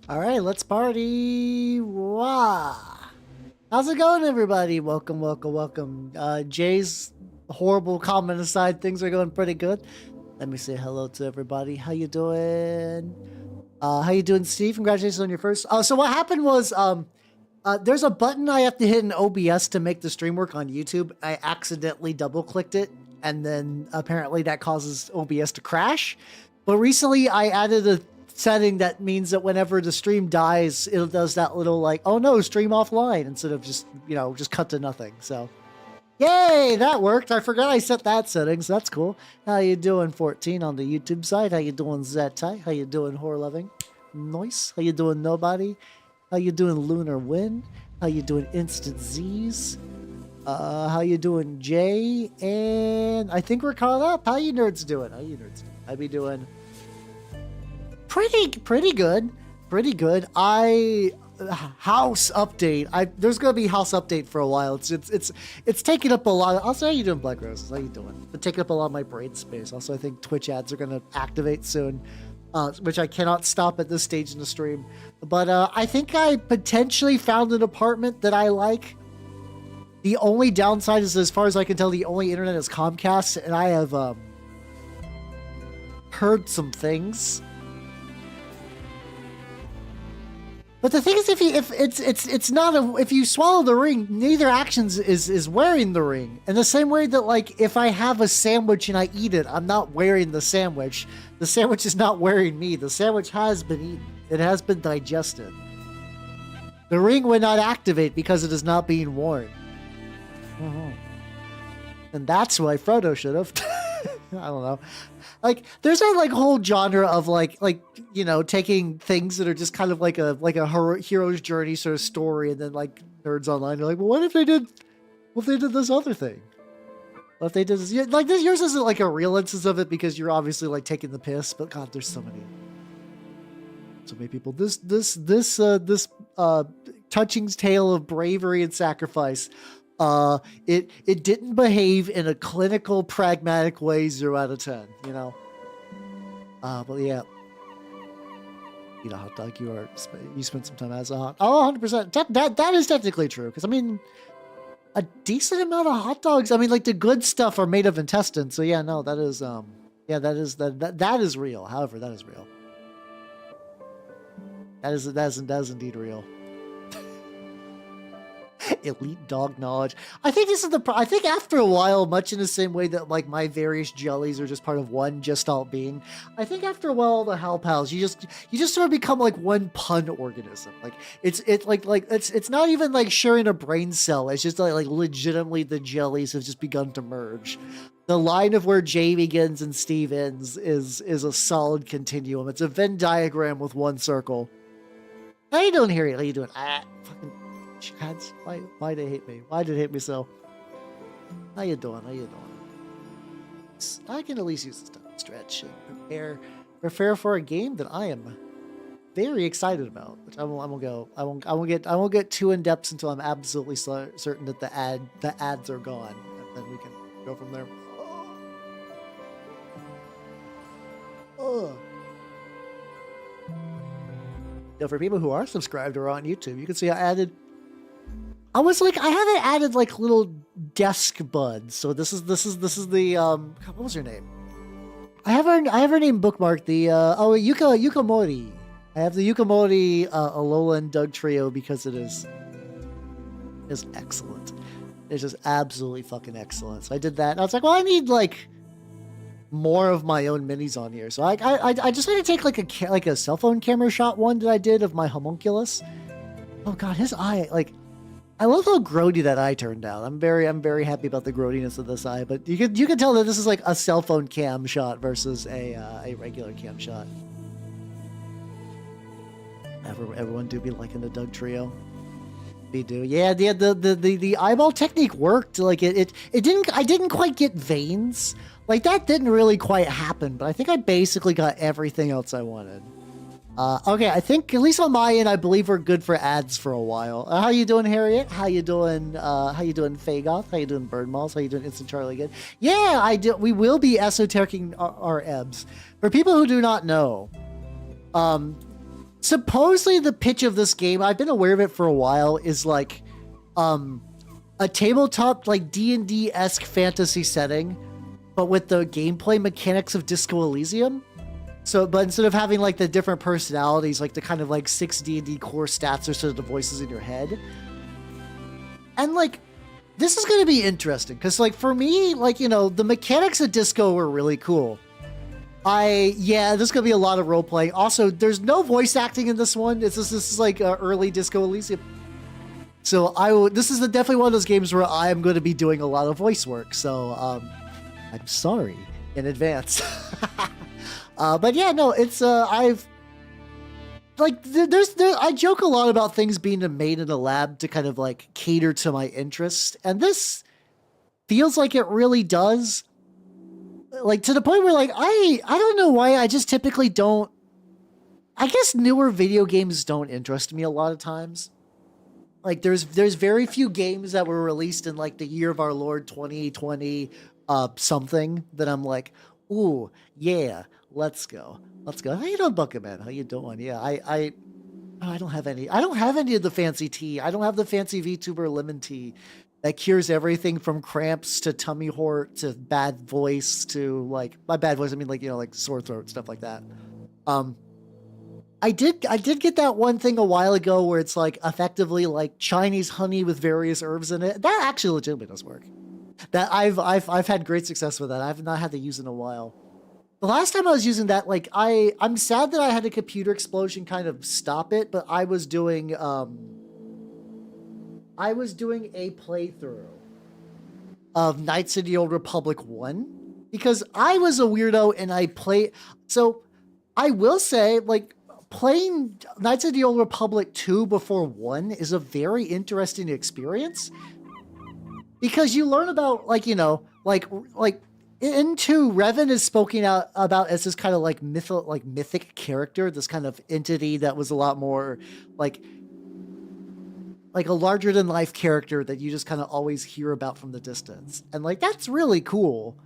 All right, let's party. Wah. How's it going, everybody? Welcome, welcome, welcome. Jay's horrible comment aside, things are going pretty good. Let me say hello to everybody. How you doing? How you doing, Steve? Congratulations on your first. So what happened was, there's a button I have to hit in OBS to make the stream work on YouTube. I accidentally double clicked it, and then apparently that causes OBS to crash. But recently I added a setting that means that whenever the stream dies, it does that little like, oh no, stream offline, instead of just, just cut to nothing. So yay, that worked. I forgot I set that setting, so that's cool. How you doing, 14 on the YouTube side? How you doing, Zetai? How you doing, Horror Loving? Nice. How you doing, Nobody? How you doing, Lunar Wind? How you doing, Instant Z's? How you doing, Jay? And I think we're caught up. How you nerds doing? How you nerds doing? I be doing pretty good. Pretty good. House update. There's gonna be house update for a while. It's taking up a lot. Also, how you doing, Black Roses? How you doing? It's taking up a lot of my brain space. Also, I think Twitch ads are gonna activate soon, which I cannot stop at this stage in the stream. But I think I potentially found an apartment that I like. The only downside is, as far as I can tell, the only internet is Comcast, and I have heard some things. But the thing is, if you swallow the ring, neither actions is wearing the ring. In the same way that, like, if I have a sandwich and I eat it, I'm not wearing the sandwich. The sandwich is not wearing me. The sandwich has been eaten. It has been digested. The ring would not activate because it is not being worn. Mm-hmm. And that's why Frodo should have. I don't know. Like, there's a whole genre of taking things that are just kind of like a hero's journey sort of story, and then like nerds online are like, well, what if they did this other thing? What if they did this? Like, this yours isn't like a real instance of it because you're obviously like taking the piss, but God, there's so many people. This touching tale of bravery and sacrifice. It didn't behave in a clinical, pragmatic way. 0 out of 10. But yeah. Eat a hot dog. You spent some time as a hot. Oh, 100%. That is technically true, because I mean, a decent amount of hot dogs. I mean, like, the good stuff are made of intestines. So yeah, no, that is that is real. However, that is real. That is indeed real. Elite dog knowledge. I think this is I think after a while, much in the same way that like my various jellies are just part of one gestalt being, I think after a while, all the Hal Pals, you just sort of become like one pun organism. Like it's not even like sharing a brain cell. It's just like legitimately the jellies have just begun to merge. The line of where Jay begins and Steve ends is a solid continuum. It's a Venn diagram with one circle. How you doing, Harry? How you doing? Fucking Chads, why they hate me? Why did they hate me so? How you doing? I can at least use this time to stretch and prepare for a game that I am very excited about. Which I won't get too in depth until I'm absolutely certain that the ads are gone, and then we can go from there. Now, for people who are subscribed or on YouTube, you can see I added. I haven't added like little desk buds. So this is the what was her name? I have her name bookmarked. The Yuka Mori. I have the Yuka Mori Alola and Doug trio because it is excellent. It's just absolutely fucking excellent. So I did that, and I was like, well, I need like more of my own minis on here. So I just had to take like a cell phone camera shot one that I did of my homunculus. Oh God, his eye, like, I love how grody that eye turned out. I'm very happy about the grodiness of this eye, but you can tell that this is like a cell phone cam shot versus a regular cam shot. Everyone do be liking the Doug trio. We do. Yeah, the eyeball technique worked. Like it didn't. I didn't quite get veins. Like, that didn't really quite happen, but I think I basically got everything else I wanted. Okay, I think, at least on my end, I believe we're good for ads for a while. How you doing, Harriet? How you doing, Fagoth? How you doing, Birdmalls? How you doing, Instant Charlie Good? Yeah, we will be esotericing our ebbs. For people who do not know, supposedly the pitch of this game, I've been aware of it for a while, is like a tabletop like D&D-esque fantasy setting, but with the gameplay mechanics of Disco Elysium. So, but instead of having like the different personalities, like the kind of like 6 D&D core stats are sort of the voices in your head. And like, this is going to be interesting because like for me, like, you know, the mechanics of Disco were really cool. There's gonna be a lot of role playing. Also, there's no voice acting in this one. This is like early Disco Elysium. So this is definitely one of those games where I am going to be doing a lot of voice work. So I'm sorry in advance. But yeah, no, it's I've like I joke a lot about things being made in a lab to kind of like cater to my interest, and this feels like it really does. Like to the point where like I don't know why I just typically don't. I guess newer video games don't interest me a lot of times. Like there's very few games that were released in like the year of our Lord 2020 something that I'm like, ooh, yeah, let's go. How you doing, Buckaman? How you doing? Yeah, I don't have any of the fancy tea. I don't have the fancy VTuber lemon tea that cures everything from cramps to tummy hurt to bad voice to like by bad voice I mean like, you know, like sore throat, stuff like that. I did get that one thing a while ago where it's like effectively like Chinese honey with various herbs in it. That actually legitimately does work. That I've had great success with that. I've not had to use it in a while. The last time I was using that, like I'm sad that I had a computer explosion kind of stop it, but I was doing a playthrough of Knights of the Old Republic 1 because I was a weirdo and so I will say like playing Knights of the Old Republic 2 before 1 is a very interesting experience because you learn about like, you know, like in 2, Revan is spoken out about as this kind of like mythic character, this kind of entity that was a lot more like a larger than life character that you just kind of always hear about from the distance. And like, that's really cool.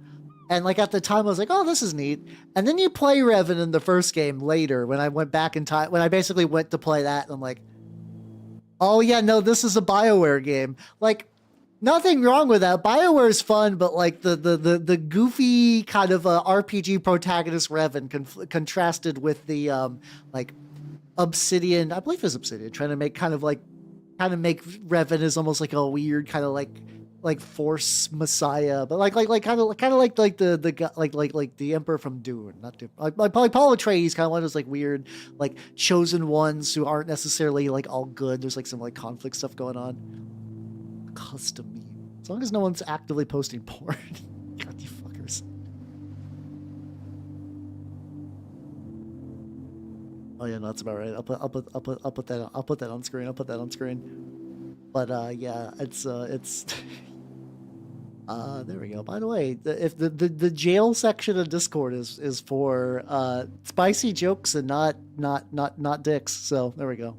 And like at the time I was like, oh, this is neat. And then you play Revan in the first game later when I went back in time, when I basically went to play that. And I'm like, oh yeah, no, this is a BioWare game. Like nothing wrong with that. BioWare is fun, but like the goofy kind of RPG protagonist Revan contrasted with the like Obsidian, I believe it's Obsidian, trying to make make Revan as almost like a weird kind of like Force Messiah, but like the Emperor from Dune, not Dune. Like Paul Atreides, kind of one of those like weird like chosen ones who aren't necessarily like all good. There's like some like conflict stuff going on. Custom meme. As long as no one's actively posting porn. God, you fuckers. Oh yeah, no, that's about right. I'll put that on screen. But yeah, it's there we go. By the way, if the jail section of Discord is for spicy jokes and not dicks. So there we go.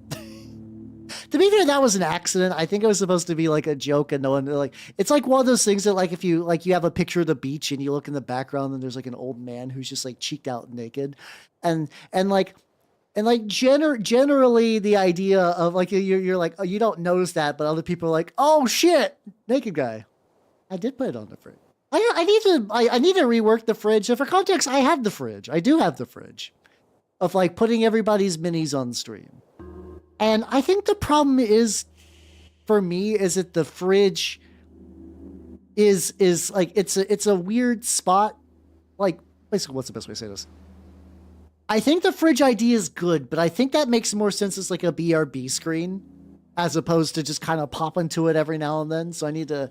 To be fair, that was an accident. I think it was supposed to be like a joke, and no one like. It's like one of those things that like if you like you have a picture of the beach and you look in the background and there's like an old man who's just like cheeked out naked, and generally the idea of like you're like, oh, you don't notice that, but other people are like, oh shit, naked guy. I did put it on the fridge. I need to rework the fridge. So for context, I have the fridge. I do have the fridge of like putting everybody's minis on stream. And I think the problem is for me is that the fridge is like it's a weird spot. Like basically, what's the best way to say this? I think the fridge idea is good, but I think that makes more sense as like a BRB screen as opposed to just kind of pop into it every now and then. So I need to.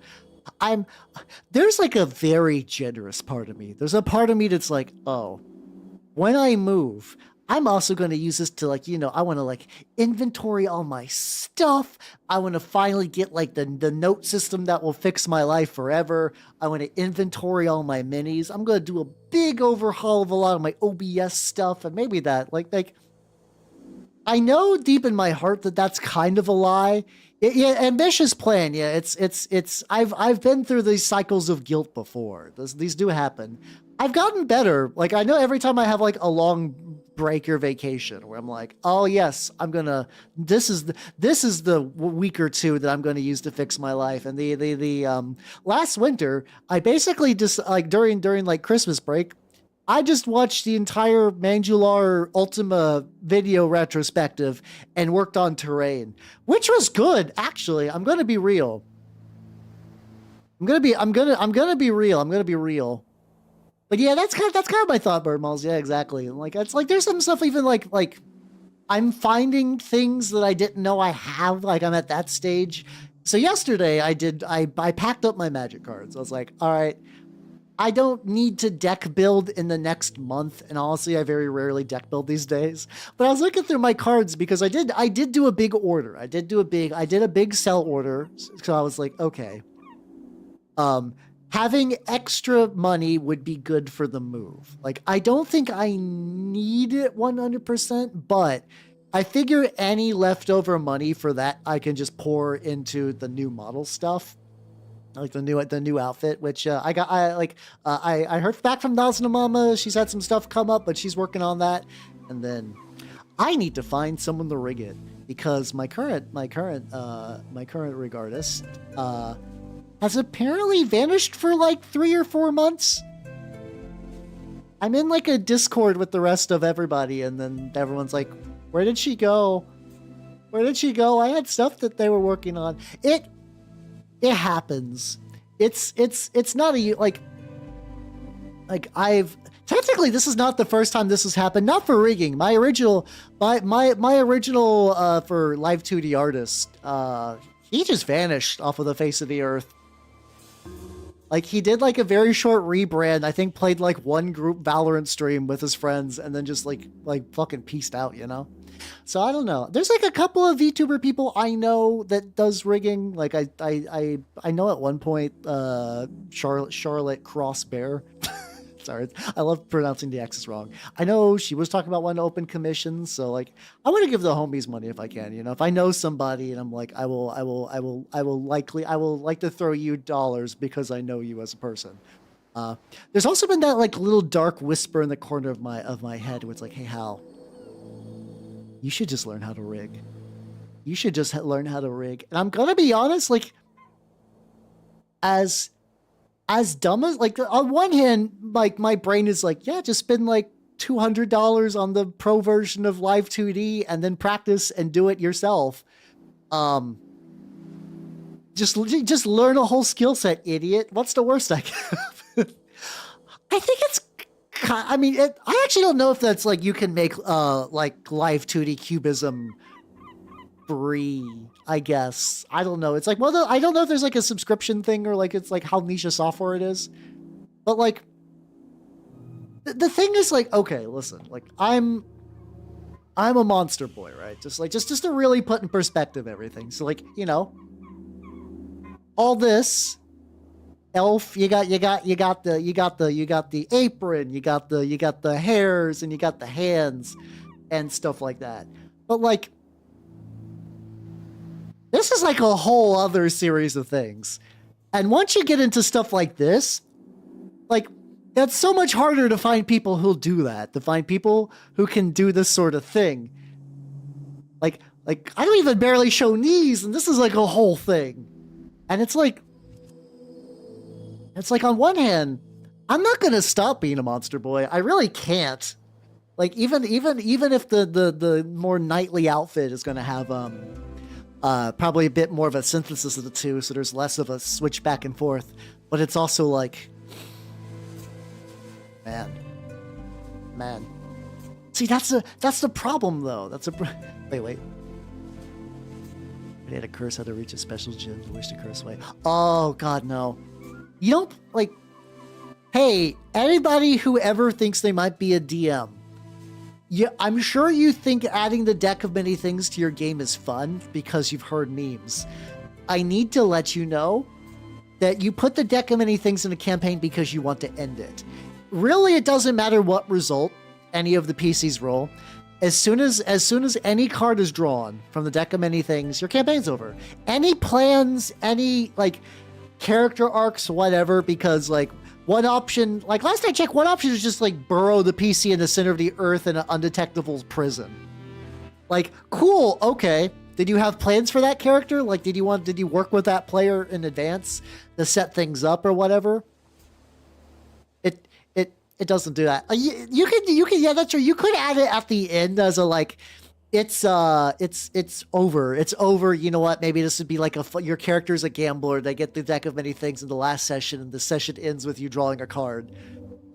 There's like a very generous part of me. There's a part of me that's like, oh, when I move, I'm also going to use this to like, you know, I want to like inventory all my stuff. I want to finally get like the note system that will fix my life forever. I want to inventory all my minis. I'm going to do a big overhaul of a lot of my OBS stuff. And maybe that like, I know deep in my heart that that's kind of a lie. Yeah, ambitious plan. Yeah, it's. I've been through these cycles of guilt before. These do happen. I've gotten better. Like I know every time I have like a long break or vacation where I'm like, oh yes, this is the week or two that I'm going to use to fix my life. And the last winter, I basically just like during like Christmas break, I just watched the entire Mandular Ultima video retrospective and worked on terrain, which was good actually. I'm going to be real. I'm going to be real. But yeah, that's kind of my thought, Bird Malls. Yeah, exactly. Like it's like there's some stuff even like I'm finding things that I didn't know I have. Like I'm at that stage. So yesterday I packed up my magic cards. I was like, all right, I don't need to deck build in the next month. And honestly, I very rarely deck build these days. But I was looking through my cards because I did do a big order. I did a big sell order. So I was like, okay. Having extra money would be good for the move. Like, I don't think I need it 100%, but I figure any leftover money for that I can just pour into the new model stuff, like the new outfit. Which I heard back from Nazna Mama. She's had some stuff come up, but she's working on that. And then I need to find someone to rig it because my current rig artist has apparently vanished for like 3 or 4 months. I'm in like a Discord with the rest of everybody, and then everyone's like, where did she go? Where did she go? I had stuff that they were working on. It happens. It's not a like I've technically this is not the first time this has happened. Not for rigging. My original for Live 2D artist, he just vanished off of the face of the earth. Like he did like a very short rebrand. I think played like one group Valorant stream with his friends and then just like fucking peaced out, you know? So I don't know. There's like a couple of VTuber people I know that does rigging. Like I know at one point Charlotte Crossbear. Sorry, I love pronouncing the X's wrong. I know she was talking about wanting to open commissions, so like I want to give the homies money if I can. You know, if I know somebody and I'm like, I will like to throw you dollars because I know you as a person. There's also been that like little dark whisper in the corner of my head where it's like, hey Hal, you should just learn how to rig. You should just learn how to rig. And I'm gonna be honest, like as dumb as like on one hand, like my brain is like, yeah, just spend like $200 on the pro version of Live 2D and then practice and do it yourself. Just learn a whole skill set, idiot. What's the worst I can have? I think it's. I mean, I actually don't know if that's like you can make like Live 2D cubism free. I guess I don't know. It's like, well, I don't know if there's like a subscription thing or like it's like how niche a software it is. But like, the thing is like, okay, listen, like I'm a monster boy, right? Just to really put in perspective everything. So like, you know, all this elf, you got the apron, you got the hairs, and you got the hands and stuff like that. But like, this is like a whole other series of things. And once you get into stuff like this, like, that's so much harder to find people who'll do that, to find people who can do this sort of thing. Like I don't even barely show knees, and this is like a whole thing. And it's like on one hand, I'm not gonna stop being a monster boy. I really can't. Like even if the more knightly outfit is gonna have probably a bit more of a synthesis of the two, so there's less of a switch back and forth. But it's also like, man. See, that's the problem though. Wait. I had a curse how to reach a special gym to wish to curse away. Oh God, no. You don't like. Hey, anybody who ever thinks they might be a DM. Yeah, I'm sure you think adding the deck of many things to your game is fun because you've heard memes. I need to let you know that you put the deck of many things in a campaign because you want to end it. Really, it doesn't matter what result any of the PCs roll. As soon as any card is drawn from the deck of many things, your campaign's over. Any plans, any like character arcs, whatever, because like one option, like last I checked, one option is just like burrow the PC in the center of the earth in an undetectable prison. Like, cool, okay. Did you have plans for that character? Like, did you work with that player in advance to set things up or whatever? It doesn't do that. You can, yeah, that's true. You could add it at the end as a like, it's over. It's over. You know what? Maybe this would be like your character's a gambler. They get the deck of many things in the last session, and the session ends with you drawing a card.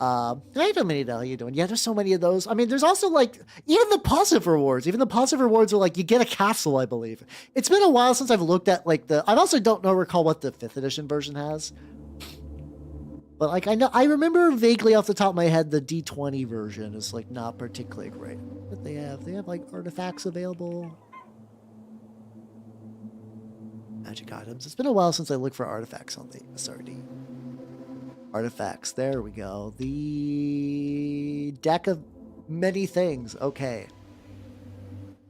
I don't many know how you doing. Yeah, there's so many of those. I mean, there's also like even the positive rewards. Even the positive rewards are like you get a castle, I believe. It's been a while since I've looked at like I also don't recall what the 5th edition version has. But like I remember vaguely off the top of my head the D20 version is like not particularly great. But they have like artifacts available. Magic items. It's been a while since I looked for artifacts on the SRD. Artifacts. There we go. The deck of many things. Okay.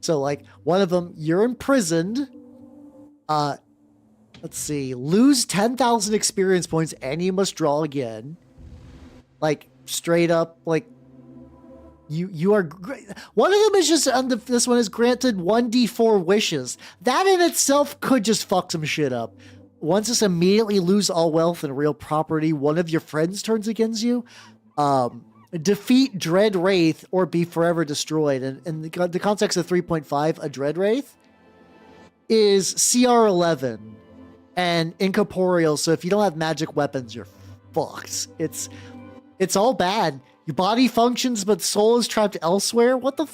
So like one of them, you're imprisoned. Let's see. Lose 10,000 experience points and you must draw again. Like straight up, like you are great. One of them is just this one is granted 1d4 wishes. That in itself could just fuck some shit up. Once just immediately lose all wealth and real property, one of your friends turns against you. Defeat Dread Wraith or be forever destroyed. And in the context of 3.5, a Dread Wraith is CR11 and incorporeal. So if you don't have magic weapons, you're fucked. It's all bad. Your body functions, but soul is trapped elsewhere. What the?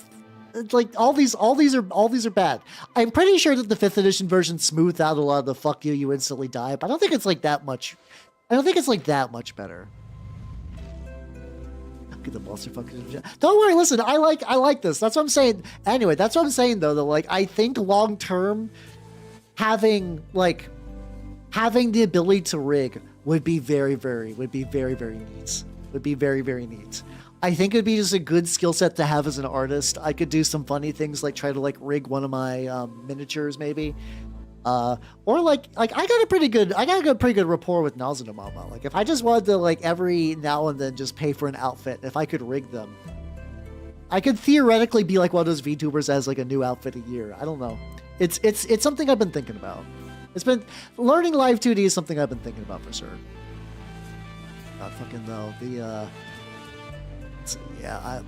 Like all these are bad. I'm pretty sure that the 5th edition version smoothed out a lot of the fuck you instantly die, but I don't think it's like that much. I don't think it's like that much better. Look at the monster fucking. Don't worry, listen, I like this. That's what I'm saying. Anyway, that's what I'm saying though, that like I think long term having the ability to rig would be very neat. Would be very neat. I think it'd be just a good skill set to have as an artist. I could do some funny things like try to like rig one of my miniatures maybe. Or like I got a pretty good rapport with Nazunamama. Like if I just wanted to like every now and then just pay for an outfit, if I could rig them, I could theoretically be like one of those VTubers that has like a new outfit a year. I don't know. It's something I've been thinking about. It's been learning live 2D is something I've been thinking about for sure. Not fucking though. Yeah,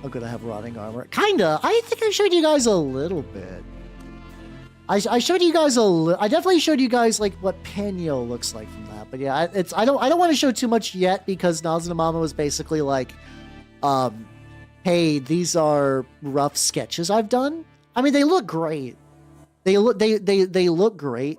I'm gonna have rotting armor. Kinda. I think I showed you guys a little bit. I showed you guys I definitely showed you guys like what Penyo looks like from that. But yeah, I don't want to show too much yet because Nazunamama was basically like, hey, these are rough sketches I've done. I mean, they look great. They look great.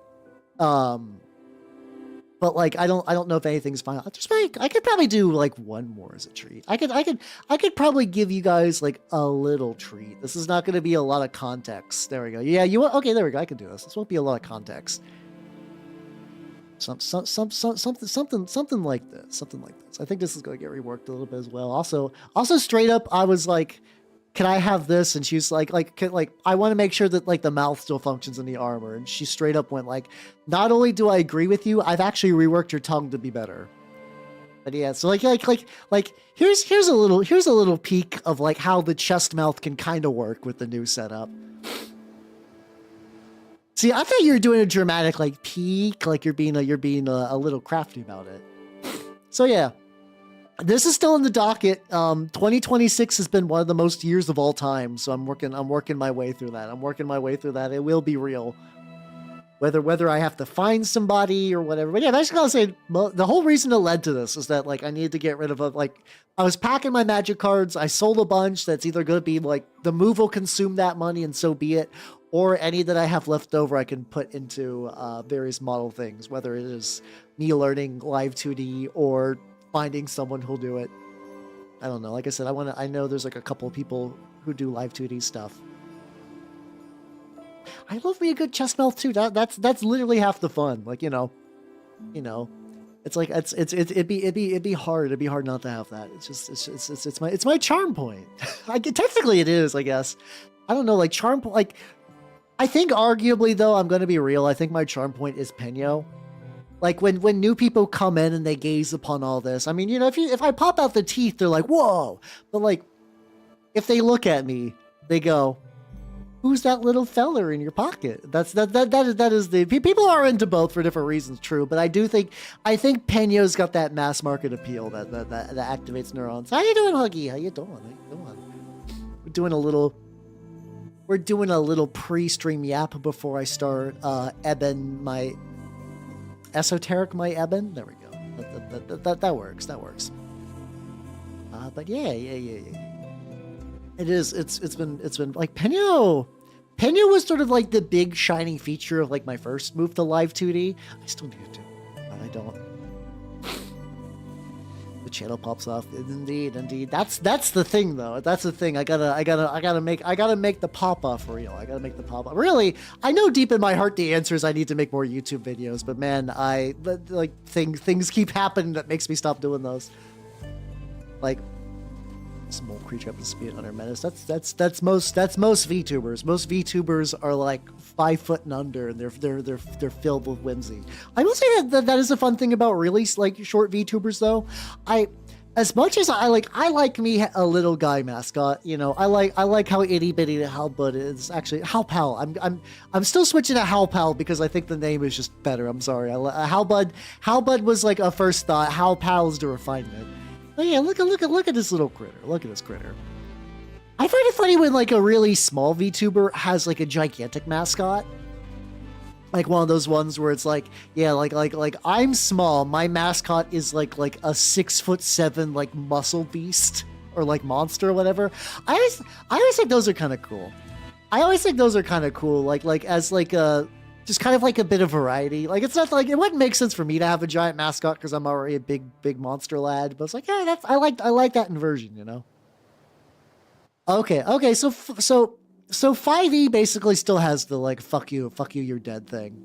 But like I don't know if anything's final. I could probably do like one more as a treat. I could probably give you guys like a little treat. This is not going to be a lot of context. There we go. Yeah, okay, there we go. I can do this. This won't be a lot of context. Something like this. I think this is going to get reworked a little bit as well. Also straight up, I was like, can I have this? And she's like, I want to make sure that like the mouth still functions in the armor. And she straight up went like, not only do I agree with you, I've actually reworked your tongue to be better. But yeah, so like here's a little peek of like how the chest mouth can kind of work with the new setup. See, I thought you were doing a dramatic like peek, like you're being a little crafty about it. So yeah. This is still in the docket. 2026 has been one of the most years of all time, so I'm working my way through that. It will be real. Whether I have to find somebody or whatever. But yeah, I just gotta say, the whole reason it led to this is that like I needed to get rid of I was packing my magic cards. I sold a bunch. That's either going to be like the move will consume that money and so be it, or any that I have left over I can put into various model things, whether it is me learning live 2D or finding someone who'll do it. I don't know. Like I said, I know there's like a couple of people who do live 2D stuff. I love me a good chest mouth too. That's literally half the fun. Like, you know, it's like it'd be hard not to have that. It's my charm point. Technically it is, I guess. I don't know, like charm like I think arguably though, I'm going to be real. I think my charm point is Penyo. Like when new people come in and they gaze upon all this. I mean, you know, if I pop out the teeth, they're like, whoa. But like, if they look at me, they go, who's that little feller in your pocket? That is the people are into both for different reasons, true. But I think Peña's got that mass market appeal that activates neurons. How you doing, Huggy? How you doing? We're doing a little pre-stream yap before I start Eben my Esoteric my Eben. There we go. That works. But yeah. It is. It's been like Peña was sort of like the big shining feature of like my first move to live 2D. I still need to, but I don't. The channel pops off. Indeed. That's the thing though. That's the thing. I gotta make the pop off real. I gotta make the pop off. Really, I know deep in my heart the answer is I need to make more YouTube videos. But man, things keep happening that makes me stop doing those. Like. Small creature up to speed under menace. That's most VTubers. Most VTubers are like 5 foot and under, and they're filled with whimsy. I will say that is a fun thing about really like short VTubers though. As much as I like me a little guy mascot, you know, I like how itty bitty the Halbud is actually Halpal. I'm still switching to Halpal because I think the name is just better. I'm sorry. Halbud was like a first thought. Halpal is the refinement. Oh yeah, look at this little critter. Look at this critter. I find it funny when like a really small VTuber has like a gigantic mascot. Like one of those ones where it's like, yeah, like I'm small. My mascot is like a 6'7" like muscle beast or like monster or whatever. I always think those are kind of cool. Like as like a just kind of like a bit of variety. Like it's not like it wouldn't make sense for me to have a giant mascot because I'm already a big monster lad. But it's like, yeah, I like that inversion, you know. Okay. So 5e basically still has the like fuck you, you're dead thing.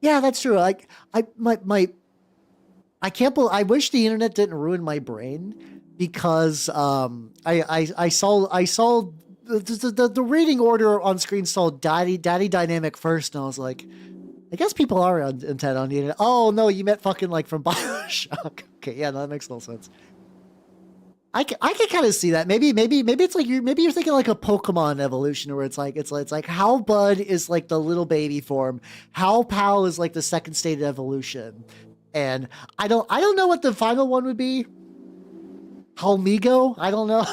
Yeah, that's true. Like I can't believe I wish the internet didn't ruin my brain because I saw the reading order on screen saw Daddy Dynamic first, and I was like, I guess people are intent on the internet. Oh no, you meant fucking like from Bioshock. Okay, yeah, no, that makes no sense. I can kind of see that. Maybe it's like you're thinking like a Pokemon evolution where it's like Halbud is like the little baby form, Halpal is like the second state of evolution, and I don't know what the final one would be. Halmigo? I don't know.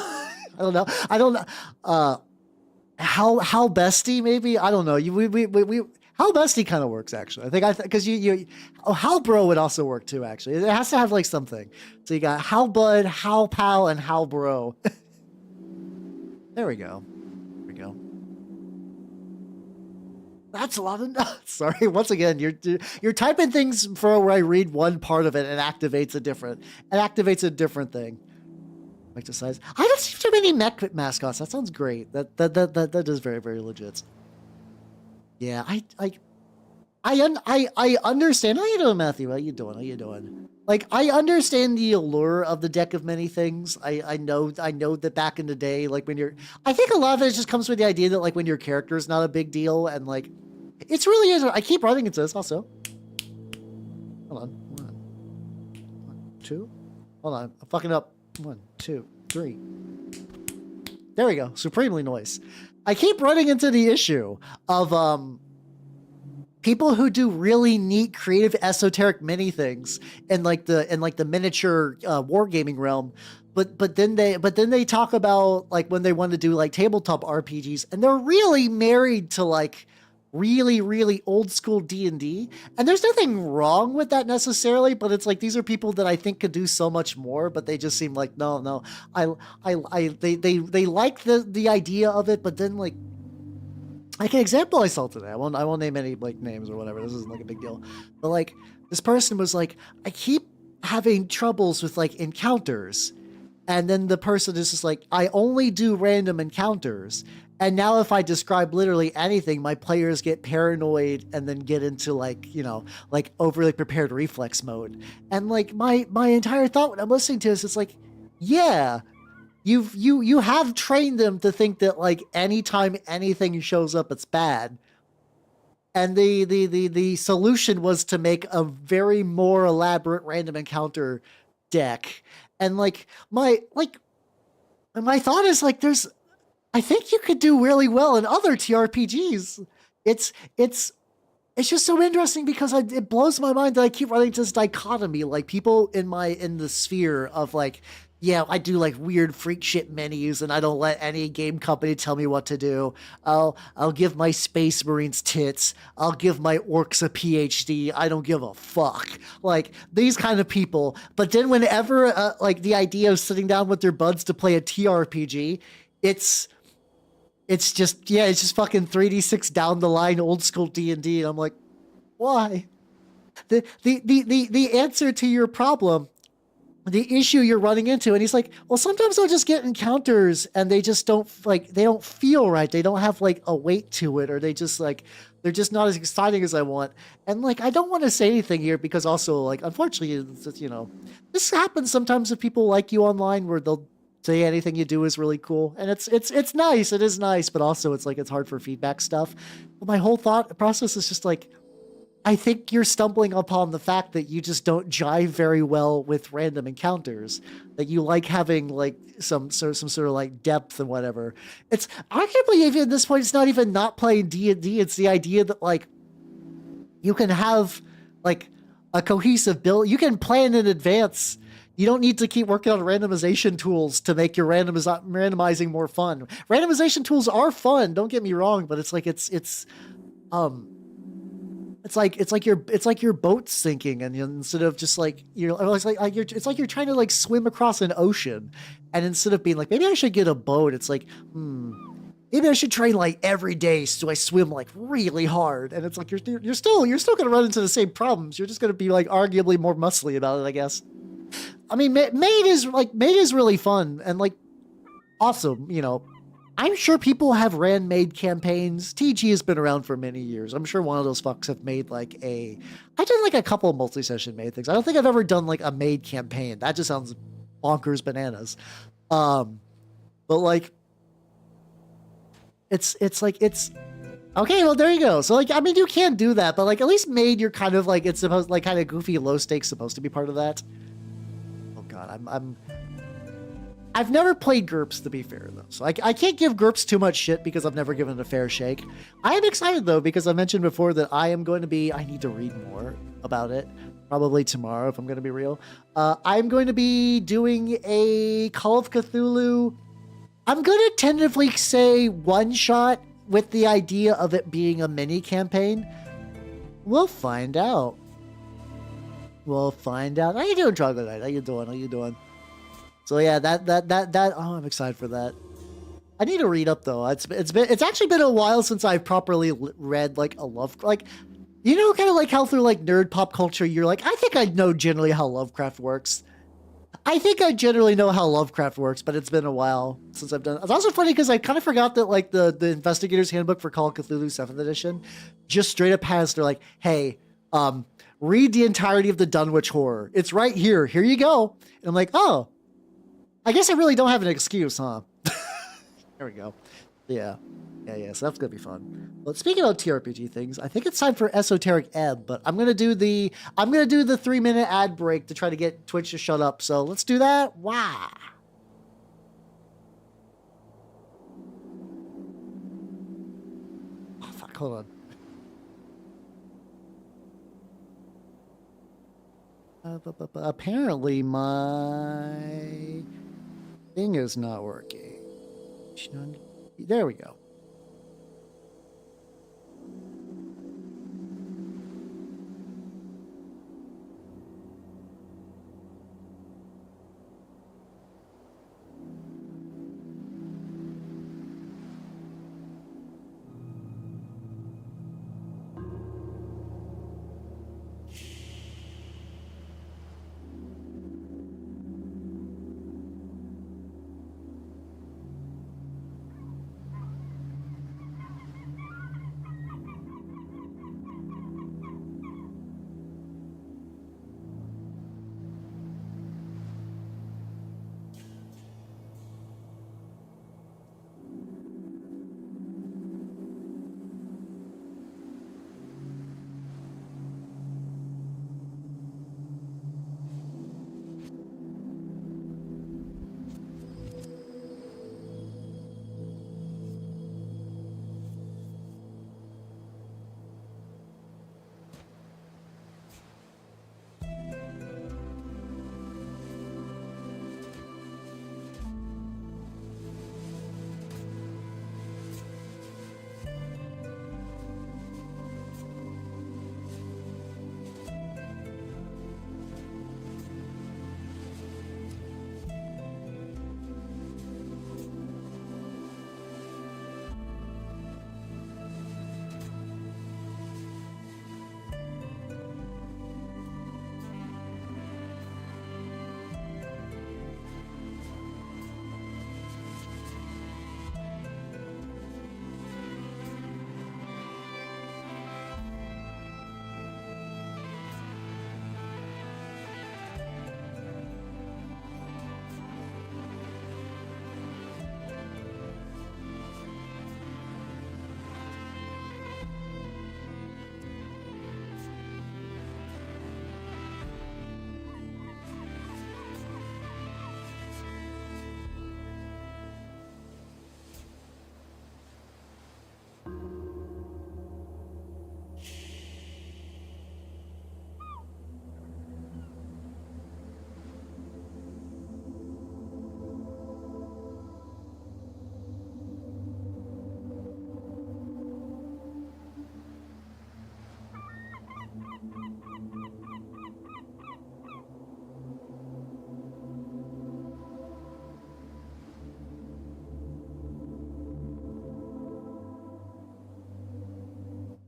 How bestie maybe? I don't know. We how bestie kind of works actually. I think because how bro would also work too actually. It has to have like something. So you got how bud, how pal, and how bro. There we go. That's a lot of nuts. Sorry. Once again, you're typing things for where I read one part of it and activates a different thing. Like the size. I don't see too many mech mascots. That sounds great. That is very, very legit. Yeah, I understand. How you doing, Matthew? How you doing? Like I understand the allure of the deck of many things. I know that back in the day, like I think a lot of it just comes with the idea that like when your character is not a big deal and like it's really is. I keep running into this also. Hold on. 1, 2. Hold on. I'm fucking up. 1, 2, 3. There we go. Supremely noise. I keep running into the issue of people who do really neat, creative, esoteric mini things in like the miniature wargaming realm, but then they talk about like when they want to do like tabletop RPGs, and they're really married to like really, really old school D&D. And there's nothing wrong with that necessarily, but it's like these are people that I think could do so much more, but they just seem like no. They like the idea of it, but then like an example I saw today. I won't name any like names or whatever. This isn't like a big deal. But like this person was like, I keep having troubles with like encounters. And then the person is just like, I only do random encounters. And now if I describe literally anything, my players get paranoid and then get into like, you know, like overly prepared reflex mode. And like my entire thought when I'm listening to this, it's like, yeah, you have trained them to think that like anytime anything shows up, it's bad. and the solution was to make a very more elaborate random encounter deck. And my thought is like there's I think you could do really well in other TRPGs. It's it's it's just so interesting because it blows my mind that I keep running into this dichotomy. Like people in the sphere of like, yeah, I do like weird freak shit menus, and I don't let any game company tell me what to do. I'll give my space marines tits. I'll give my orcs a PhD. I don't give a fuck. Like these kind of people. But then whenever like the idea of sitting down with their buds to play a TRPG, it's it's just fucking 3d6 down the line old school D&D, and I'm like, why? The answer to your problem, the issue you're running into, and he's like, well, sometimes I'll just get encounters and they just don't like they don't feel right. They don't have like a weight to it, or they just like they're just not as exciting as I want. And like I don't want to say anything here because also like unfortunately, this happens sometimes if people like you online where they'll say anything you do is really cool, and it's nice. It is nice, but also it's like it's hard for feedback stuff. But my whole thought process is just like I think you're stumbling upon the fact that you just don't jive very well with random encounters. That you like having like some sort of like depth and whatever. It's arguably even at this point, it's not even not playing D&D. It's the idea that like you can have like a cohesive build. You can plan in advance. You don't need to keep working on randomization tools to make your randomizing more fun. Randomization tools are fun. Don't get me wrong, but it's like um it's like your boat's sinking, and instead of just like it's like you're trying to like swim across an ocean, and instead of being like maybe I should get a boat, it's like maybe I should train like every day so I swim like really hard, and it's like you're still gonna run into the same problems. You're just gonna be like arguably more muscly about it, I guess. I mean, Maid is really fun and like awesome. I'm sure people have ran Maid campaigns. TG has been around for many years. I'm sure one of those fucks have made like I did like a couple of multi-session Maid things. I don't think I've ever done like a Maid campaign. That just sounds bonkers bananas. But like, it's okay. Well, there you go. So like, I mean, you can do that, but like at least Maid, you're kind of like it's supposed like kind of goofy, low stakes, supposed to be part of that. Oh God, I've never played GURPS, to be fair, though. So I can't give GURPS too much shit because I've never given it a fair shake. I am excited, though, because I mentioned before that I need to read more about it. Probably tomorrow, if I'm going to be real. I'm going to be doing a Call of Cthulhu. I'm going to tentatively say one shot with the idea of it being a mini campaign. We'll find out. How you doing, Troglodyte? How you doing? So yeah, that oh, I'm excited for that. I need to read up though. It's actually been a while since I've properly read like a love kind of like how through like nerd pop culture you're like I think I know generally how Lovecraft works. I think I generally know how Lovecraft works, but it's been a while since I've done it. It's also funny because I kind of forgot that like the Investigator's Handbook for Call of Cthulhu 7th edition just straight up has they're like, hey, read the entirety of the Dunwich Horror. It's right here. Here you go. And I'm like, oh. I guess I really don't have an excuse, huh? There we go. Yeah. So that's gonna be fun. But speaking of TRPG things, I think it's time for Esoteric Ebb. But I'm gonna do the 3-minute ad break to try to get Twitch to shut up. So let's do that. Wow. Oh fuck! Hold on. Apparently my thing is not working. There we go.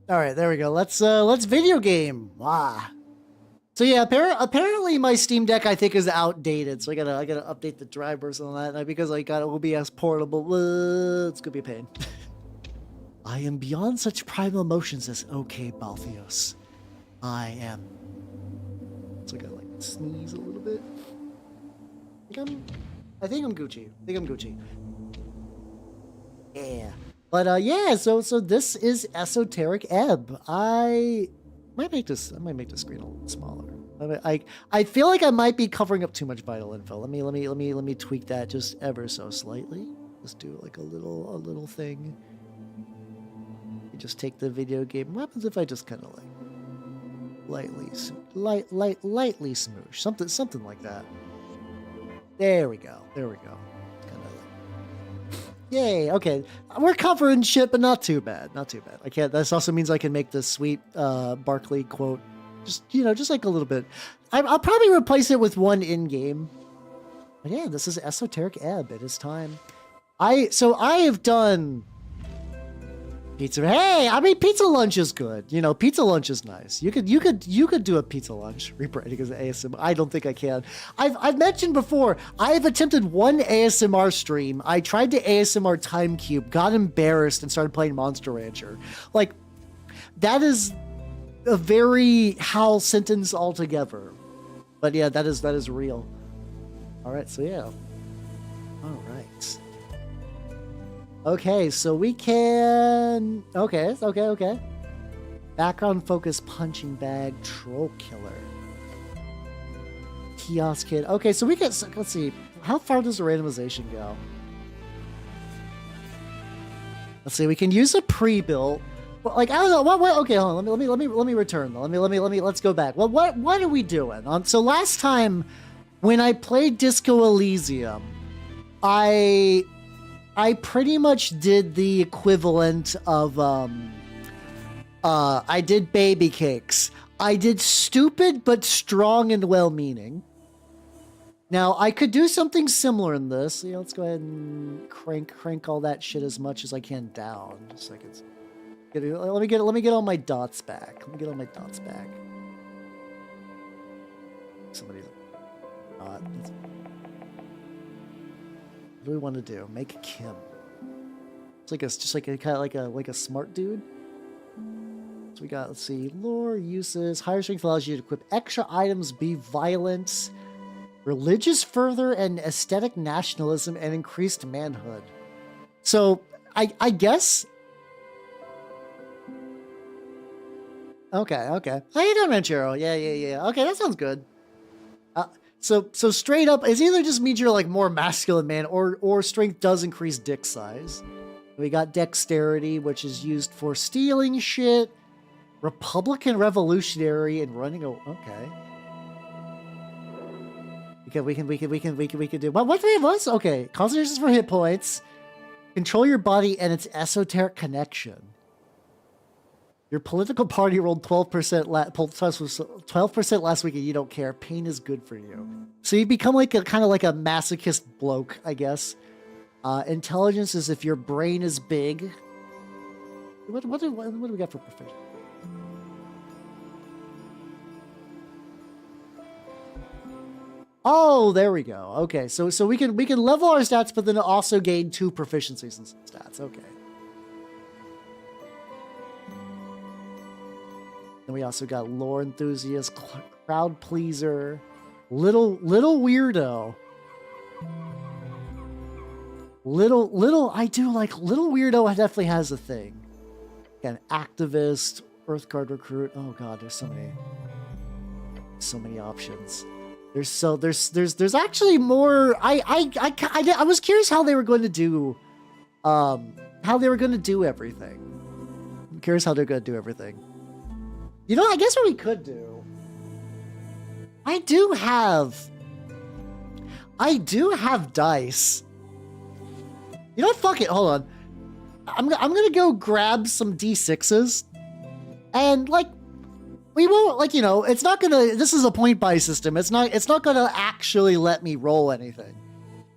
All right, there we go. Let's video game. Ah. So yeah, apparently my Steam Deck I think is outdated. So I gotta update the drivers and all that. And because I got OBS portable, it's gonna be a pain. I am beyond such primal emotions as okay, Balthios. I am. So I gotta like sneeze a little bit. I think I'm Gucci. Yeah. But yeah, so this is Esoteric Ebb. I might make this screen a little smaller. I feel like I might be covering up too much vital info. Let me tweak that just ever so slightly. Just do like a little thing. You just take the video game. What happens if I just kind of like lightly smoosh something like that? There we go. Yay, okay. We're covering shit, but not too bad. I can't. This also means I can make this sweet Barkley quote. Just like a little bit. I'll probably replace it with one in-game. But yeah, this is Esoteric Ebb. It is time. I have done pizza. Hey, I mean pizza lunch is good. Pizza lunch is nice. You could do a pizza lunch rebranding as ASMR. I don't think I can. I've mentioned before, I've attempted one ASMR stream. I tried to ASMR Time Cube, got embarrassed, and started playing Monster Rancher. Like, that is a very Hal sentence altogether. But yeah, that is real. Alright, so yeah. Alright. Okay, so we can... Okay. Background focus punching bag troll killer. Kiosk kid. Okay, so we can... Let's see. How far does the randomization go? Let's see. We can use a pre-built. But like, I don't know. What? Okay, hold on. Let me return. Let's go back. Well, what are we doing? So last time when I played Disco Elysium, I pretty much did the equivalent of, I did baby cakes. I did stupid but strong and well-meaning. Now, I could do something similar in this. Let's go ahead and crank all that shit as much as I can down. Just like it's... Let me get all my dots back. Somebody's dot. What do we want to do? Make Kim. It's just like a kind of like a smart dude. So we got, let's see, lore uses. Higher strength allows you to equip extra items, be violent, religious fervor, and aesthetic nationalism, and increased manhood. So I guess. Okay. How you doing, Ranchero? Yeah. Okay, that sounds good. So straight up, it either just means you're like more masculine man, or strength does increase dick size. We got dexterity, which is used for stealing shit, Republican revolutionary, and running. Okay. We can do. What three of us? Okay. Concentration for hit points. Control your body and its esoteric connection. Your political party rolled 12% 12% last week, and you don't care. Pain is good for you. So you become like a kind of like a masochist bloke, I guess. Intelligence is if your brain is big. What do we got for proficiency? Oh, there we go. Okay, so we can level our stats, but then also gain 2 proficiencies and stats. Okay. Then we also got lore enthusiast, crowd pleaser, little weirdo. I do like little weirdo. Definitely has a thing. Again, activist, Earth Guard recruit. Oh god, there's so many options. There's actually more. I was curious how they were going to do everything. I'm curious how they're going to do everything. You know, I guess what we could do... I do have dice. You know what? Fuck it. Hold on. I'm gonna go grab some D6s. And, like, we won't, like, you know, it's not gonna... This is a point-buy system. It's not gonna actually let me roll anything.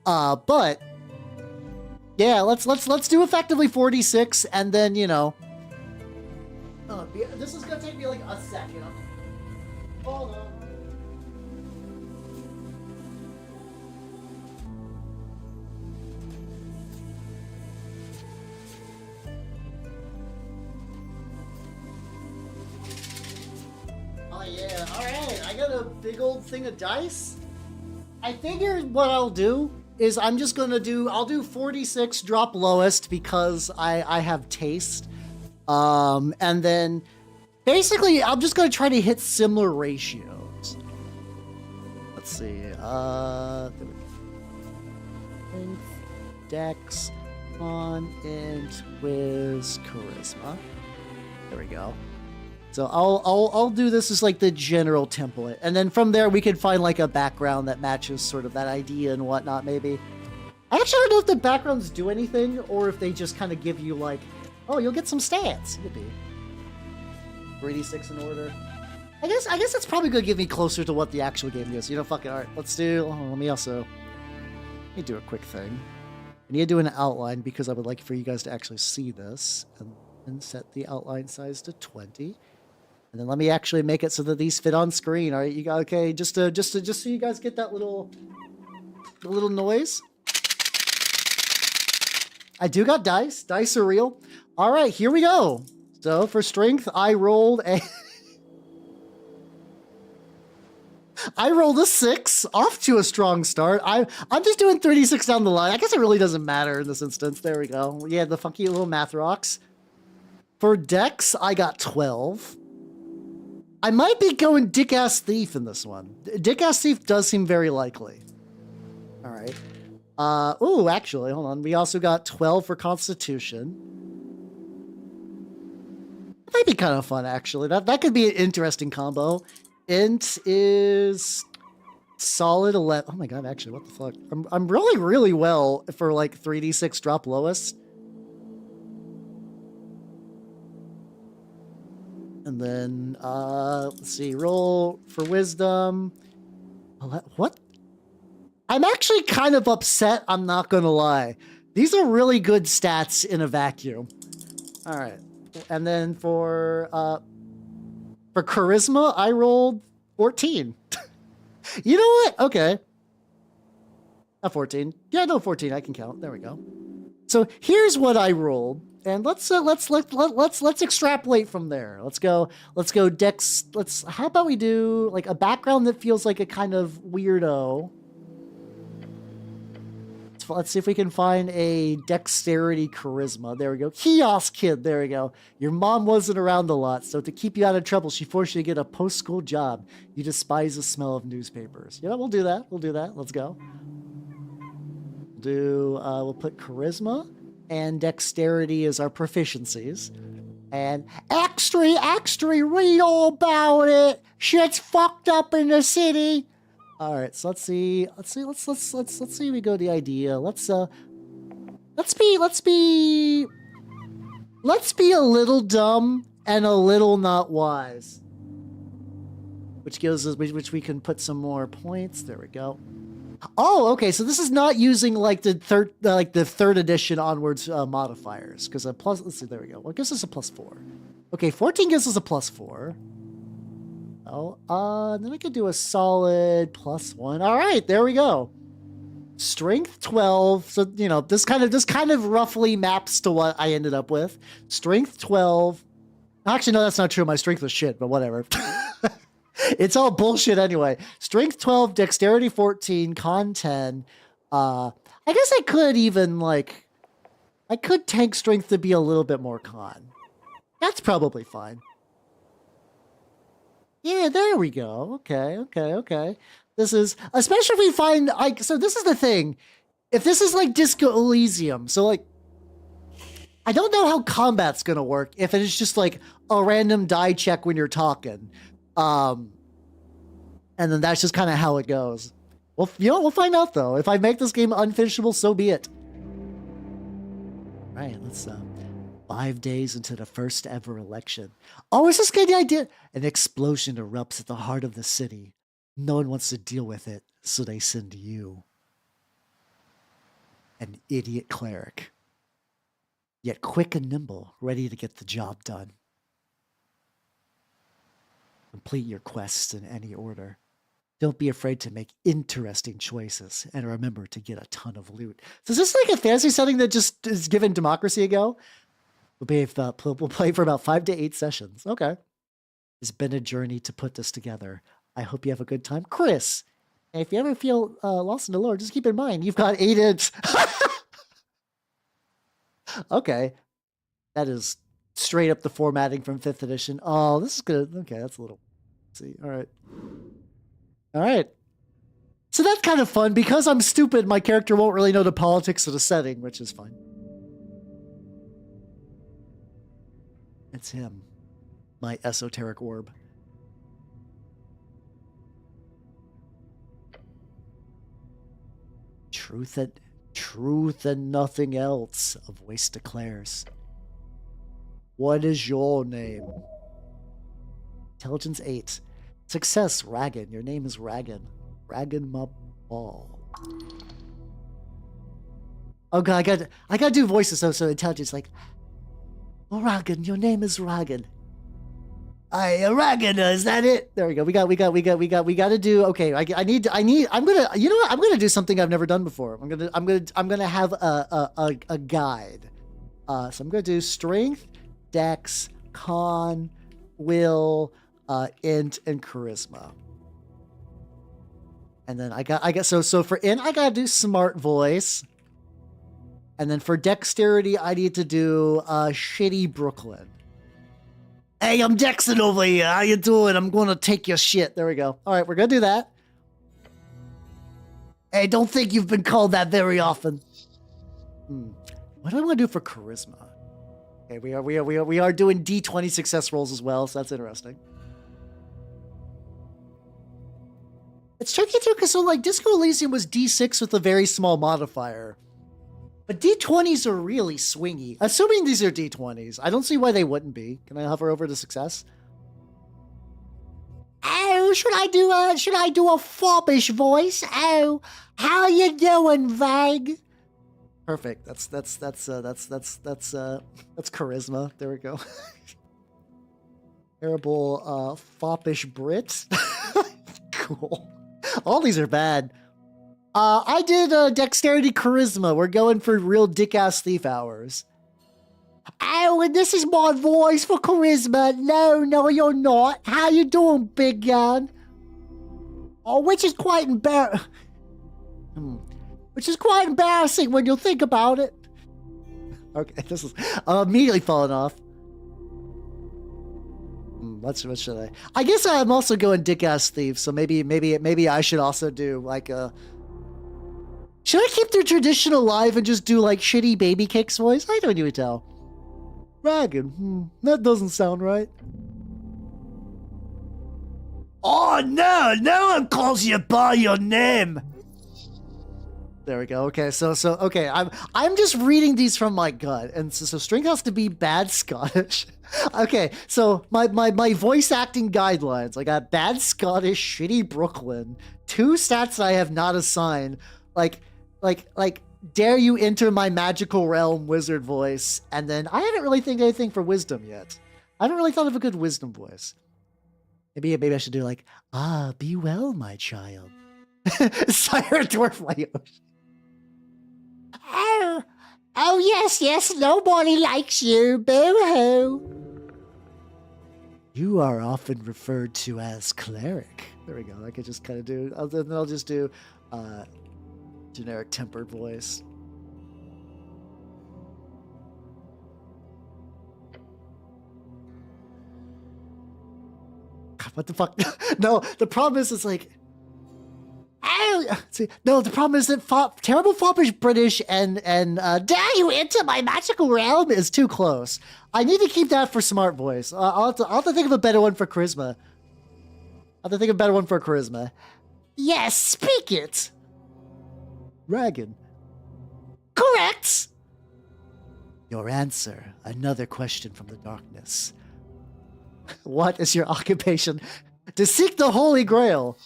But... Yeah, let's do effectively 46, and then, you know... this is gonna take me, like, a second. Hold on. Oh, yeah. Alright, I got a big old thing of dice. I figured what I'll do is I'm just gonna I'll do 46, drop lowest, because I have taste. And then basically I'm just gonna try to hit similar ratios. Let's see. There we go. Dex, Con, Int, Wiz, Charisma. There we go. So I'll do this as like the general template, and then from there we can find like a background that matches sort of that idea and whatnot. Maybe. I actually don't know if the backgrounds do anything or if they just kind of give you like, oh, you'll get some stats. Maybe. 3d6 in order. I guess that's probably gonna give me closer to what the actual game is. You know, fucking alright. Let's do. Oh, let me do a quick thing. I need to do an outline because I would like for you guys to actually see this, and set the outline size to 20. And then let me actually make it so that these fit on screen. All right, you got okay? Just so you guys get that little noise. I do got dice. Dice are real. All right, here we go. So for strength, I rolled a 6, off to a strong start. I'm just doing 36 down the line. I guess it really doesn't matter in this instance. There we go. Yeah, the funky little math rocks. For Dex, I got 12. I might be going Dick-Ass Thief in this one. Dick-Ass Thief does seem very likely. All right. Ooh, actually, hold on. We also got 12 for Constitution. That might be kind of fun, actually. That could be an interesting combo. Int is solid 11. Oh my god, actually, what the fuck? I'm rolling really well for like 3d6 drop lowest. And then, let's see, roll for wisdom. What? I'm actually kind of upset, I'm not gonna lie. These are really good stats in a vacuum. All right. And then for charisma, I rolled 14. You know what? Okay. Not 14. Yeah, no, 14, I can count. There we go. So here's what I rolled. And let's extrapolate from there. Let's go Dex. How about we do like a background that feels like a kind of weirdo. Let's see if we can find a dexterity charisma. There we go. Kiosk kid. There we go. Your mom wasn't around a lot, so to keep you out of trouble, she forced you to get a post-school job. You despise the smell of newspapers. Yeah, we'll do that. Let's go. We'll put charisma. And dexterity is our proficiencies. And extra, read all about it. Shit's fucked up in the city. All right, so let's see. We go to the idea. Let's be a little dumb and a little not wise. Which we can put some more points. There we go. Oh, okay. So this is not using like the third edition onwards modifiers, because a plus. Let's see. There we go. Well, it gives us a +4. Okay, 14 gives us a +4. Oh, then I could do a solid +1. All right, there we go. Strength 12. So you know this kind of roughly maps to what I ended up with. Strength 12. Actually, no, that's not true. My strength was shit, but whatever. It's all bullshit anyway. Strength 12, dexterity 14, con 10. I guess I could even I could tank strength to be a little bit more con. That's probably fine. Yeah, there we go. Okay. This is, especially if we find, so this is the thing. If this is like Disco Elysium, so I don't know how combat's gonna work if it is just like a random die check when you're talking. And then that's just kind of how it goes. Well, we'll find out though. If I make this game unfinishable, so be it. All right, let's 5 days into the first ever election. Oh, is this a good idea? An explosion erupts at the heart of the city. No one wants to deal with it, so they send you. An idiot cleric. Yet quick and nimble, ready to get the job done. Complete your quests in any order. Don't be afraid to make interesting choices, and remember to get a ton of loot. So is this like a fantasy setting that just is given democracy a go? We'll play for about 5 to 8 sessions. Okay. It's been a journey to put this together. I hope you have a good time. Chris, and if you ever feel lost in the lore, just keep in mind, you've got 8 inch. Okay. That is straight up the formatting from 5th edition. Oh, this is good. Okay, that's a little... Let's see. All right. All right. So that's kind of fun. Because I'm stupid, my character won't really know the politics of the setting, which is fine. It's him. My esoteric orb. Truth and nothing else, a voice declares. What is your name? Intelligence 8. Success, Ragan. Your name is Ragan. Ragan my ball. Oh god, I gotta do voices so intelligence like, oh Ragan, your name is Ragan. Ragan, is that it? There we go. We got to do. Okay, I'm gonna do something I've never done before. I'm gonna have a guide. So I'm gonna do strength, dex, con, will, int, and charisma. And then I got so for int I gotta do smart voice. And then for dexterity I need to do shitty Brooklyn. Hey, I'm Dexon over here. How you doing? I'm gonna take your shit. There we go. All right, we're gonna do that. Hey, don't think you've been called that very often. What do I want to do for charisma? Okay, we are doing D20 success rolls as well, so that's interesting. It's tricky too, because so like Disco Elysium was D6 with a very small modifier. But D20s are really swingy. Assuming these are D20s, I don't see why they wouldn't be. Can I hover over to success? Oh, should I do a foppish voice? Oh, how you doing, Vag? Perfect. That's charisma. There we go. Terrible foppish Brit. Cool. All these are bad. I did dexterity charisma. We're going for real dick-ass thief hours. Oh, and this is my voice for charisma. No, you're not. How you doing, big gun? Oh, which is quite embarrassing when you think about it. Okay, this is immediately falling off. What should I? I guess I'm also going dick-ass thief, so maybe I should also do like a... Should I keep the tradition alive and just do like shitty baby kicks voice? I don't even tell. Ragan, that doesn't sound right. Oh no one calls you by your name. There we go. Okay, so okay, I'm just reading these from my gut, and so strength has to be bad Scottish. Okay, so my voice acting guidelines. I got bad Scottish, shitty Brooklyn, 2 stats that I have not assigned. Like, dare you enter my magical realm wizard voice, and then I haven't really think anything for wisdom yet. I haven't really thought of a good wisdom voice. Maybe I should do like, be well, my child. Sire Dwarf Layoshi. Oh yes, nobody likes you, boo-hoo. You are often referred to as cleric. There we go. I could just kind of do, I'll just do, generic tempered voice. God, what the fuck? No, the problem is it's like, oh see, no, the problem is that terrible foppish British and dare you into my magical realm is too close. I need to keep that for smart voice. I'll have to think of a better one for charisma. I'll have to think of a better one for charisma. Yes, speak it. Dragon. Correct. Your answer. Another question from the darkness. What is your occupation? To seek the Holy Grail.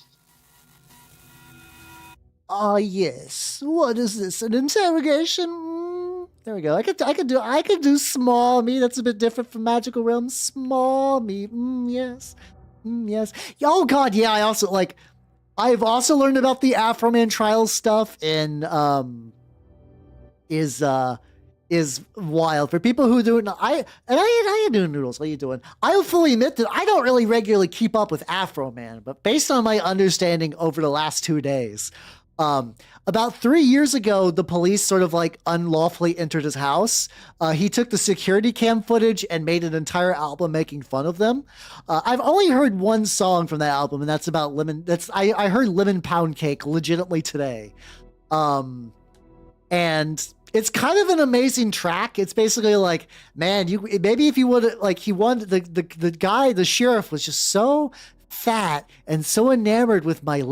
Ah, yes. What is this? An interrogation? There we go. I could do small me. That's a bit different from magical realms. Small me. Yes. Yes. Oh God, yeah. I've also learned about the Afro-Man trials stuff in is wild for people who do it. How you doing, Noodles? What are you doing? I will fully admit that I don't really regularly keep up with Afro-Man, but based on my understanding over the last 2 days, about 3 years ago, the police sort of like unlawfully entered his house. He took the security cam footage and made an entire album making fun of them. I've only heard one song from that album, and that's about lemon. I heard Lemon Pound Cake legitimately today. And it's kind of an amazing track. It's basically like, man, maybe if you would like, he wanted the sheriff was just so fat and so enamored with my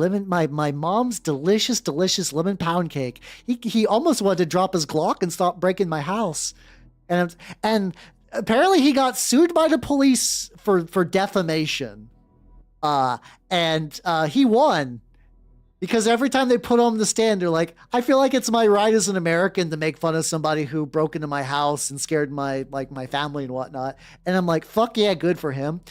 mom's delicious lemon pound cake. He almost wanted to drop his Glock and stop breaking my house. And apparently he got sued by the police for defamation. And he won. Because every time they put on the stand, they're like, I feel like it's my right as an American to make fun of somebody who broke into my house and scared my family and whatnot. And I'm like, fuck yeah, good for him.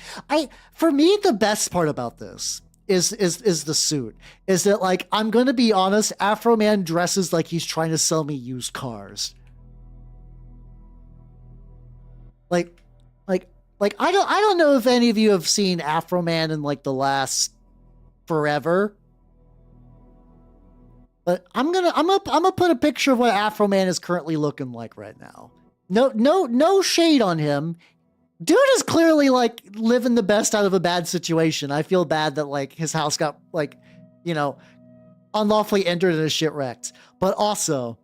For me, the best part about this is the suit. Is that, like, I'm going to be honest, Afro-Man dresses like he's trying to sell me used cars. Like I don't know if any of you have seen Afro-Man in like the last forever. But I'm gonna put a picture of what Afro-Man is currently looking like right now. No shade on him. Dude is clearly like living the best out of a bad situation. I feel bad that like his house got like, unlawfully entered and his shit wrecked. But also,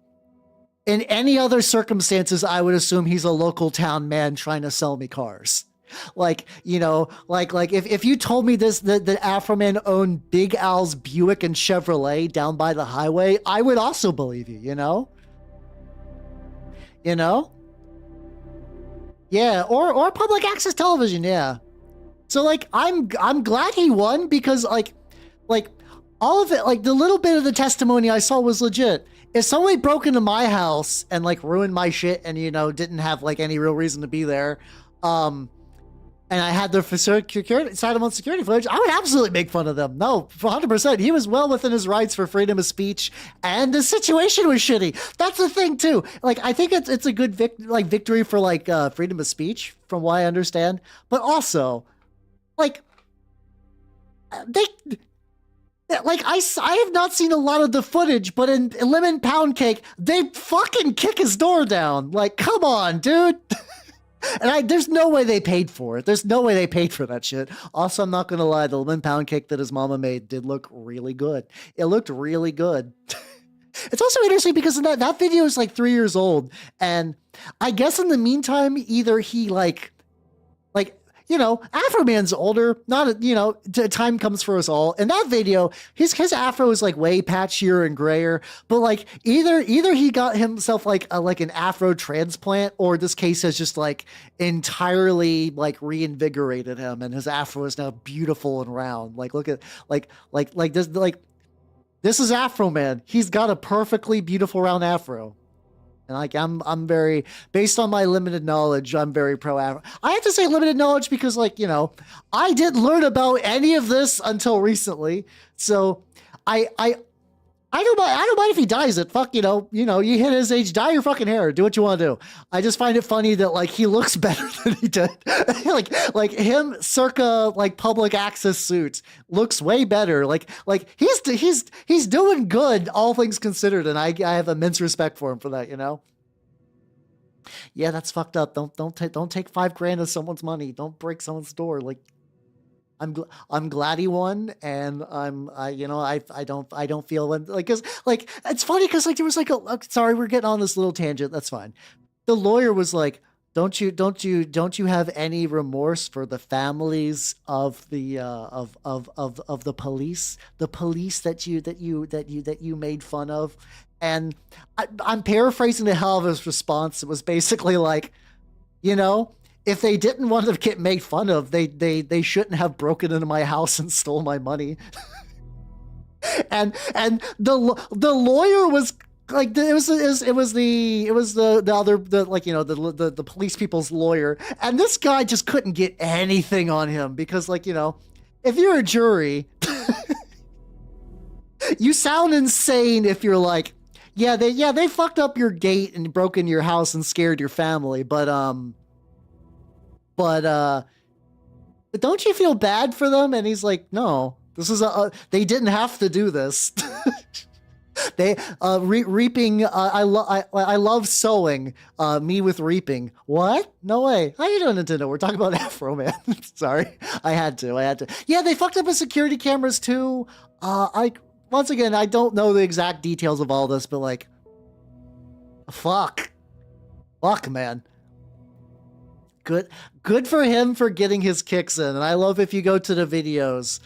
in any other circumstances, I would assume he's a local town man trying to sell me cars. Like, if you told me that Afro-Man owned Big Al's Buick and Chevrolet down by the highway, I would also believe you, you know? Yeah, or public access television, yeah. So like I'm glad he won because like all of it, like the little bit of the testimony I saw was legit. If somebody broke into my house and like ruined my shit and didn't have like any real reason to be there, and I had the security footage, I would absolutely make fun of them. No, 100%. He was well within his rights for freedom of speech, and the situation was shitty. That's the thing too. Like, I think it's a good victory for like freedom of speech, from what I understand. But also, like, I have not seen a lot of the footage, but in Lemon Pound Cake, they fucking kick his door down. Like, come on, dude. And there's no way they paid for it. There's no way they paid for that shit. Also, I'm not going to lie, the lemon pound cake that his mama made did look really good. It looked really good. It's also interesting because that video is like 3 years old. And I guess in the meantime, either he Afro-Man's older, time comes for us all. In that video, his afro is like way patchier and grayer, but like either he got himself like an afro transplant, or this case has just like entirely like reinvigorated him, and his afro is now beautiful and round. Like, look at this is Afro-Man. He's got a perfectly beautiful round afro. And like I'm very, based on my limited knowledge, I'm very pro Afro. I have to say limited knowledge because I didn't learn about any of this until recently. So I don't mind if he dyes it. Fuck, you hit his age, dye your fucking hair, do what you want to do. I just find it funny that like he looks better than he did. like him circa like public access suits looks way better. Like he's doing good, all things considered, and I have immense respect for him for that, Yeah, that's fucked up. Don't take $5,000 of someone's money. Don't break someone's door. Like, I'm glad he won, and I don't feel like, cause like it's funny because like there was like sorry, we're getting on this little tangent. That's fine. The lawyer was like, don't you have any remorse for the families of the of the police that you made fun of? And I'm paraphrasing the hell of his response. It was basically like, you know, if they didn't want to get made fun of, they shouldn't have broken into my house and stole my money. And the lawyer was like, it was the other, the like, you know, the police people's lawyer, and this guy just couldn't get anything on him because, like, you know, if you're a jury, you sound insane if you're like, yeah, they fucked up your gate and broke into your house and scared your family, but don't you feel bad for them? And he's like, no, this is they didn't have to do this. They reaping. I love sowing. Me with reaping. What? No way. How you doing, Nintendo? We're talking about Afro Man. Sorry, I had to. Yeah, they fucked up his security cameras too. Once again, I don't know the exact details of all this, but like, fuck, man. Good for him for getting his kicks in. And I love if you go to the videos.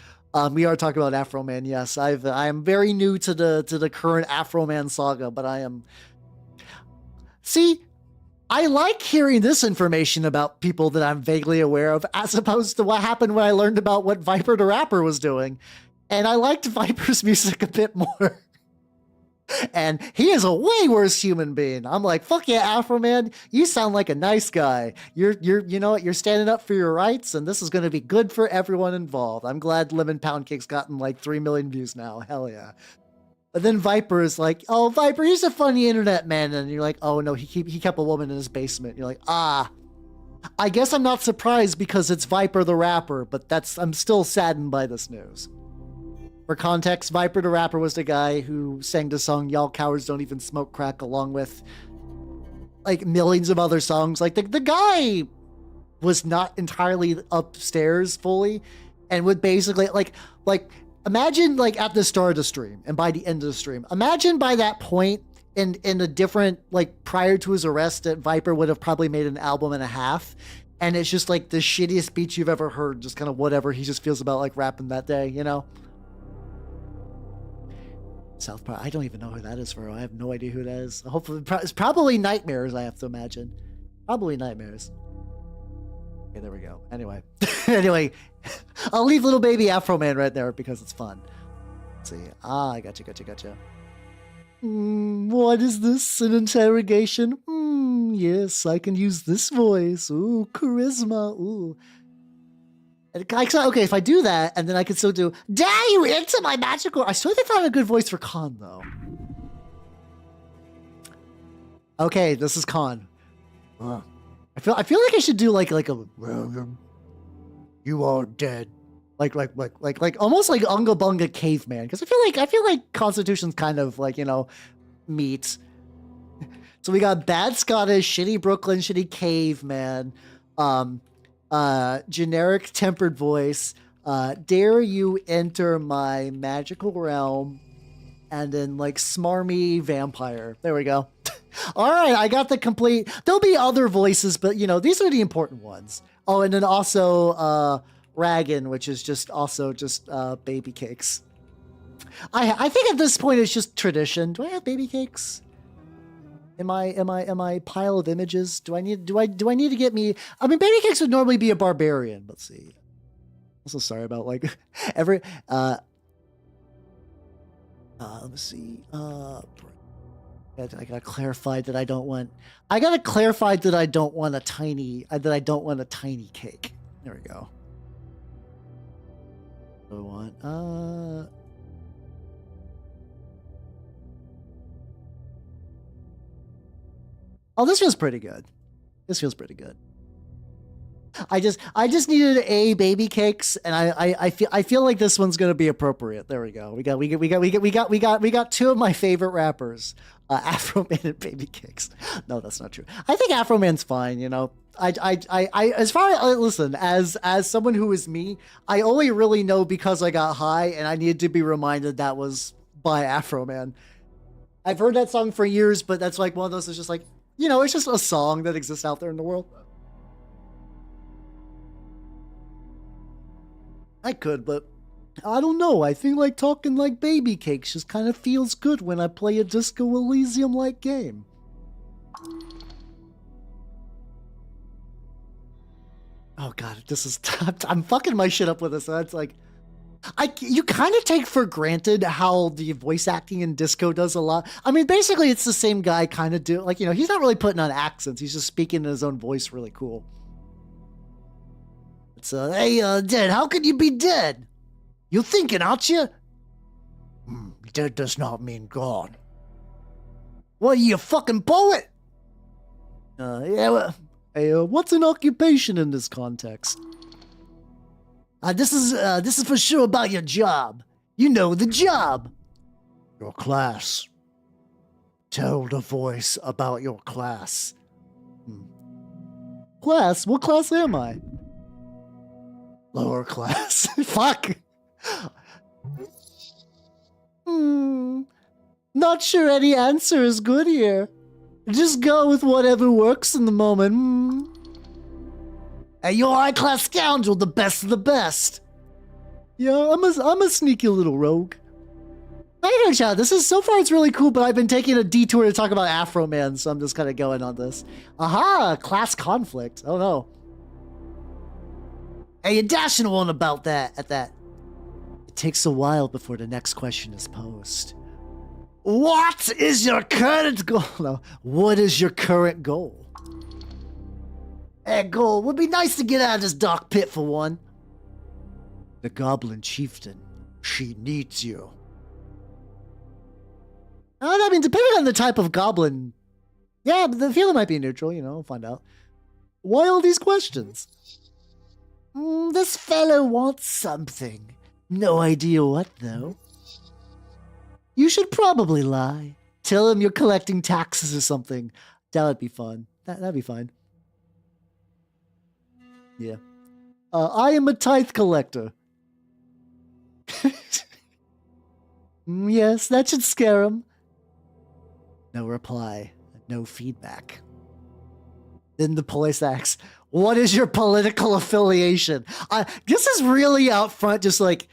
We are talking about Afro Man. Yes, I am very new to the current Afro Man saga, but I am. See, I like hearing this information about people that I'm vaguely aware of, as opposed to what happened when I learned about what Viper the Rapper was doing, and I liked Viper's music a bit more. And he is a way worse human being. I'm like, fuck yeah, Afro Man, you sound like a nice guy. You're you know what, you're standing up for your rights, and this is going to be good for everyone involved. I'm glad Lemon Pound Cake's gotten like 3 million views now. Hell yeah. But then Viper is like, oh, Viper, he's a funny internet man. And you're like, oh no, he kept a woman in his basement. You're like, I guess I'm not surprised because it's Viper the Rapper, but I'm still saddened by this news. For context, Viper the Rapper was the guy who sang the song Y'all Cowards Don't Even Smoke Crack, along with like millions of other songs. Like the guy was not entirely upstairs fully, and would basically like imagine like at the start of the stream and by the end of the stream, imagine by that point in a different, like prior to his arrest, that Viper would have probably made an album and a half. And it's just like the shittiest beat you've ever heard, just kind of whatever he just feels about like rapping that day, you know? South Park. I don't even know who that is, for. I have no idea who that is. Hopefully, it's probably Nightmares. I have to imagine. Probably Nightmares. Okay, there we go. Anyway, I'll leave little baby Afro Man right there because it's fun. Let's see. I gotcha. What is this? An interrogation? Yes, I can use this voice. Ooh, charisma. Ooh. Okay, if I do that, and then I can still do, dare you into my magical... I swear they found a good voice for Khan, though. Okay, this is Khan. I feel like I should do like a... You are dead. Like almost like Unga Bunga Caveman. Because I feel like Constitution's kind of like, you know, meat. So we got bad Scottish, shitty Brooklyn, shitty Caveman. Generic tempered voice, dare you enter my magical realm, and then like smarmy vampire. There we go. All right, I got the complete. There'll be other voices, but you know, these are the important ones. Oh, and then also Raggin, which is just baby cakes. I think at this point it's just tradition. Do I have baby cakes? Am I pile of images? Do I need to get me? I mean, baby cakes would normally be a barbarian. Let's see. I'm so sorry about like every. Let me see. I gotta clarify that I don't want. I gotta clarify that I don't want a tiny. That I don't want a tiny cake. There we go. What do I want? Oh, this feels pretty good. I just needed a baby cakes, and I feel like this one's gonna be appropriate. There we go. We got two of my favorite rappers, Afro Man and Baby Cakes. No, that's not true. I think Afro Man's fine. You know, as far as listen, as someone who is me, I only really know because I got high, and I needed to be reminded that was by Afro Man. I've heard that song for years, but that's like one of those that's just like, you know, it's just a song that exists out there in the world. I could, but I don't know. I feel like talking like baby cakes just kind of feels good when I play a Disco Elysium-like game. Oh god, this is I'm fucking my shit up with this. That's like, you kind of take for granted how the voice acting in Disco does a lot. I mean, basically, it's the same guy kind of do, like, you know, he's not really putting on accents. He's just speaking in his own voice really cool. It's hey, dead, how could you be dead? You're thinking, aren't you? Dead does not mean gone. What, are you a fucking poet? Yeah, well, hey, what's an occupation in this context? This is for sure about your job. You know the job. Your class. Tell the voice about your class. Class? What class am I? Lower class. Fuck. Not sure any answer is good here. Just go with whatever works in the moment. Hey, you're a high-class scoundrel, the best of the best. Yeah, I'm a sneaky little rogue. I know, chat. This is, so far it's really cool, but I've been taking a detour to talk about Afro Man, so I'm just kind of going on this. Aha, class conflict. Oh no. Hey, you're dashing one about that, at that. It takes a while before the next question is posed. What is your current goal? No, what is your current goal? Hey, goal, would be nice to get out of this dark pit for one. The Goblin Chieftain, she needs you. I mean, depending on the type of goblin, yeah, the feeling might be neutral, you know, we'll find out. Why all these questions? This fellow wants something. No idea what, though. You should probably lie. Tell him you're collecting taxes or something. That would be fun. That'd be fine. Yeah. I am a tithe collector. Yes, that should scare him. No reply. No feedback. Then the police asks, what is your political affiliation? This is really out front, just like,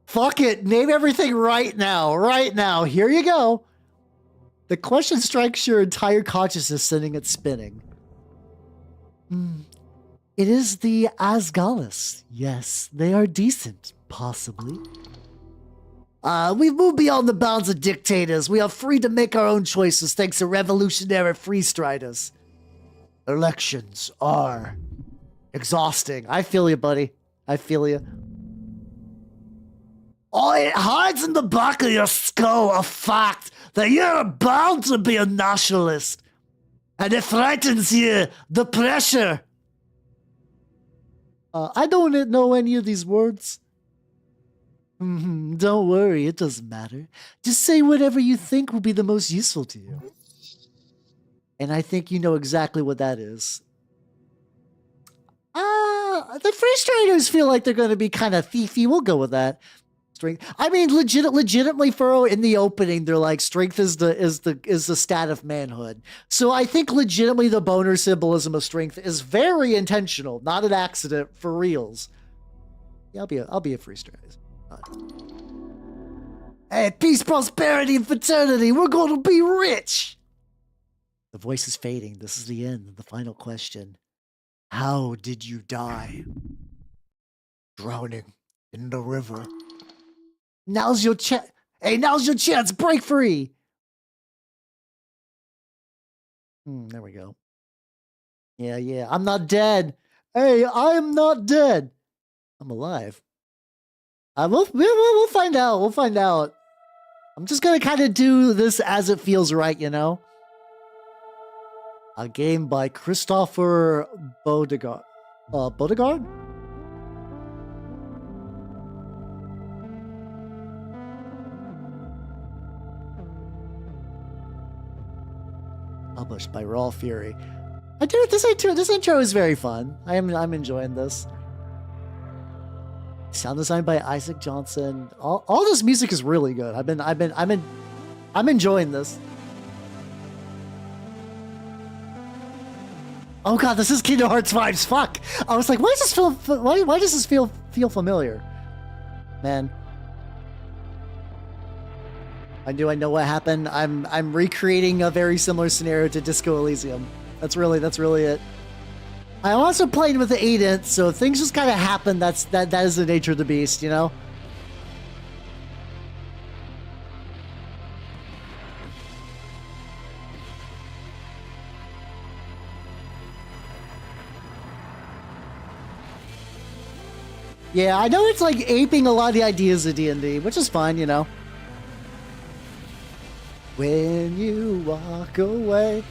fuck it, name everything right now, right now. Here you go. The question strikes your entire consciousness, sending it spinning. It is the Asgalis. Yes, they are decent, possibly. We've moved beyond the bounds of dictators. We are free to make our own choices thanks to revolutionary freestriders. Elections are exhausting. I feel you, buddy. I feel you. Oh, it hides in the back of your skull a fact that you're bound to be a nationalist. And it frightens you, the pressure. I don't know any of these words. Don't worry, it doesn't matter. Just say whatever you think will be the most useful to you. And I think you know exactly what that is. The freestriders feel like they're going to be kind of thiefy. We'll go with that. Strength. I mean, legitimately, Furrow, in the opening, they're like, strength is the stat of manhood. So I think legitimately the boner symbolism of strength is very intentional, not an accident, for reals. Yeah, I'll be a freestrider. Hey, peace, prosperity, and fraternity. We're going to be rich. The voice is fading. This is the end. The final question. How did you die? Drowning in the river. Now's your chance. Hey, now's your chance. Break free. There we go. Yeah. I'm not dead. Hey, I am not dead. I'm alive. We'll find out. We'll find out. I'm just gonna kind of do this as it feels right, you know? A game by Christopher Bodegard. Bodegard? Published by Raw Fury. I do this intro is very fun. I'm enjoying this. Sound designed by Isaac Johnson. All this music is really good. I'm enjoying this. Oh god, this is Kingdom Hearts vibes. Fuck. I was like, why does this feel familiar? Man. I know what happened. I'm recreating a very similar scenario to Disco Elysium. That's really it. I also played with the 8-inch, so things just kind of happen. That is the nature of the beast, you know? Yeah, I know it's like aping a lot of the ideas of D&D, which is fine, you know? When you walk away.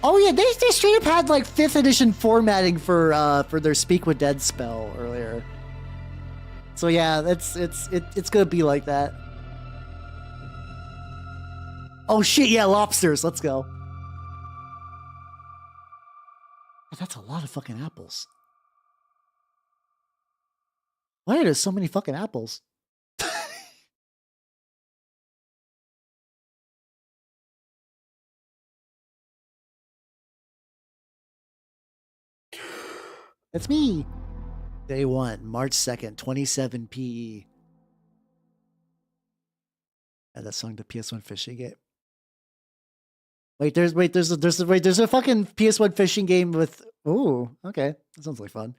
Oh yeah, they straight up had like 5th edition formatting for their Speak with Dead spell earlier. So yeah, it's gonna be like that. Oh shit, yeah, lobsters, let's go. That's a lot of fucking apples. Why are there so many fucking apples? It's me. Day 1, March 2nd, 27 PE. And that song to PS1 fishing game. Wait, there's a fucking PS1 fishing game with. Ooh, okay, that sounds like fun.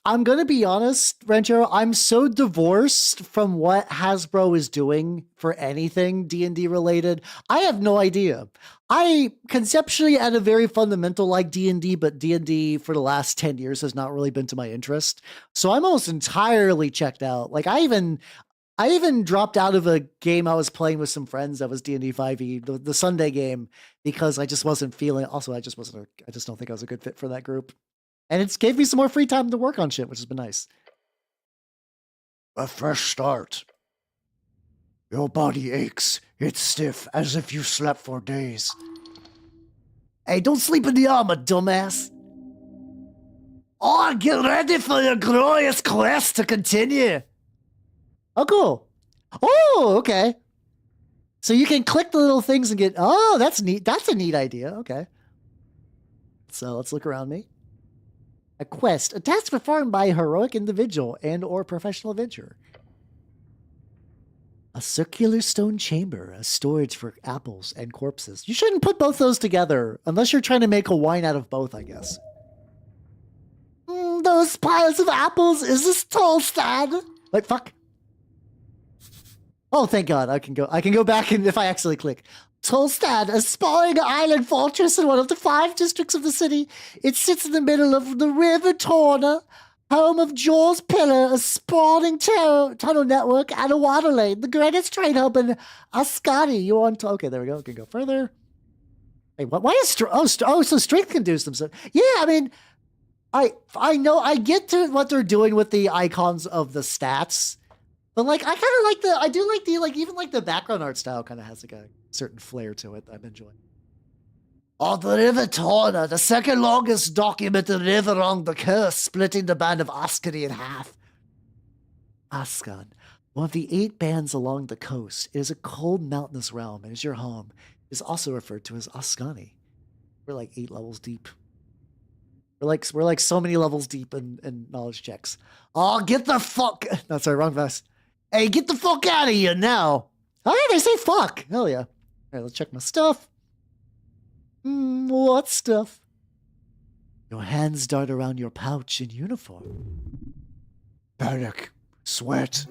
I'm gonna be honest, Rancho. I'm so divorced from what Hasbro is doing for anything D&D related. I have no idea. I conceptually at a very fundamental like D&D, but D&D for the last 10 years has not really been to my interest. So I'm almost entirely checked out. Like I even dropped out of a game I was playing with some friends that was D&D 5e, the Sunday game, because I just wasn't feeling. Also, I just don't think I was a good fit for that group. And it's gave me some more free time to work on shit, which has been nice. A fresh start. Your body aches. It's stiff, as if you slept for days. Hey, don't sleep in the armor, dumbass. Oh, get ready for your glorious quest to continue. Oh, cool. Oh, okay. So you can click the little things and get... Oh, that's neat. That's a neat idea. Okay. So let's look around me. A quest, a task performed by a heroic individual and or professional adventurer. A circular stone chamber, a storage for apples and corpses. You shouldn't put both those together, unless you're trying to make a wine out of both, I guess. Those piles of apples, is this Tolstad? Wait, fuck. Oh, thank God, I can go back and if I actually click. Tolstad, a sprawling island fortress in one of the 5 districts of the city. It sits in the middle of the River Torna, home of Jaws Pillar, a sprawling tunnel network, and a water lane. The greatest train hub in Ascari. You want to... Okay, there we go. We can go further. Hey, what? Why is... so strength can do some stuff. Yeah, I mean... I know... I get to what they're doing with the icons of the stats. But, like, I kind of like the... I do like the... Like, even, like, the background art style kind of has, like, a certain flair to it I'm enjoying. On the River Torna, the second longest documented river along the coast, splitting the band of Ascari in half. Ascan, one of the 8 bands along the coast, it is a cold mountainous realm and is your home. It is also referred to as Ascani. We're like 8 levels deep. We're like so many levels deep in knowledge checks. Oh, get the fuck... No, sorry, wrong verse. Hey, get the fuck out of here now. Oh, yeah, they say fuck. Hell yeah. All right, let's check my stuff. What stuff? Your hands dart around your pouch in uniform. Panic. Sweat.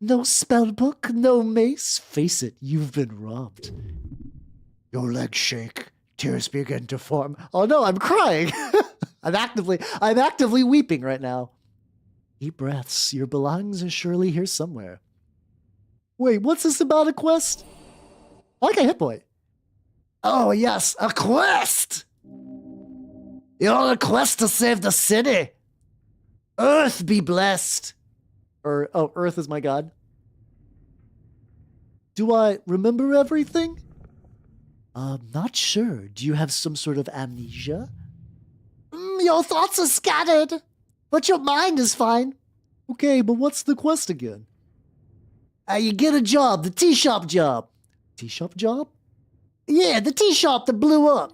No spellbook, no mace. Face it, you've been robbed. Your legs shake. Tears begin to form. Oh no, I'm crying. I'm actively weeping right now. Deep breaths. Your belongings are surely here somewhere. Wait, what's this about a quest? I like a hit point. Oh, yes, a quest! You're on a quest to save the city. Earth be blessed. Earth is my god. Do I remember everything? Not sure. Do you have some sort of amnesia? Your thoughts are scattered, but your mind is fine. Okay, but what's the quest again? You get a job, the tea shop job. Tea shop job? Yeah, the tea shop that blew up.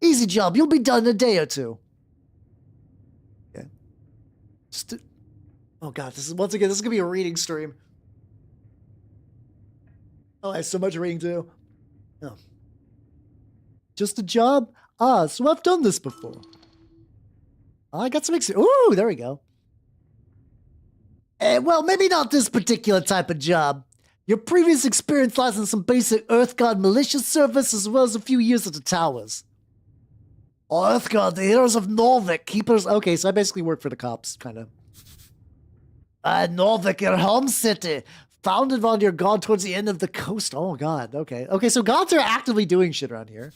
Easy job, you'll be done in a day or two. Okay. Oh god, this is once again, this is gonna be a reading stream. Oh, I have so much reading to do. Oh. Just a job? Ah, so I've done this before. I got some ooh, there we go. Well, maybe not this particular type of job. Your previous experience lies in some basic Earth Guard militia service as well as a few years at the towers. Oh, Earth Guard, the heroes of Norvik, keepers. Okay, so I basically work for the cops, kind of. Norvik, your home city. Founded on your god towards the end of the coast. Oh, god, okay. Okay, so gods are actively doing shit around here.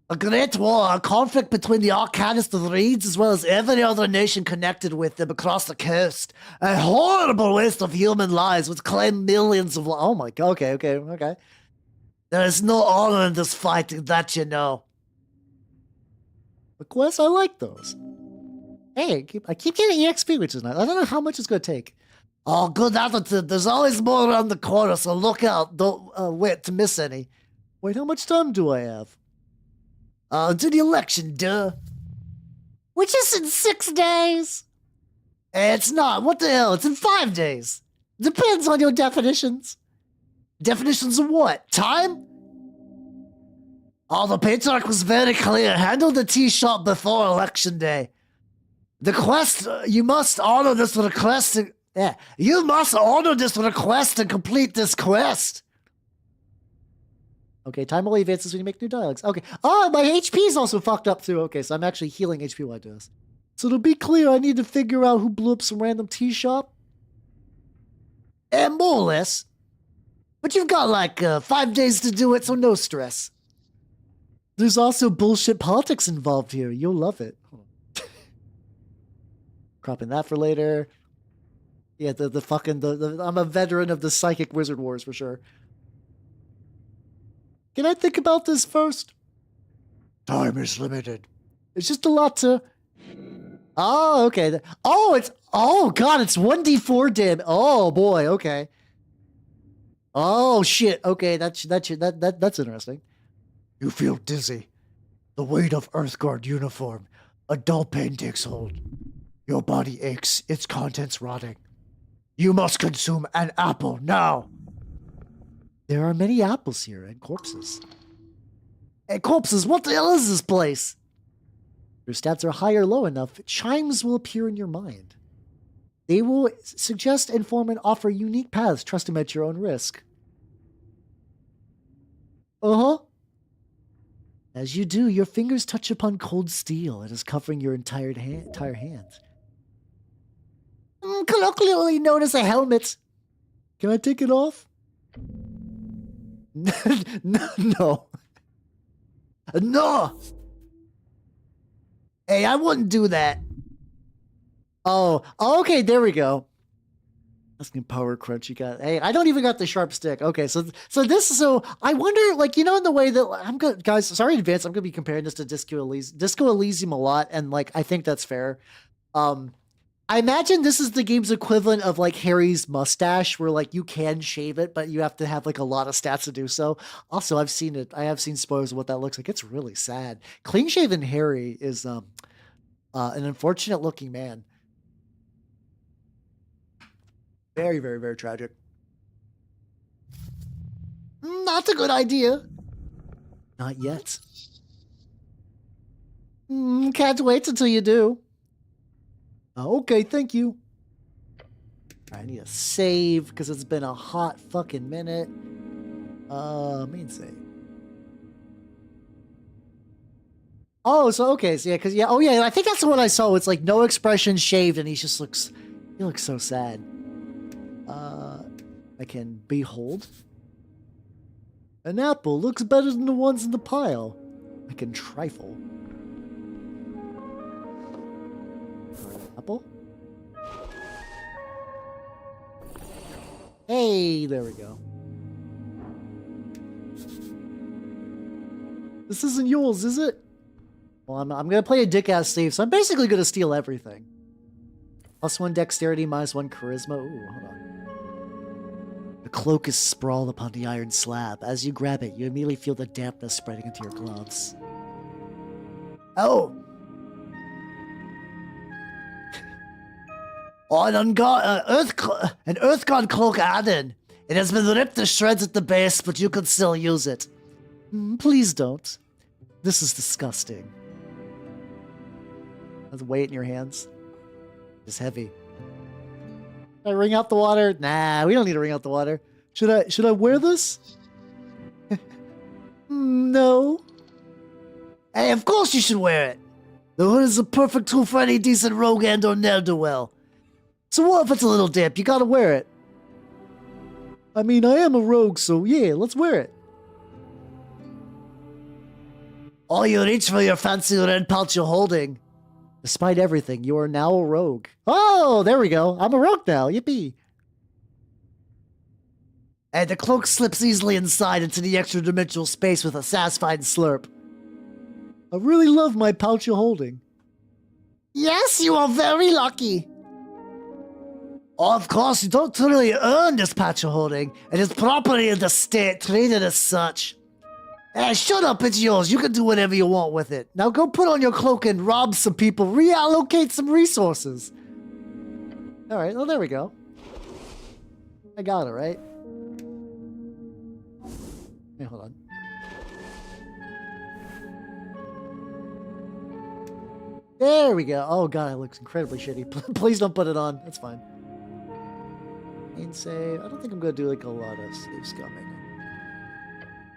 A great war, a conflict between the Arcanist of the Reeds as well as every other nation connected with them across the coast. A horrible waste of human lives which claim millions of lives. Oh my god, okay. There is no honor in this fighting, that you know. The quests, I like those. Hey, I keep getting EXP, which is nice. I don't know how much it's going to take. Oh, good attitude. There's always more around the corner, so look out. Don't wait to miss any. Wait, how much time do I have? To the election, duh. Which is in 6 days. It's not. What the hell? It's in 5 days. Depends on your definitions. Definitions of what? Time? Oh, the patriarch was very clear. Handle the tea shop before election day. The quest, you must honor this request. You must honor this request and complete this quest. Okay, time only advances when you make new dialogues. Okay. Oh, my HP is also fucked up too. Okay, so I'm actually healing HP while I do this. So to be clear, I need to figure out who blew up some random tea shop. And more or less. But you've got like 5 days to do it, so no stress. There's also bullshit politics involved here. You'll love it. Cropping that for later. Yeah, the fucking, I'm a veteran of the Psychic Wizard Wars for sure. Can I think about this first? Time is limited. It's just a lot to... Oh, okay. Oh, God, it's 1d4 damage. Oh, boy, okay. Oh, shit. Okay, that's interesting. You feel dizzy. The weight of Earthguard uniform. A dull pain takes hold. Your body aches. Its contents rotting. You must consume an apple now. There are many apples here and corpses. And corpses, what the hell is this place? Your stats are high or low enough, chimes will appear in your mind. They will suggest, inform, and offer unique paths, trust them at your own risk. Uh-huh. As you do, your fingers touch upon cold steel. It is covering your entire hand. Colloquially known as a helmet. Can I take it off? No. No! Hey, I wouldn't do that. Oh, okay, there we go. Asking power crunch you got. Hey, I don't even got the sharp stick. Okay, so I wonder, like, you know, in the way that I'm good, guys, sorry in advance, I'm gonna be comparing this to Disco Elysium a lot, and like I think that's fair. I imagine this is the game's equivalent of like Harry's mustache, where like you can shave it, but you have to have like a lot of stats to do so. Also, I've seen it. I have seen spoilers of what that looks like. It's really sad. Clean shaven Harry is an unfortunate looking man. Very, very, very tragic. Not a good idea. Not yet. Can't wait until you do. Okay, thank you. I need a save because it's been a hot fucking minute. Main save. Oh, so okay, so yeah, because yeah, oh yeah, I think that's what I saw. It's like no expression, shaved, and he looks so sad. I can behold. An apple looks better than the ones in the pile. I can trifle. Apple. Hey, there we go. This isn't yours, is it? Well, I'm gonna play a dick-ass thief, so I'm basically gonna steal everything. +1 dexterity, -1 charisma. Ooh, hold on. The cloak is sprawled upon the iron slab. As you grab it, you immediately feel the dampness spreading into your gloves. Oh! An Earthgod cloak added. It has been ripped to shreds at the base, but you can still use it. Please don't. This is disgusting. That's weight in your hands. It's heavy. Should I wring out the water? Nah, we don't need to wring out the water. Should I wear this? No. Hey, of course you should wear it. The hood is a perfect tool for any decent rogue and or ne'er-do-well. So what if it's a little damp? You gotta wear it. I mean, I am a rogue, so yeah, let's wear it. Oh, you reach for your fancy red pouch you're holding. Despite everything, you are now a rogue. Oh, there we go. I'm a rogue now. Yippee. And the cloak slips easily inside into the extra-dimensional space with a satisfying slurp. I really love my pouch you're holding. Yes, you are very lucky. Oh, of course, you don't really earn this pouch you're holding. It is property of the state, treated as such. Hey, shut up, it's yours. You can do whatever you want with it. Now go put on your cloak and rob some people, reallocate some resources. Alright, well, there we go. I got it, right? Hey, hold on. There we go. Oh god, it looks incredibly shitty. Please don't put it on. That's fine. Main save. I don't think I'm gonna do like a lot of save scumming.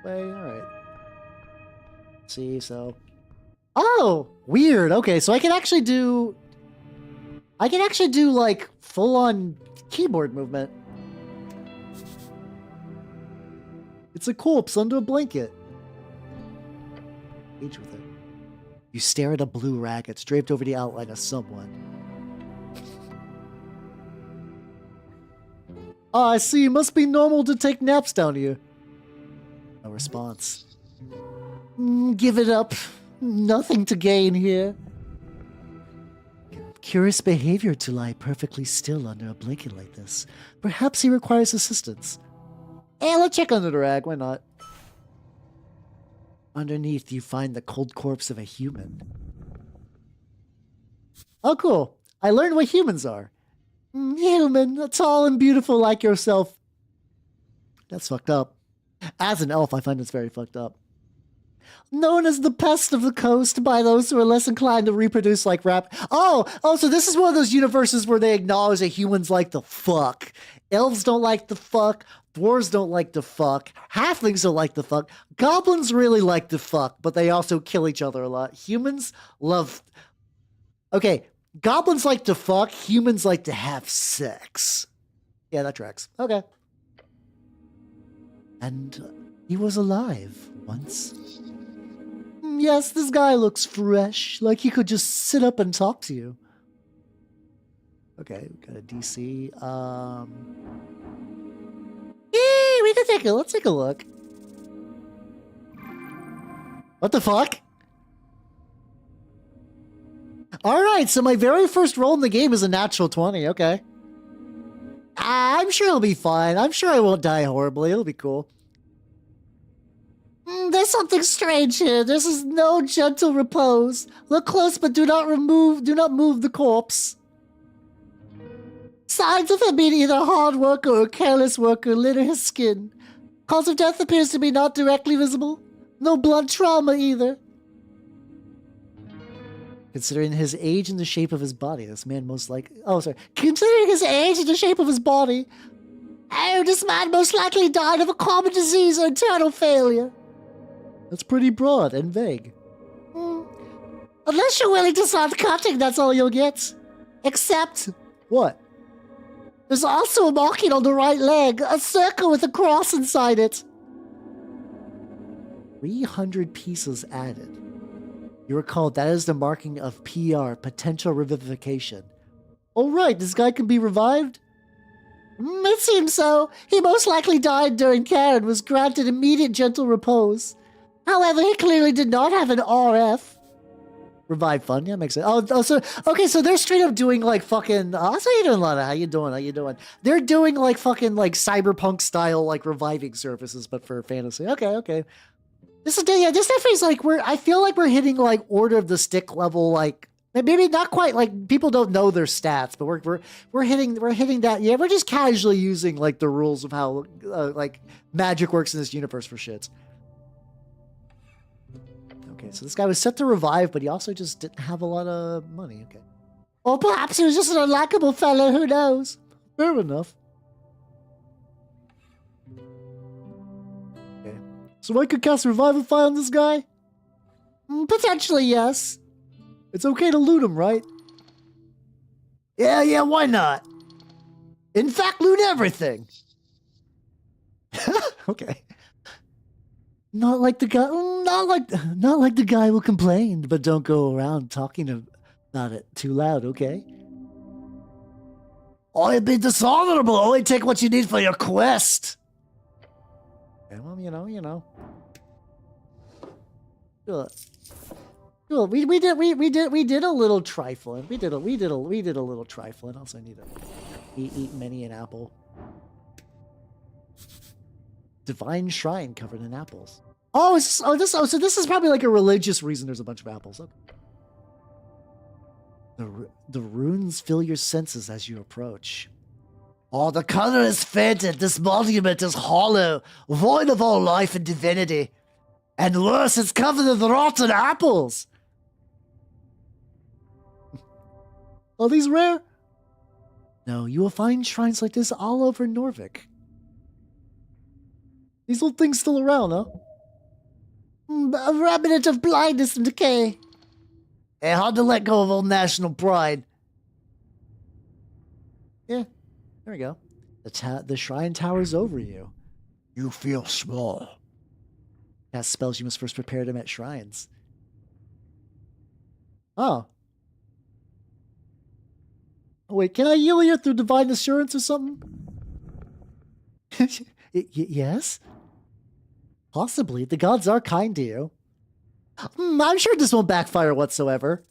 Alright. See, so... Oh! Weird! Okay, so I can actually do... like, full-on keyboard movement. It's a corpse under a blanket. Engage with it. You stare at a blue rag. It's draped over the outline of someone. Oh, I see. It must be normal to take naps down here. No response. Give it up. Nothing to gain here. Curious behavior to lie perfectly still under a blanket like this. Perhaps he requires assistance. Hey, let's check under the rag. Why not? Underneath, you find the cold corpse of a human. Oh, cool. I learned what humans are. Human, tall and beautiful like yourself. That's fucked up. As an elf, I find this very fucked up. Known as the pest of the coast by those who are less inclined to reproduce like rap. Oh, so this is one of those universes where they acknowledge that humans like to fuck. Elves don't like to fuck. Dwarves don't like to fuck. Halflings don't like to fuck. Goblins really like to fuck, but they also kill each other a lot. Humans love... Okay, goblins like to fuck. Humans like to have sex. Yeah, that tracks. Okay. And he was alive once. Yes, this guy looks fresh, like he could just sit up and talk to you. Okay, we got a DC. Yay, we can take it. Let's take a look. What the fuck? Alright, so my very first roll in the game is a natural 20, okay. I'm sure it'll be fine. I'm sure I won't die horribly. It'll be cool. There's something strange here. This is no gentle repose. Look close, but do not move the corpse. Signs of him being either a hard worker or a careless worker litter his skin. Cause of death appears to be not directly visible. No blood trauma either. Considering his age and the shape of his body, this man most likely... Oh, sorry. Considering his age and the shape of his body... Oh, this man most likely died of a common disease or internal failure. That's pretty broad and vague. Unless you're willing to start cutting, that's all you'll get. Except... What? There's also a marking on the right leg. A circle with a cross inside it. 300 pieces added. You recall that is the marking of PR, potential revivification. Oh right, this guy can be revived? It seems so. He most likely died during care and was granted immediate gentle repose. However, he clearly did not have an RF. Revive fund, yeah, makes sense. So they're straight up doing like fucking. So you doing, Lana? How you doing? How you doing? They're doing like fucking like cyberpunk style like reviving services, but for fantasy. Okay. This definitely is like I feel like we're hitting like Order of the Stick level, like maybe not quite, like people don't know their stats, but we're hitting that. Yeah, we're just casually using like the rules of how like magic works in this universe for shits. Okay, so this guy was set to revive, but he also just didn't have a lot of money. Okay. Or perhaps he was just an unlikable fellow, who knows? Fair enough. Okay. So I could cast Revivify on this guy? Potentially, yes. It's okay to loot him, right? Yeah, why not? In fact, loot everything. Okay. Not like the guy who complained, but don't go around talking about it too loud, okay? I'd be dishonorable. Only take what you need for your quest. Yeah, well, you know. Cool. We did a little trifling. We did a little trifling. Also need to eat many an apple. Divine shrine covered in apples. So this is probably like a religious reason there's a bunch of apples. Okay. The runes fill your senses as you approach. Oh, the color is faded. This monument is hollow, void of all life and divinity. And worse, it's covered with rotten apples. Are these rare? No, you will find shrines like this all over Norvik. These old things still around, huh? A remnant of blindness and decay. Hey, hard to let go of old national pride. Yeah, there we go. The shrine towers over you. You feel small. Cast spells, you must first prepare them at shrines. Oh. Oh, wait, can I heal you through divine assurance or something? Yes? Possibly. The gods are kind to you. I'm sure this won't backfire whatsoever.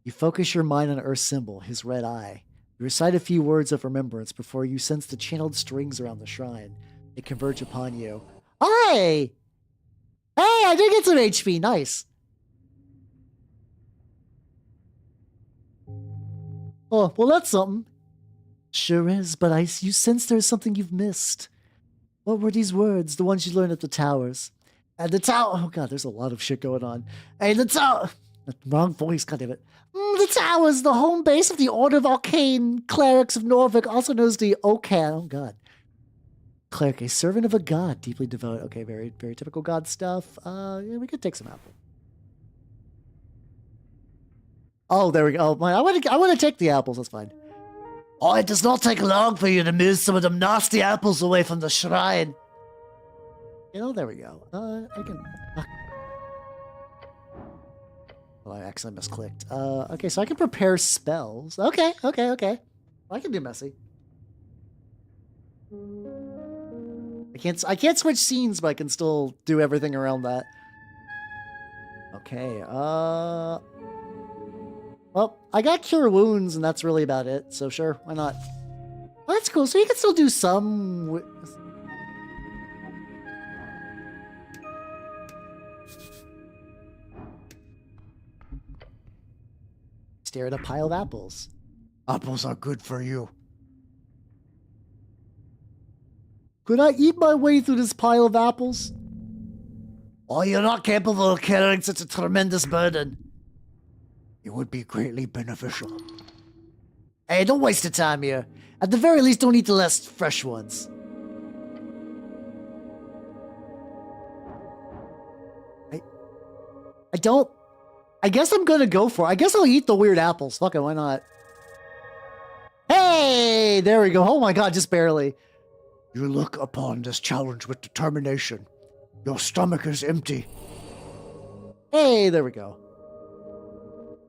You focus your mind on Earth's symbol, his red eye. You recite a few words of remembrance before you sense the channeled strings around the shrine. They converge upon you. Hey! Hey, I did get some HP. Nice. Oh, well, that's something. Sure is, but you sense there's something you've missed. What were these words, the ones you learned at the towers? At the tower... Oh, God, there's a lot of shit going on. Hey, the tower... Wrong voice, goddammit. The towers, the home base of the Order of Arcane Clerics of Norvik, also known as the Ocan. Oh, God. Cleric, a servant of a god, deeply devout. Okay, very, very typical god stuff. Yeah, we could take some apple. Oh, there we go. Oh, I want to take the apples. That's fine. Oh, it does not take long for you to move some of them nasty apples away from the shrine. You know, there we go. I can... Well, I accidentally misclicked. Okay, so I can prepare spells. Okay. I can do messy. I can't switch scenes, but I can still do everything around that. Okay, well, I got Cure Wounds, and that's really about it, so sure, why not? Well, that's cool, so you can still do some... Stare at a pile of apples. Apples are good for you. Could I eat my way through this pile of apples? Oh, you're not capable of carrying such a tremendous burden. It would be greatly beneficial. Hey, don't waste your time here. At the very least, don't eat the less fresh ones. I don't... I guess I'm gonna go for it. I guess I'll eat the weird apples. Fuck it, why not? Hey! There we go. Oh my god, just barely. You look upon this challenge with determination. Your stomach is empty. Hey, there we go.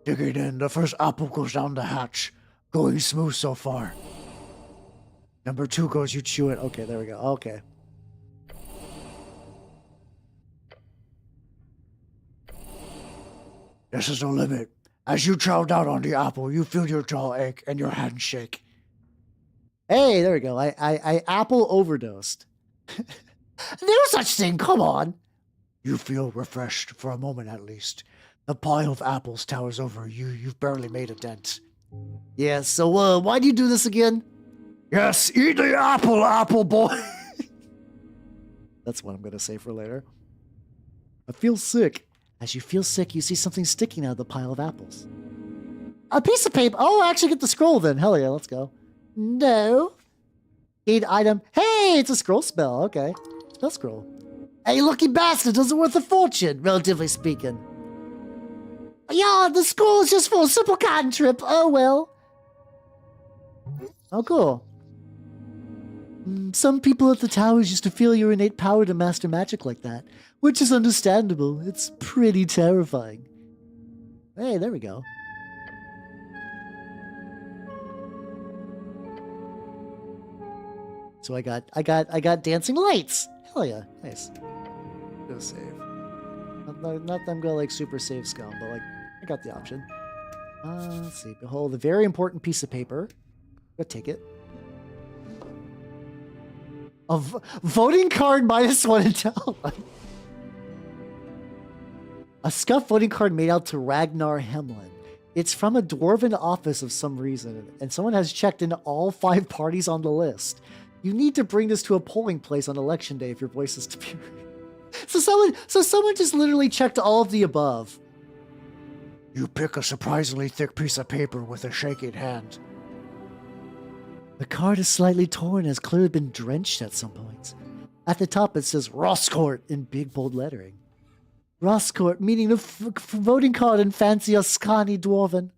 Digging in, the first apple goes down the hatch. Going smooth so far. Number 2 goes, you chew it. Okay, there we go. Okay. This is the limit. As you chow down on the apple, you feel your jaw ache and your hand shake. Hey, there we go. I apple overdosed. No such thing, come on. You feel refreshed for a moment at least. A pile of apples towers over you. You've barely made a dent. Yeah, so why do you do this again? Yes, eat the apple boy. That's what I'm going to say for later. I feel sick. As you feel sick, you see something sticking out of the pile of apples. A piece of paper. Oh, I actually get the scroll then. Hell yeah, let's go. No. Need item. Hey, it's a scroll spell. Okay. Spell scroll. Hey, lucky bastard, doesn't worth a fortune, relatively speaking. Yeah, the scroll is just for a simple cantrip. Oh, well. Oh, cool. Some people at the towers used to feel your innate power to master magic like that, which is understandable. It's pretty terrifying. Hey, there we go. So I got dancing lights. Hell yeah, nice. Go save. Not that I'm gonna like super save scum, but like I got the option. Let's see. Behold, a very important piece of paper. Go take it. A voting card -1 intel. A scuffed voting card made out to Ragnar Hemlin. It's from a dwarven office of some reason, and someone has checked into all 5 parties on the list. You need to bring this to a polling place on election day if your voice is to be heard. So someone just literally checked all of the above. You pick a surprisingly thick piece of paper with a shaking hand. The card is slightly torn and has clearly been drenched at some points. At the top it says Rosscourt in big bold lettering. Rosscourt, meaning the voting card in fancy Ascani Dwarven.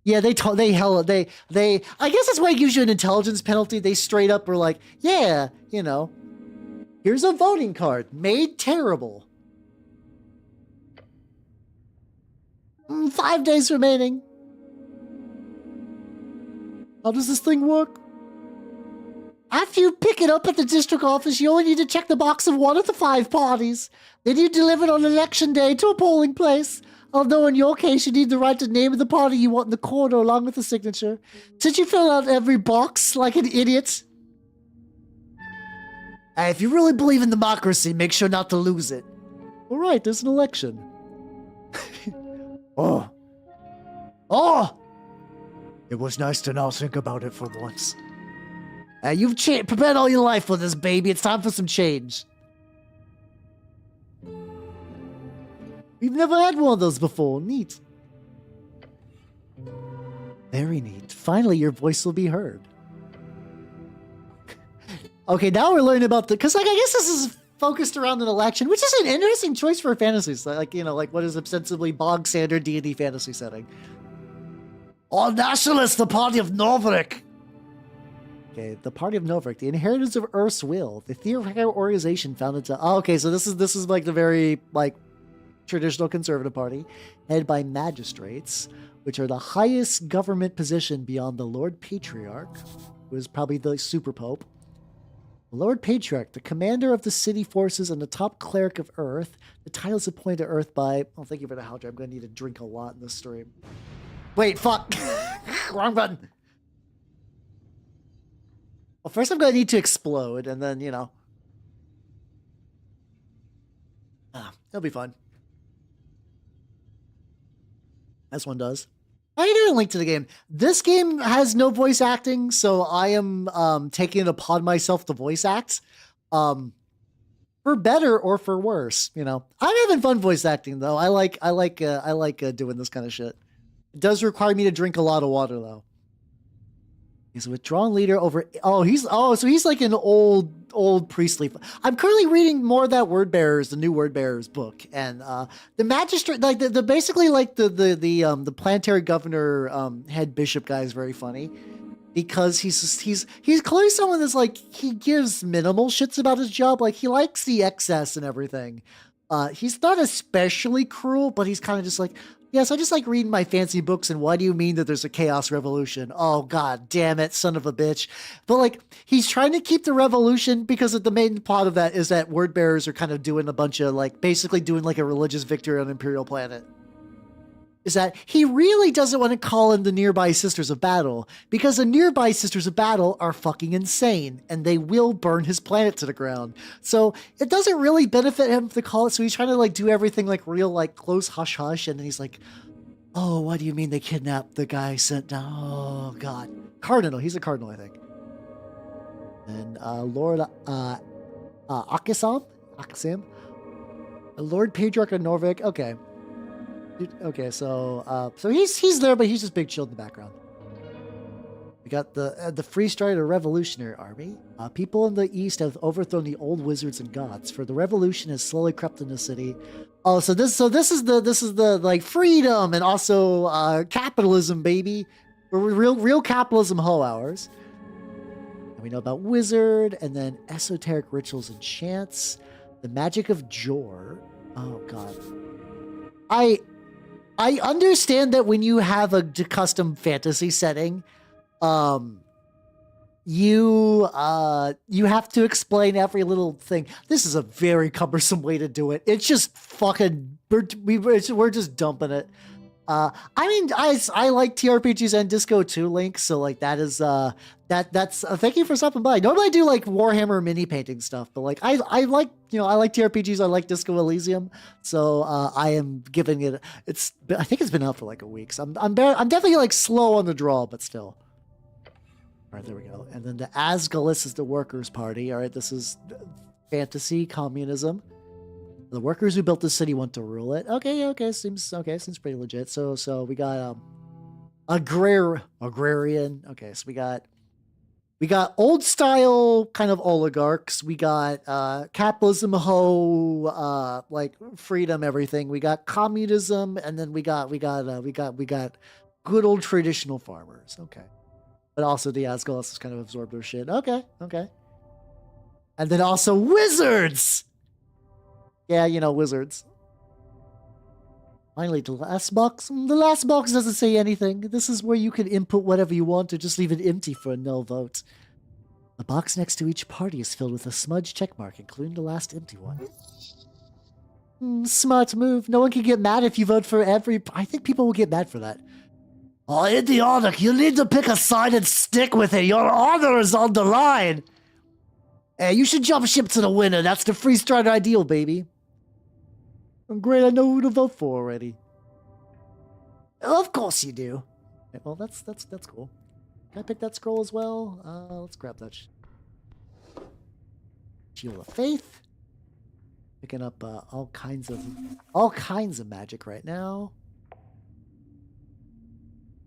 Yeah, I guess that's why it gives you an intelligence penalty. They straight up were like, yeah, you know, here's a voting card made terrible. 5 days remaining. How does this thing work? After you pick it up at the district office, you only need to check the box of 1 of the 5 parties. Then you deliver it on election day to a polling place. Although in your case, you need to write the name of the party you want in the corner along with the signature. Since you fill out every box like an idiot. Hey, if you really believe in democracy, make sure not to lose it. All right, there's an election. Oh. It was nice to not think about it for once. You've prepared all your life for this, baby. It's time for some change. We've never had one of those before. Neat. Very neat. Finally, your voice will be heard. Okay, now we're learning about because like I guess this is focused around an election, which is an interesting choice for a fantasy set. Like, you know, like what is ostensibly bog standard D&D fantasy setting. All nationalists, the party of Norvik. Okay, the party of Norvik, the inheritors of Earth's will, the theoretical organization founded to. Oh, okay, so this is like the very like traditional conservative party, headed by magistrates, which are the highest government position beyond the Lord Patriarch, who is probably the super pope. The Lord Patriarch, the commander of the city forces and the top cleric of Earth. The title is appointed to Earth by. Oh, thank you for the help. I'm going to need to drink a lot in this stream. Wait, fuck. Wrong button. Well, first I'm going to need to explode, and then, you know. It'll be fun. This one does. I didn't link to the game. This game has no voice acting, so I am taking it upon myself to voice act. For better or for worse, you know. I'm having fun voice acting though. I like doing this kind of shit. It does require me to drink a lot of water though. He's a withdrawn leader over. So he's like an old priestly. I'm currently reading more of that the new Word Bearers book, and the magistrate, like the basically like the planetary governor head bishop guy is very funny because he's clearly someone that's like he gives minimal shits about his job. Like he likes the excess and everything. He's not especially cruel, but he's kind of just like. Yes, I just like reading my fancy books, and why do you mean that there's a chaos revolution? Oh, god damn it, son of a bitch. But, like, he's trying to keep the revolution because the main part of that is that word bearers are kind of doing a bunch of, like, basically doing, like, a religious victory on an imperial planet. is that he really doesn't want to call in the nearby Sisters of Battle because the nearby Sisters of Battle are fucking insane and they will burn his planet to the ground. So it doesn't really benefit him to call it. So he's trying to like do everything like real, like close hush hush. And then he's like, oh, what do you mean they kidnapped the guy sent down? Oh, God. Cardinal. He's a cardinal, I think. And Lord Akisam? Lord Patriarch of Norvik. Okay. Okay, so he's there, but he's just big chilled in the background. We got the Free Strider Revolutionary Army. People in the east have overthrown the old wizards and gods, for the revolution has slowly crept in the city. Oh, so this is the like freedom and also capitalism, baby. Real capitalism ho hours. And we know about wizard and then esoteric rituals and chants. The magic of Jor. Oh God. I understand that when you have a custom fantasy setting, you have to explain every little thing. This is a very cumbersome way to do it. It's just fucking we're just dumping it. I mean, I like TRPGs and Disco too, Link. So like that is that's thank you for stopping by. Normally I do like Warhammer mini painting stuff, but like I like I like TRPGs. I like Disco Elysium. So I am giving it. I think it's been out for like a week. So I'm definitely like slow on the draw, but still. All right, there we go. And then the Asgalis is the Workers' Party. All right, this is fantasy communism. The workers who built the city want to rule it. Okay, seems pretty legit. So we got agrarian. Okay, so we got old style kind of oligarchs. We got capitalism like freedom everything. We got communism, and then we got good old traditional farmers. Okay. But also the Asgalis has kind of absorbed their shit. Okay. And then also wizards. Yeah, wizards. Finally, the last box. The last box doesn't say anything. This is where you can input whatever you want or just leave it empty for a no vote. The box next to each party is filled with a smudge checkmark, including the last empty one. Smart move. No one can get mad if you vote for every... I think people will get mad for that. Oh, idiotic. You need to pick a side and stick with it. Your honor is on the line. Hey, you should jump ship to the winner. That's the Free Strider ideal, baby. Great, I know who to vote for already. Of course you do. Okay, well, that's cool. Can I pick that scroll as well? Let's grab that. Shield of Faith. Picking up all kinds of magic right now.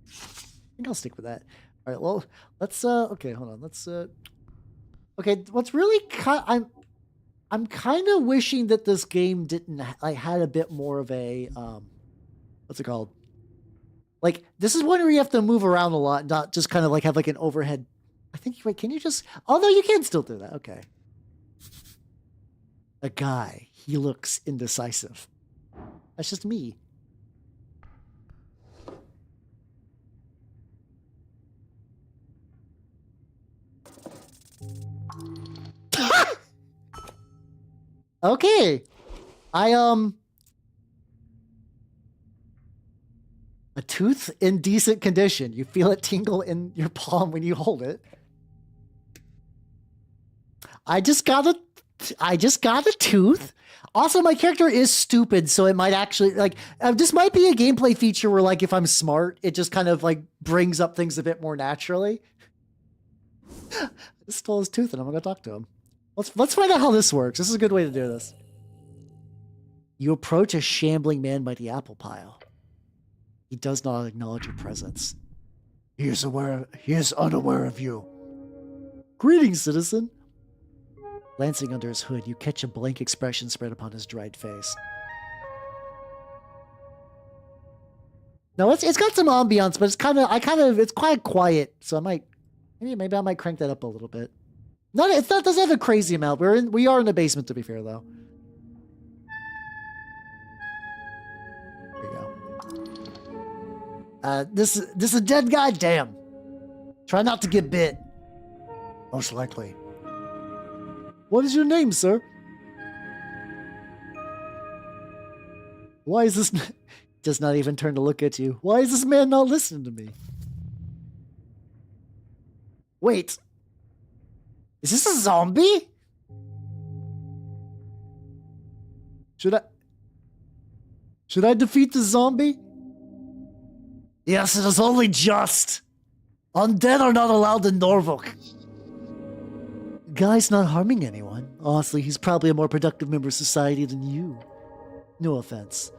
I think I'll stick with that. All right, well, let's okay, hold on. Let's okay, what's really I'm kind of wishing that this game didn't had a bit more of a what's it called? Like, this is one where you have to move around a lot, not just kind of like have like an overhead. I think, wait, can you just, although you can still do that. Okay. A guy, he looks indecisive. That's just me. Okay. A tooth in decent condition. You feel it tingle in your palm when you hold it. I just got a tooth. Also, my character is stupid, so it might actually, like, this might be a gameplay feature where, like, if I'm smart, it just kind of, like, brings up things a bit more naturally. I stole his tooth, and I'm gonna talk to him. Let's find out how this works. This is a good way to do this. You approach a shambling man by the apple pile. He does not acknowledge your presence. He is unaware of you. Greetings, citizen. Glancing under his hood, you catch a blank expression spread upon his dried face. No, it's got some ambiance, but it's quite quiet. So maybe I might crank that up a little bit. Doesn't have a crazy amount. We are in the basement, to be fair, though. There we go. This is a dead guy. Damn. Try not to get bit. Most likely. What is your name, sir? Why is this? Does not even turn to look at you. Why is this man not listening to me? Wait. Is this a zombie? Should I defeat the zombie? Yes, it is only just. Undead are not allowed in Norfolk. Guy's not harming anyone. Honestly, he's probably a more productive member of society than you. No offense.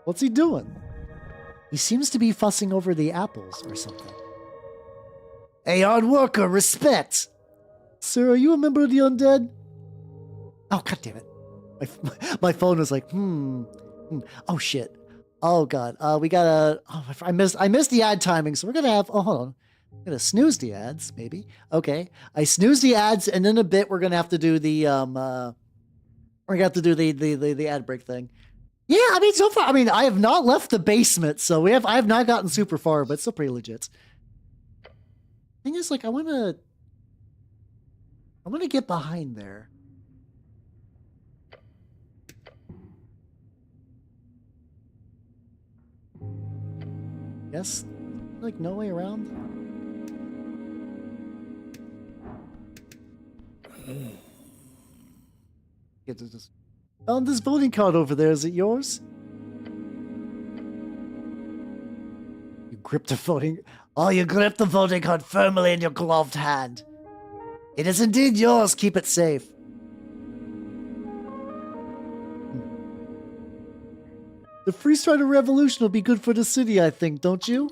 What's he doing? He seems to be fussing over the apples or something. Hey, hard worker, respect! Sir, are you a member of the undead? Oh, god damn it. My phone was like, Oh, shit. Oh, God. We gotta... Oh, I missed the ad timing, so we're gonna have... Oh, hold on. I'm gonna snooze the ads, maybe. Okay. I snooze the ads, and in a bit, we're gonna have to do the, we're gonna have to do the ad break thing. Yeah, I mean, so far, I have not left the basement, so I have not gotten super far, but it's still pretty legit. Thing is, like, I wanna get behind there. Yes, like, no way around. Found this voting card over there. Is it yours? You gripped the voting... Oh, you gripped the voting card firmly in your gloved hand. It is indeed yours. Keep it safe. The Free Strider Revolution will be good for the city, I think, don't you?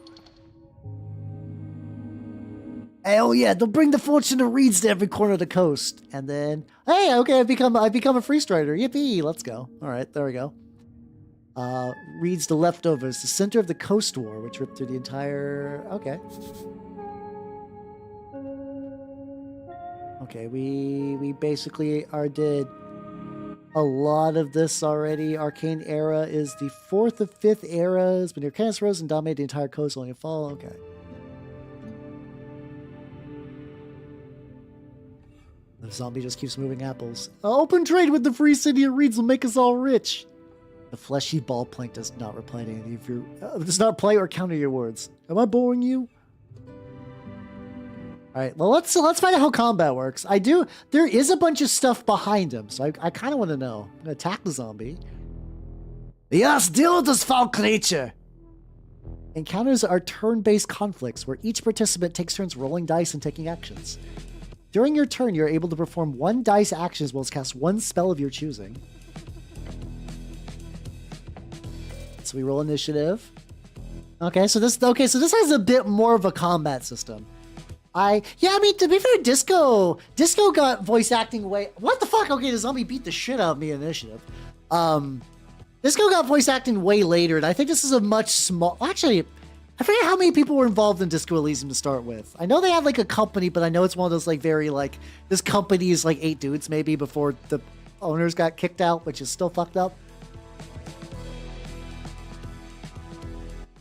Oh yeah, they'll bring the fortune of reeds to every corner of the coast. And then, hey, okay, I've become a Free Strider. Yippee, let's go. All right, there we go. Reads the leftovers, the center of the Coast War, which ripped through the entire... Okay. Okay, we basically did a lot of this already. Arcane Era is the 4th of 5th eras. When Arcanus rose and dominated the entire coast, only a fall. Okay. The zombie just keeps moving apples. Open trade with the free city of reeds will make us all rich. The fleshy ball plank does not reply to any of your... does not play or counter your words. Am I boring you? Alright, well, let's find out how combat works. There is a bunch of stuff behind him, so I kind of want to know. I'm going to attack the zombie. Yes, deal with this foul creature! Encounters are turn-based conflicts where each participant takes turns rolling dice and taking actions. During your turn, you're able to perform one dice action as well as cast one spell of your choosing. So we roll initiative. Okay, so this has a bit more of a combat system. To be fair, Disco got voice acting way... What the fuck? Okay, the zombie beat the shit out of me in initiative. Disco got voice acting way later, and I think this is a much small... Actually, I forget how many people were involved in Disco Elysium to start with. I know they had, like, a company, but I know it's one of those, like, very, like... This company is, like, 8 dudes, maybe, before the owners got kicked out, which is still fucked up.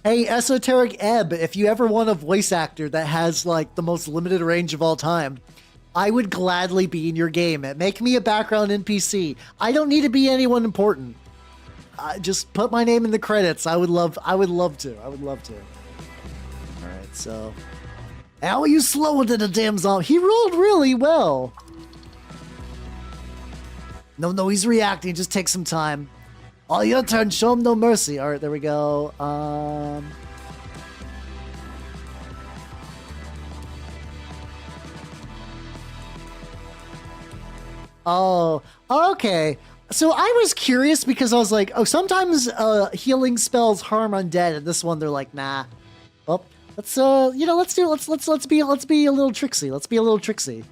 Hey, Esoterics Ebb, if you ever want a voice actor that has, like, the most limited range of all time, I would gladly be in your game. Make me a background NPC. I don't need to be anyone important. Just put my name in the credits. I would love to. Alright, so... How are you slower than a damn zombie? He rolled really well. No, he's reacting. Just take some time. Oh, your turn. Show him no mercy. All right, there we go. Oh, okay. So I was curious because I was like, oh, sometimes healing spells harm undead, and this one they're like, nah. Well, let's be a little tricksy. Let's be a little tricksy.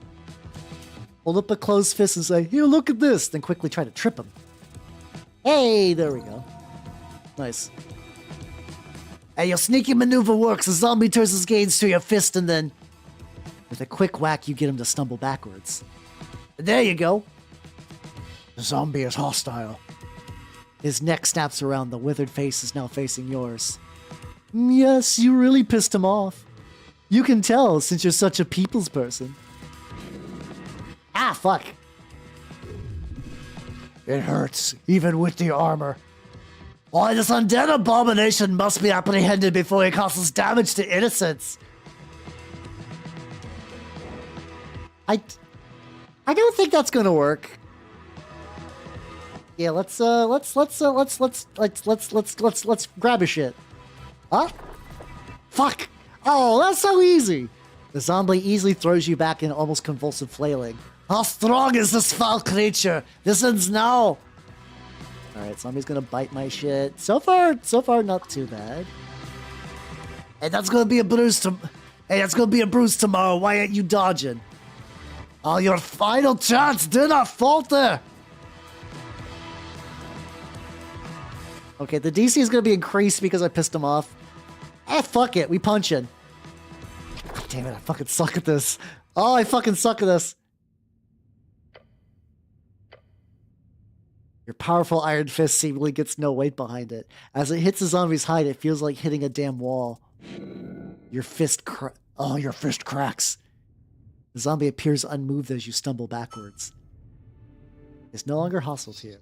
Hold up a closed fist and say, here, look at this. Then quickly try to trip him. Hey, there we go. Nice. Hey, your sneaky maneuver works. The zombie turns his gaze to your fist and then... With a quick whack, you get him to stumble backwards. There you go. The zombie is hostile. His neck snaps around. The withered face is now facing yours. Yes, you really pissed him off. You can tell since you're such a people's person. Ah, fuck. It hurts, even with the armor. Why, this undead abomination must be apprehended before he causes damage to innocents. I don't think that's gonna work. Yeah, let's grab a shit. Huh? Fuck! Oh, that's so easy! The zombie easily throws you back in almost convulsive flailing. How strong is this foul creature? This ends now! Alright, zombie's gonna bite my shit. So far, not too bad. Hey, that's gonna be a bruise tomorrow. Why aren't you dodging? Oh, your final chance! Do not falter! Okay, the DC is gonna be increased because I pissed him off. Eh, fuck it, we punching. God damn it, I fucking suck at this. Oh, I fucking suck at this. Your powerful iron fist seemingly gets no weight behind it. As it hits the zombie's hide, it feels like hitting a damn wall. Your fist cracks. The zombie appears unmoved as you stumble backwards. It's no longer hostile to you.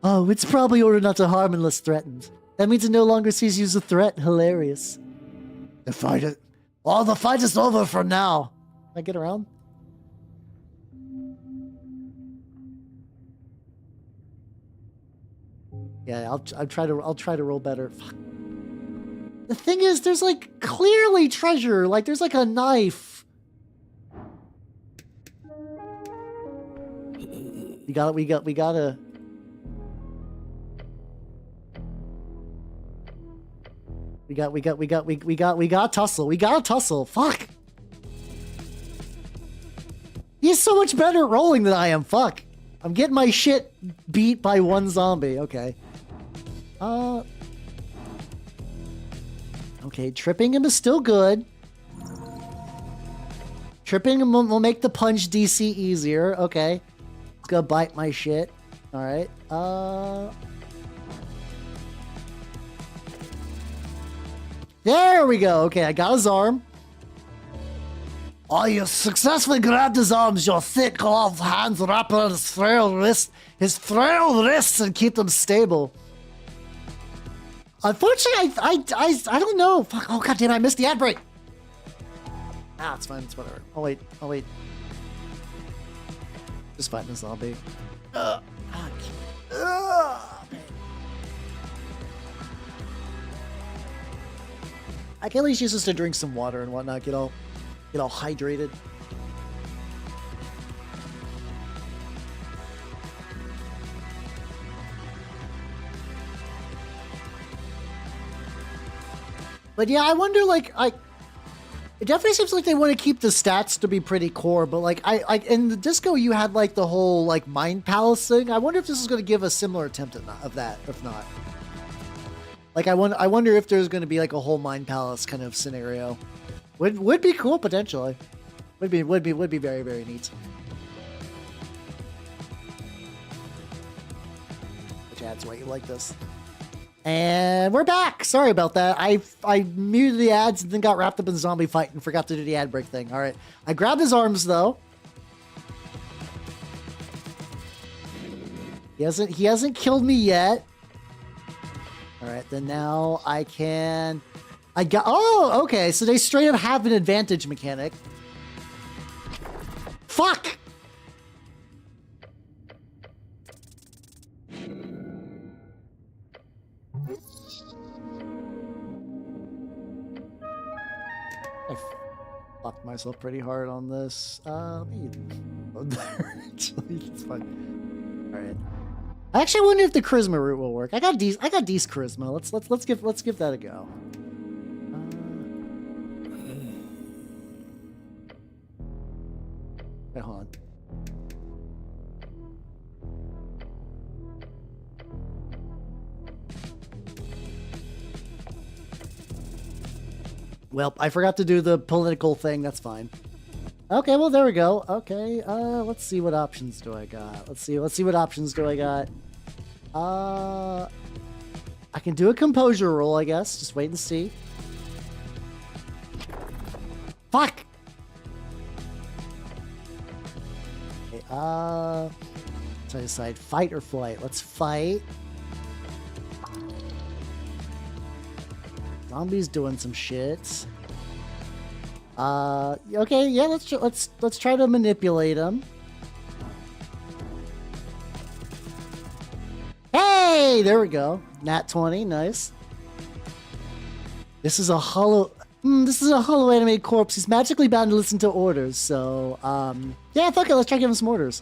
Oh, it's probably ordered not to harm unless threatened. That means it no longer sees you as a threat. Hilarious. The fight is over for now. Can I get around? Yeah, I'll try to roll better. Fuck. The thing is, there's like clearly treasure. Like there's like a knife. We gotta. We got tussle. We got tussle. Fuck. He's so much better at rolling than I am. Fuck. I'm getting my shit beat by one zombie. Okay. Okay, tripping him is still good. Tripping him will make the punch DC easier. Okay. It's gonna bite my shit. Alright. There we go. Okay, I got his arm. Oh, you successfully grabbed his arms, your thick gloved hands wrap around his frail wrists and keep them stable. Unfortunately, I don't know. Fuck, oh god damn, I missed the ad break. Ah, it's fine, it's whatever. Oh wait. Just fighting the zombie. I can at least use this to drink some water and whatnot, get all hydrated. But yeah, I wonder, like, it definitely seems like they want to keep the stats to be pretty core, but like, in the disco you had like the whole like mind palace thing. I wonder if this is going to give a similar attempt of that, if not. Like, I wonder if there's going to be like a whole mind palace kind of scenario. Would be cool potentially. Would be very, very neat. Which adds why you like this. And we're back. Sorry about that. I muted the ads and then got wrapped up in the zombie fight and forgot to do the ad break thing. All right. I grabbed his arms though. He hasn't killed me yet. All right. Then now I got. Oh, okay. So they straight up have an advantage mechanic. Fuck. I fucked myself pretty hard on this. It's fine. All right. I actually wonder if the charisma route will work. I got decent charisma. Let's give that a go. Wait, hold on. Well, I forgot to do the political thing. That's fine. Okay, well, there we go. Okay, let's see what options do I got. Let's see what options do I got. I can do a composure roll, I guess. Just wait and see. Fuck! Okay, so I decide fight or flight. Let's fight. Zombie's doing some shit. Okay, yeah, let's try to manipulate him. Hey, there we go. Nat 20, nice. This is a hollow animated corpse. He's magically bound to listen to orders. So, yeah, fuck it. Let's try giving him some orders.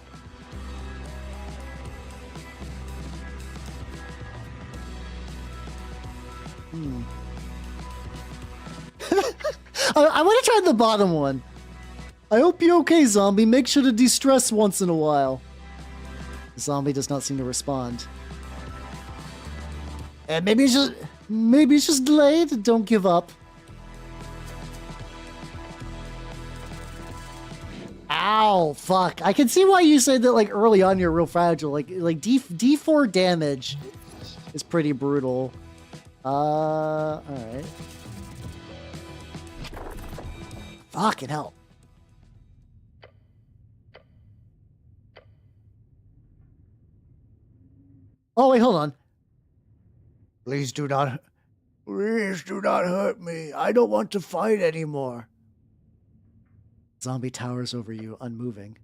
I want to try the bottom one. I hope you're okay, zombie. Make sure to de-stress once in a while. The zombie does not seem to respond. And maybe it's just delayed. Don't give up. Ow, fuck. I can see why you said that, like, early on you're real fragile. Like D4 damage is pretty brutal. Alright. Fucking hell. Oh, wait, hold on. Please do not hurt me. I don't want to fight anymore. Zombie towers over you, unmoving.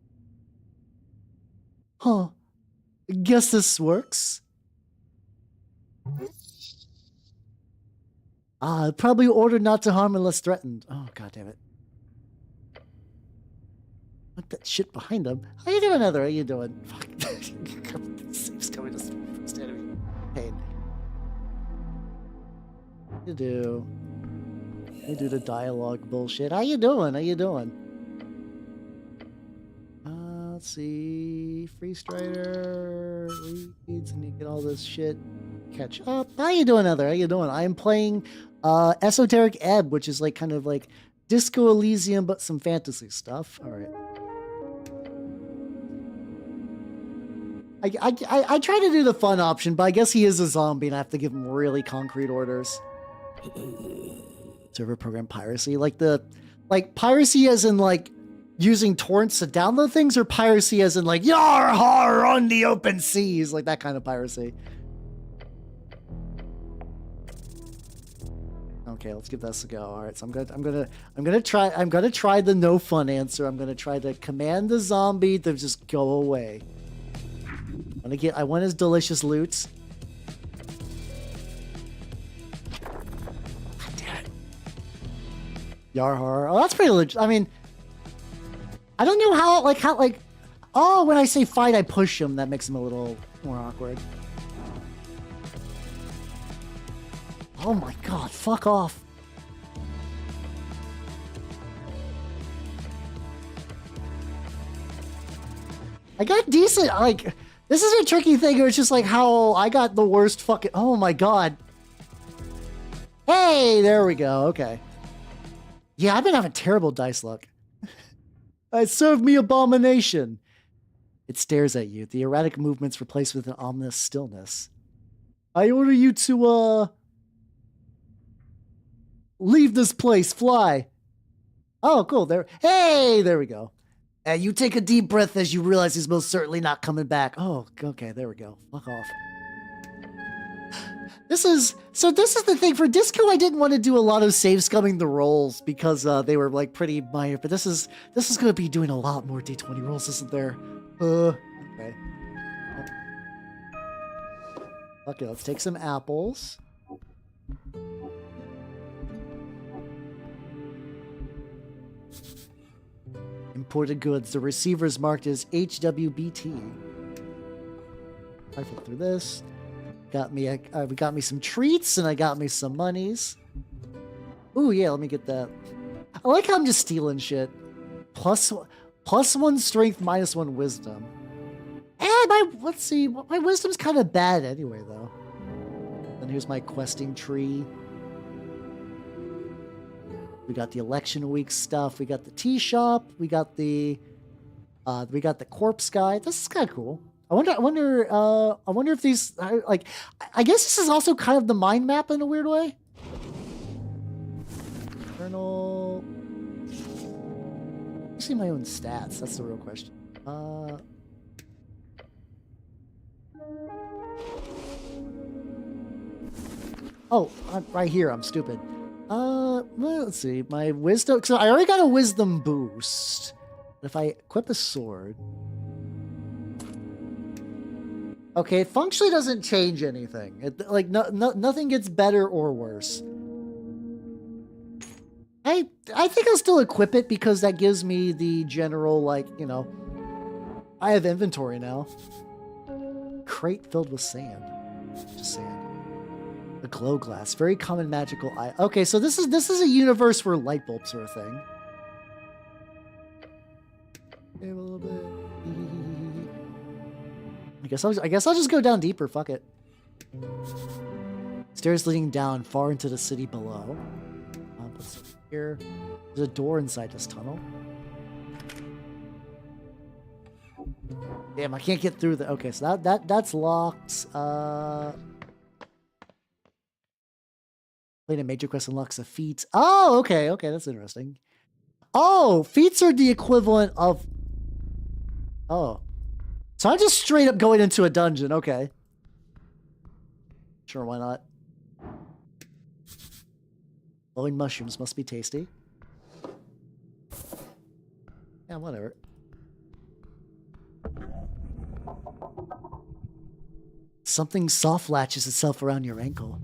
Huh. Guess this works. Probably ordered not to harm unless threatened. Oh, god damn it. What that shit behind him? How you doing, Heather? How you doing? Fuck. Saves coming to first enemy. Pain. You do the dialogue bullshit. How you doing? How you doing? Let's see. Free Strider leads, and you get all this shit. Catch up. How you doing, Heather? How you doing? I am playing Esoterics Ebb, which is like kind of like Disco Elysium, but some fantasy stuff. All right. I try to do the fun option, but I guess he is a zombie, and I have to give him really concrete orders. Server program piracy, like piracy as in like using torrents to download things, or piracy as in like yar har on the open seas, like that kind of piracy. Okay, let's give this a go. All right, so I'm gonna try the no fun answer. I'm gonna try to command the zombie to just go away. I want his delicious loot. God damn it. Yarhar. Oh, that's pretty legit. I mean, I don't know how, oh, when I say fight, I push him. That makes him a little more awkward. Oh my god, fuck off. I got decent, like, this is a tricky thing. It's just like how I got the worst fucking, oh my god. Hey, there we go, okay. Yeah, I've been having terrible dice luck. It served me abomination. It stares at you, the erratic movements replaced with an ominous stillness. I order you to, leave this place, fly. Oh, cool, hey, there we go. And you take a deep breath as you realize he's most certainly not coming back. Oh, okay, there we go. Fuck off. This is the thing. For Disco, I didn't want to do a lot of save scumming the rolls because they were like pretty minor, but this is going to be doing a lot more D20 rolls, isn't there? Okay. Okay, let's take some apples. Imported goods. The receiver is marked as HWBT. I flip through this. We got me some treats, and I got me some monies. Ooh, yeah, let me get that. I like how I'm just stealing shit. Plus one strength, minus one wisdom. And let's see, my wisdom's kind of bad anyway, though. Then here's my questing tree. We got the election week stuff. We got the tea shop. We got the corpse guy. This is kind of cool. I wonder if these like. I guess this is also kind of the mind map in a weird way. Journal. I see my own stats. That's the real question. Uh... Oh, I'm right here. I'm stupid. Well, let's see. My wisdom... So I already got a wisdom boost. If I equip a sword... Okay, it functionally doesn't change anything. It, like, nothing gets better or worse. I think I'll still equip it because that gives me the general, like, you know... I have inventory now. Crate filled with sand. Just sand. A glow glass. Very common magical eye. Okay, so this is a universe where light bulbs are a thing. Okay, a little bit. I guess I'll just go down deeper. Fuck it. Stairs leading down far into the city below. What's here? There's a door inside this tunnel. Damn, I can't get through the... Okay, so that's locked. Playing a major quest unlocks a feat. Oh, okay, okay, that's interesting. Oh, feats are the equivalent of... Oh. So I'm just straight up going into a dungeon, okay. Sure, why not? Glowing mushrooms must be tasty. Yeah, whatever. Something soft latches itself around your ankle.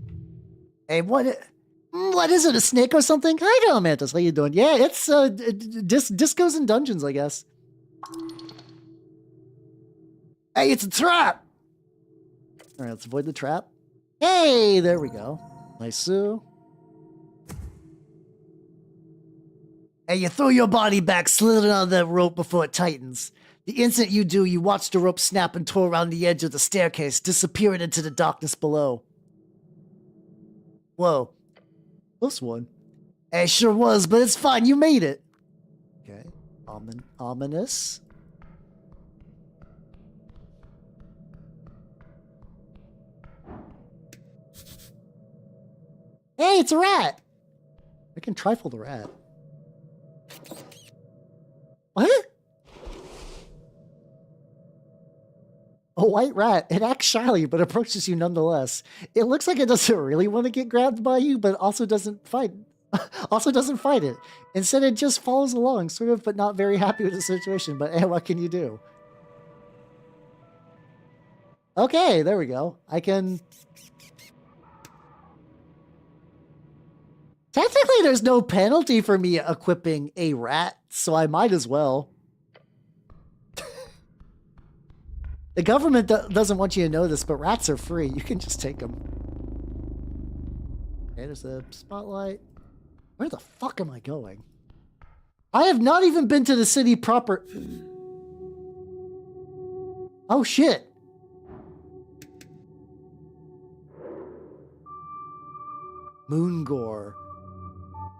Hey, what is it, a snake or something? Hi, Galamantis, how you doing? Yeah, it's discos and dungeons, I guess. Hey, it's a trap! Alright, let's avoid the trap. Hey, there we go. Nice, Sue. Hey, you throw your body back, slither on that rope before it tightens. The instant you do, you watch the rope snap and tore around the edge of the staircase, disappearing into the darkness below. Whoa. Close one. Hey, sure was, but it's fine, you made it. Okay. Ominous. Hey, it's a rat! I can trifle the rat. What? A white rat. It acts shyly, but approaches you nonetheless. It looks like it doesn't really want to get grabbed by you, but also doesn't fight. Also doesn't fight it. Instead, it just follows along, sort of, but not very happy with the situation. But hey, what can you do? Okay, there we go. I can... Technically, there's no penalty for me equipping a rat, so I might as well. The government doesn't want you to know this, but rats are free. You can just take them. Okay, there's a spotlight. Where the fuck am I going? I have not even been to the city proper. Oh, shit. Moongore.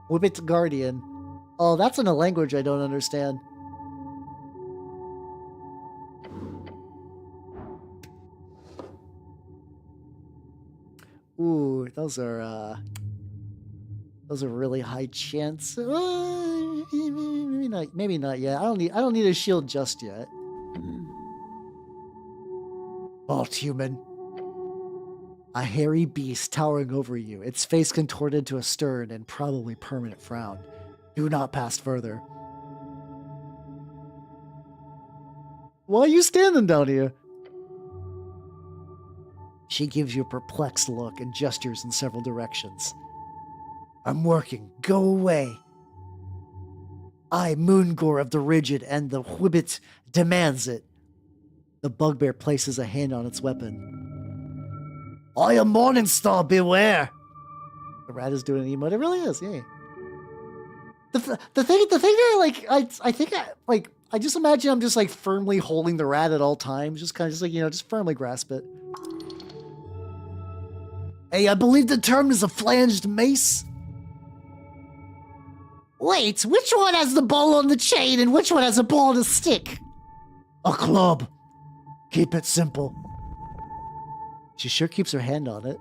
Whippet Guardian. Oh, that's in a language I don't understand. Ooh, those are really high chance. Maybe not yet. I don't need a shield just yet. Vault human. A hairy beast towering over you, its face contorted to a stern and probably permanent frown. Do not pass further. Why are you standing down here? She gives you a perplexed look and gestures in several directions. I'm working. Go away. I, Moongore of the Rigid and the Whibbit, demands it. The bugbear places a hand on its weapon. I am Morningstar, beware! The rat is doing an emote. It really is, yeah. The thing that I just imagine I'm just like firmly holding the rat at all times, just kind of just like, you know, just firmly grasp it. Hey, I believe the term is a flanged mace. Wait, which one has the ball on the chain and which one has a ball on a stick? A club. Keep it simple. She sure keeps her hand on it.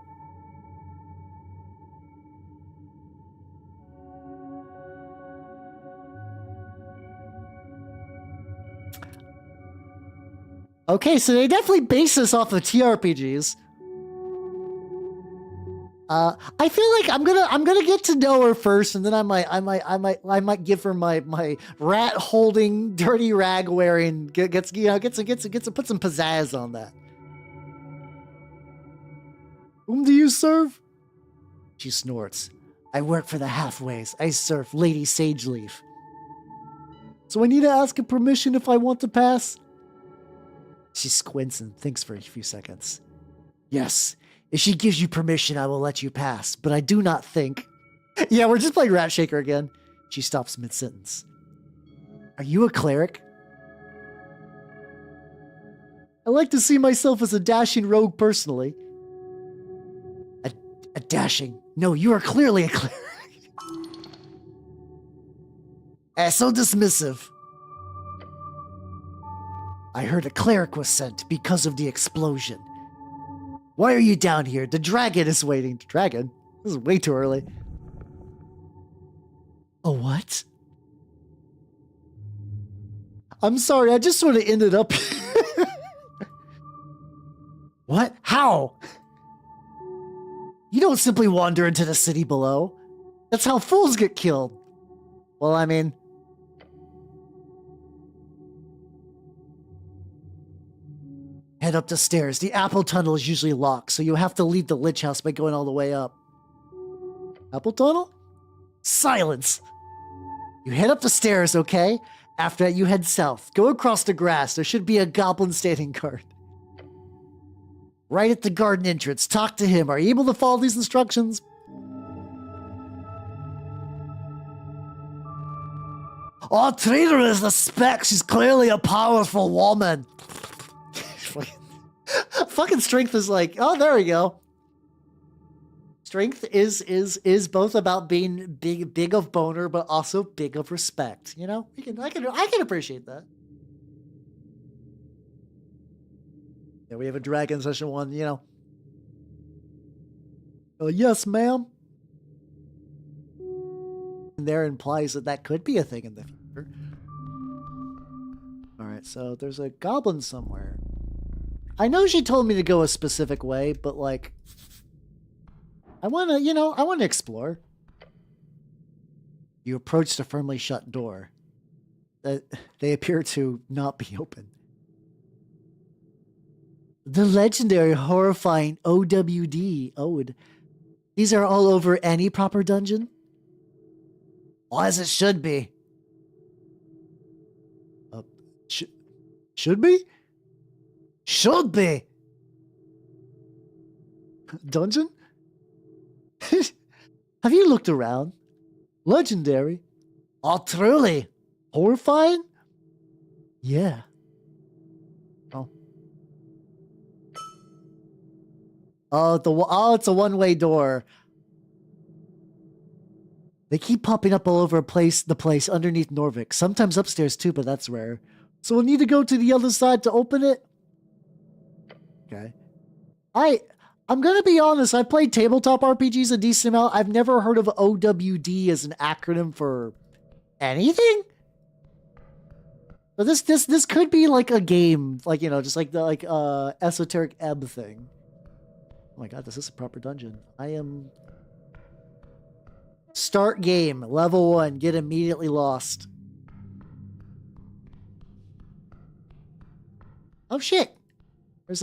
Okay, so they definitely base this off of TRPGs. I feel like I'm gonna get to know her first, and then I might give her my rat holding, dirty rag wearing, gets to put some pizzazz on that. Whom do you serve? She snorts. I work for the halfways. I serve Lady Sageleaf. So I need to ask her permission if I want to pass? She squints and thinks for a few seconds. Yes. If she gives you permission, I will let you pass, but I do not think... Yeah, we're just playing Rat Shaker again. She stops mid-sentence. Are you a cleric? I like to see myself as a dashing rogue personally. A dashing? No, you are clearly a cleric. So dismissive. I heard a cleric was sent because of the explosion. Why are you down here? The dragon is waiting. The dragon? This is way too early. A what? I'm sorry, I just sort of ended up... What? How? You don't simply wander into the city below. That's how fools get killed. Well, I mean... Head up the stairs. The apple tunnel is usually locked, so you have to leave the Lich House by going all the way up. Apple tunnel? Silence! You head up the stairs, okay? After that, you head south. Go across the grass. There should be a goblin standing guard. Right at the garden entrance. Talk to him. Are you able to follow these instructions? Oh, traitor is the spec. She's clearly a powerful woman. Fucking strength is like, oh, there we go. Strength is both about being big of boner, but also big of respect. You know, I can appreciate that. Yeah, we have a dragon session 1. You know. Yes, ma'am. And there implies that could be a thing in the future. All right, so there's a goblin somewhere. I know she told me to go a specific way, but like, I want to explore. You approach the firmly shut door. They appear to not be open. The legendary horrifying OWD, Ode. These are all over any proper dungeon? Well, as it should be. Should be? Should be. Dungeon? Have you looked around? Legendary. Oh, truly. Horrifying? Yeah. Oh. Oh, it's a one-way door. They keep popping up all over the place underneath Norvik. Sometimes upstairs too, but that's rare. So we'll need to go to the other side to open it? Okay. I'm gonna be honest, I've played tabletop RPGs a decent amount. I've never heard of OWD as an acronym for anything. But this could be like a game, like, you know, just like the Esoterics Ebb thing. Oh my god, this is a proper dungeon. I am... Start game, level 1, get immediately lost. Oh shit! There's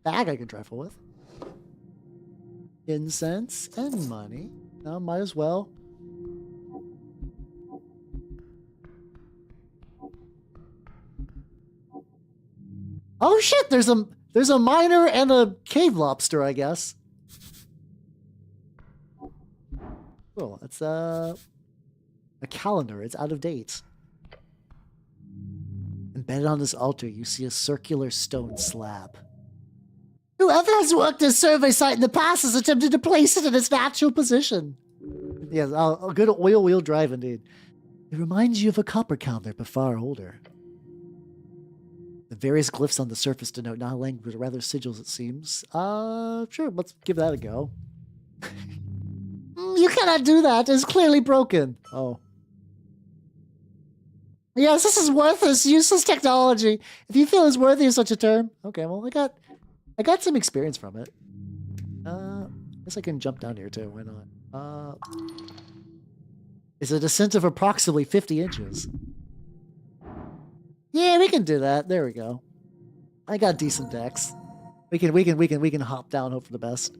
bag I can trifle with. Incense and money. No, might as well. Oh shit! There's a miner and a cave lobster, I guess. Cool. It's a calendar. It's out of date. Embedded on this altar, you see a circular stone slab. Whoever has worked a survey site in the past has attempted to place it in its natural position. Yes, a good oil-wheel drive indeed. It reminds you of a copper calendar, but far older. The various glyphs on the surface denote not a language, but rather sigils, it seems. Sure, let's give that a go. You cannot do that. It's clearly broken. Oh. Yes, this is worthless, useless technology. If you feel it's worthy of such a term. Okay, well, I got some experience from it. Guess I can jump down here too. Why not? It's a descent of approximately 50 inches. Yeah, we can do that. There we go. I got decent decks. We can hop down, hope for the best.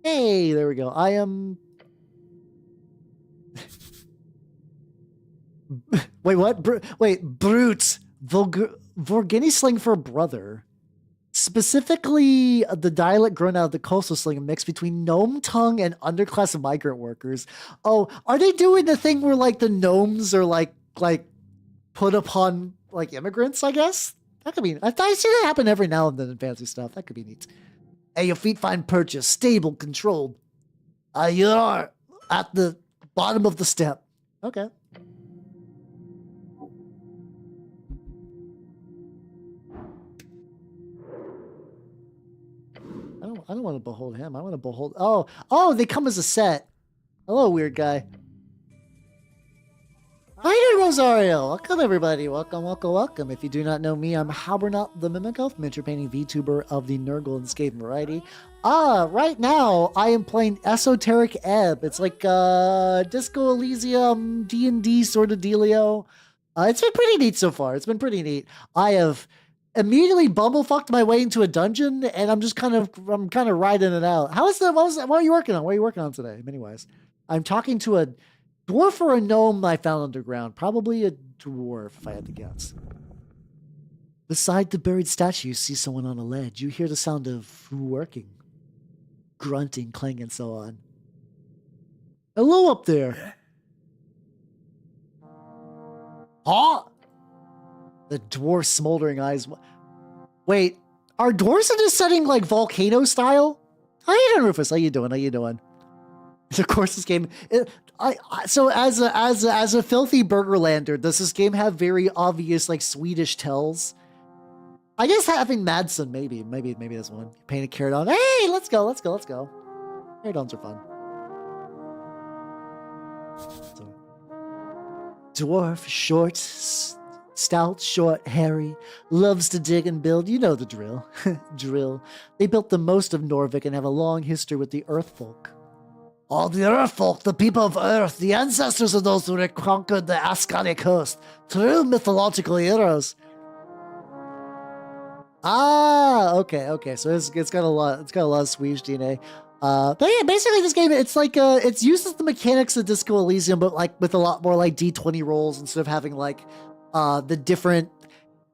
Hey, there we go. I am. Wait, what? Wait, brute. Vorgini slang for brother. Specifically, the dialect grown out of the coastal slang, a mix between gnome tongue and underclass migrant workers. Oh, are they doing the thing where like the gnomes are like put upon like immigrants? I guess that could be. I see that happen every now and then in fancy stuff. That could be neat. Hey, your feet find purchase, stable, controlled. You're at the bottom of the step. Okay. I don't want to behold him. I want to behold. Oh, they come as a set. Hello, weird guy. Hi there, Rosario. Welcome, everybody. Welcome. If you do not know me, I'm Halbernaut the Mimic Elf, miniature painting VTuber of the Nurgle and Skaven variety. Right now, I am playing Esoterics Ebb. It's like Disco Elysium, D&D sort of dealio. It's been pretty neat so far. It's been pretty neat. I have immediately bumblefucked my way into a dungeon, and I'm kind of riding it out. What are you working on? What are you working on today? Many-wise. I'm talking to a dwarf or a gnome I found underground. Probably a dwarf, if I had to guess. Beside the buried statue, you see someone on a ledge. You hear the sound of working. Grunting, clanging, and so on. Hello up there. Huh? The dwarf's smoldering eyes. Wait, are dwarves in this setting like volcano style? How you doing, Rufus? How you doing? Of course, this game. So as a filthy burgerlander, does this game have very obvious like Swedish tells? I guess having Madsen, maybe this one. Paint a Caradon. Hey, let's go. Caradons are fun. So, dwarf, short, stout, short, hairy, loves to dig and build. You know the drill. Drill. They built the most of Norvik and have a long history with the Earth folk. All the Earth folk, the people of Earth, the ancestors of those who conquered the Ascani coast, true mythological heroes. Okay. So it's got a lot of Swedish DNA. But yeah, basically this game, it's like it uses the mechanics of Disco Elysium, but like with a lot more like D20 rolls instead of having like the different.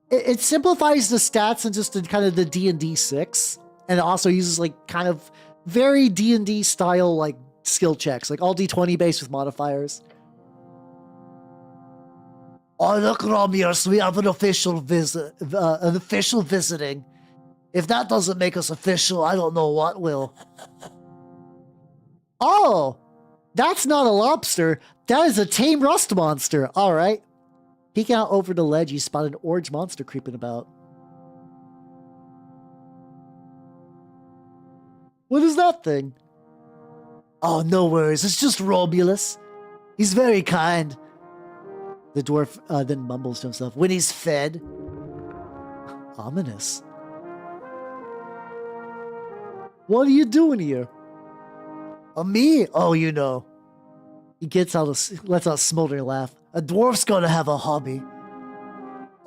It simplifies the stats and just kind of the D&D 6, and it also uses like kind of very D&D style like skill checks, like all D20 based with modifiers. Oh, look, Romius, we have an official visiting. If that doesn't make us official, I don't know what will. Oh, that's not a lobster. That is a tame rust monster. All right. Peek out over the ledge, you spot an orange monster creeping about. What is that thing? Oh, no worries. It's just Romulus. He's very kind. The dwarf then mumbles to himself, when he's fed. Ominous. What are you doing here? Me? Oh, you know. He lets out a smoldering laugh. A dwarf's gonna have a hobby.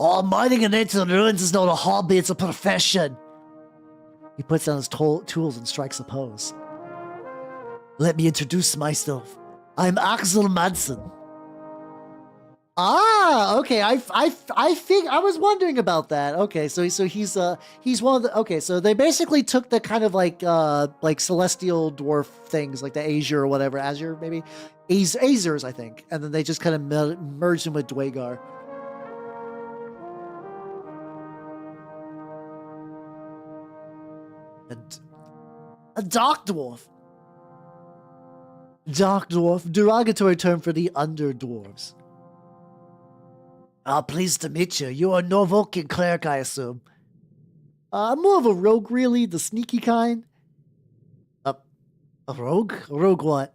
Oh, mining an ancient ruins is not a hobby, it's a profession. He puts down his tools and strikes a pose. Let me introduce myself. I'm Axel Madsen. Okay. I think I was wondering about that. Okay, so he's one of the. Okay, so they basically took the kind of like celestial dwarf things, like the Azure or whatever, Azure maybe, Azers I think, and then they just kind of merged them with Dwagar. And a dark dwarf. Dark dwarf, derogatory term for the under dwarves. Pleased to meet you. You are a Norvokian cleric, I assume. I'm more of a rogue, really, the sneaky kind. A rogue? A rogue what?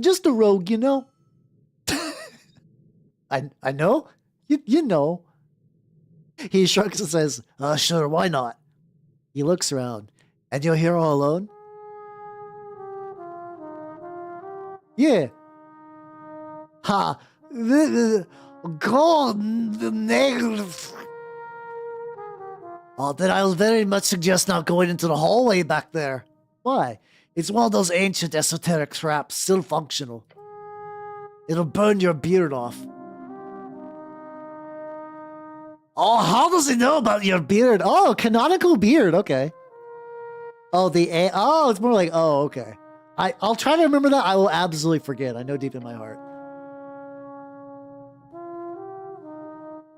Just a rogue, you know? I know. You know. He shrugs and says, sure, why not? He looks around. And you're here all alone? Yeah. Ha! God, negative. Oh, then I'll very much suggest not going into the hallway back there. Why? It's one of those ancient esoteric traps, still functional. It'll burn your beard off. Oh, how does he know about your beard? Oh, canonical beard, okay. Oh, it's more like, oh, okay. I'll try to remember that. I will absolutely forget. I know deep in my heart.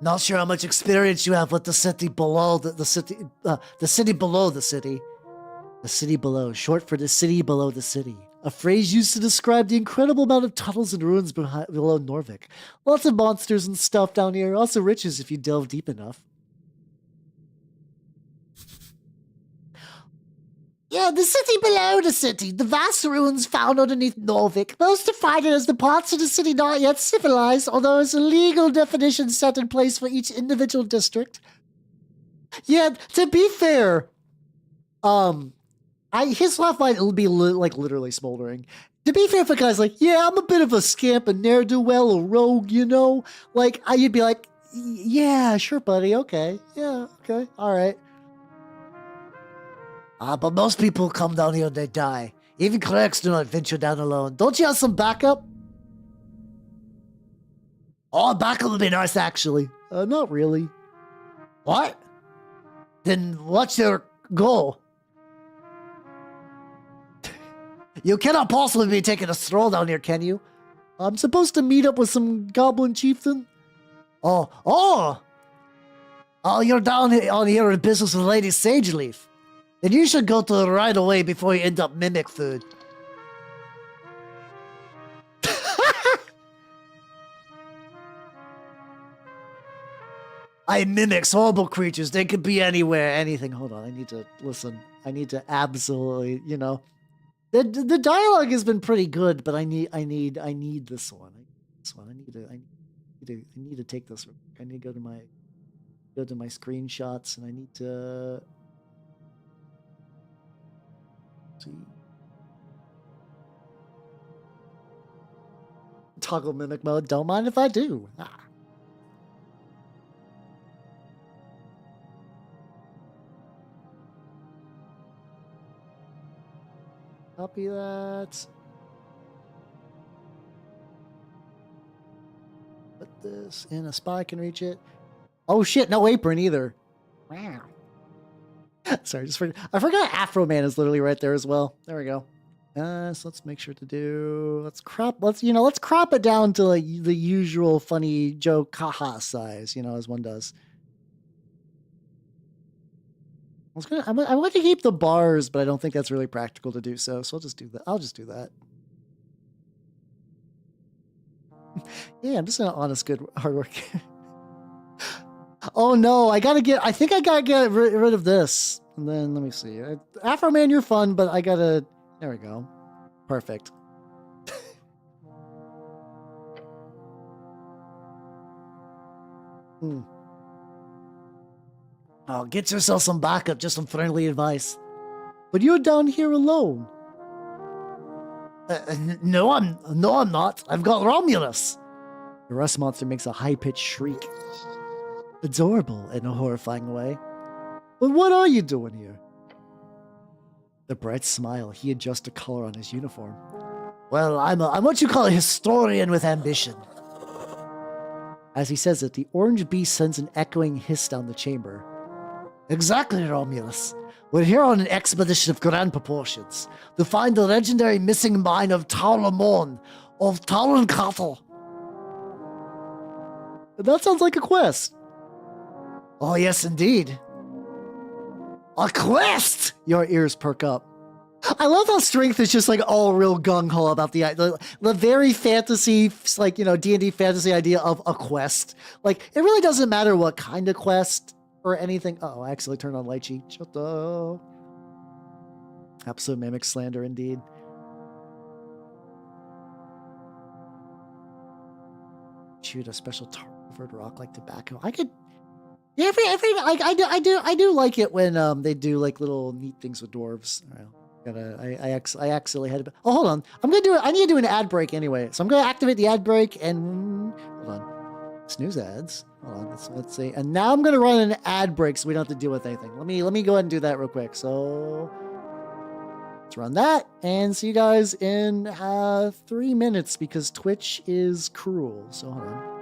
Not sure how much experience you have with the city below the city below the city. The city below, short for the city below the city. A phrase used to describe the incredible amount of tunnels and ruins below Norvik. Lots of monsters and stuff down here. Also riches if you delve deep enough. Yeah, the city below the city. The vast ruins found underneath Norvik. Most define it as the parts of the city not yet civilized, although there's a legal definition set in place for each individual district. Yeah, to be fair, his laugh might be literally smoldering. To be fair, if a guy's like, yeah, I'm a bit of a scamp, a ne'er-do-well, a rogue, you know? Like, you'd be like, yeah, sure, buddy, okay. Yeah, okay, all right. But most people come down here and they die. Even clerics do not venture down alone. Don't you have some backup? Oh, backup would be nice, actually. Not really. What? Then what's your goal? You cannot possibly be taking a stroll down here, can you? I'm supposed to meet up with some goblin chieftain. Oh, you're down here on here in business with Lady Sageleaf. Then you should go to the right away before you end up mimic food. I mimics horrible creatures. They could be anywhere, anything. Hold on, I need to listen. I need to absolutely, you know. The dialogue has been pretty good, but I need this one. I need to take this. I need to go to my screenshots, and I need to see. Toggle mimic mode. Don't mind if I do. Copy that. Put this in a spot I can reach it. Oh shit, no apron either. Wow. Sorry, I forgot Afro Man is literally right there as well. There we go. So let's make sure to do. Let's crop it down to like the usual funny joke haha size, as one does. I want to keep the bars, but I don't think that's really practical to do so. So I'll just do that. Yeah, I'm just an honest, good, hard work. Oh no, I think I gotta get rid of this. And then let me see. Afro Man, you're fun, but I gotta. There we go. Perfect. Oh, get yourself some backup, just some friendly advice. But you're down here alone. No, I'm not. I've got Romulus. The rust monster makes a high-pitched shriek. Adorable in a horrifying way. But what are you doing here? The bright smile, he adjusts the color on his uniform. Well, I'm what you call a historian with ambition. As he says it, the orange beast sends an echoing hiss down the chamber. Exactly, Romulus. We're here on an expedition of grand proportions to find the legendary missing mine of Taulamon of Taurencatl. That sounds like a quest. Oh, yes, indeed. A quest! Your ears perk up. I love how Strength is just like all real gung-ho about the very fantasy, like, D&D fantasy idea of a quest. Like, it really doesn't matter what kind of quest or anything. Oh, I accidentally turned on Lychee. Shut up. Absolute mimic slander indeed. chewed a special flavored rock like tobacco. I could. Yeah, I do like it when they do like little neat things with dwarves. I accidentally had. Oh, hold on. I'm gonna do it. I need to do an ad break anyway, so I'm gonna activate the ad break and hold on. Snooze ads. Hold on. Let's see. And now I'm gonna run an ad break so we don't have to deal with anything. Let me go ahead and do that real quick. So let's run that and see you guys in 3 minutes because Twitch is cruel. So hold on.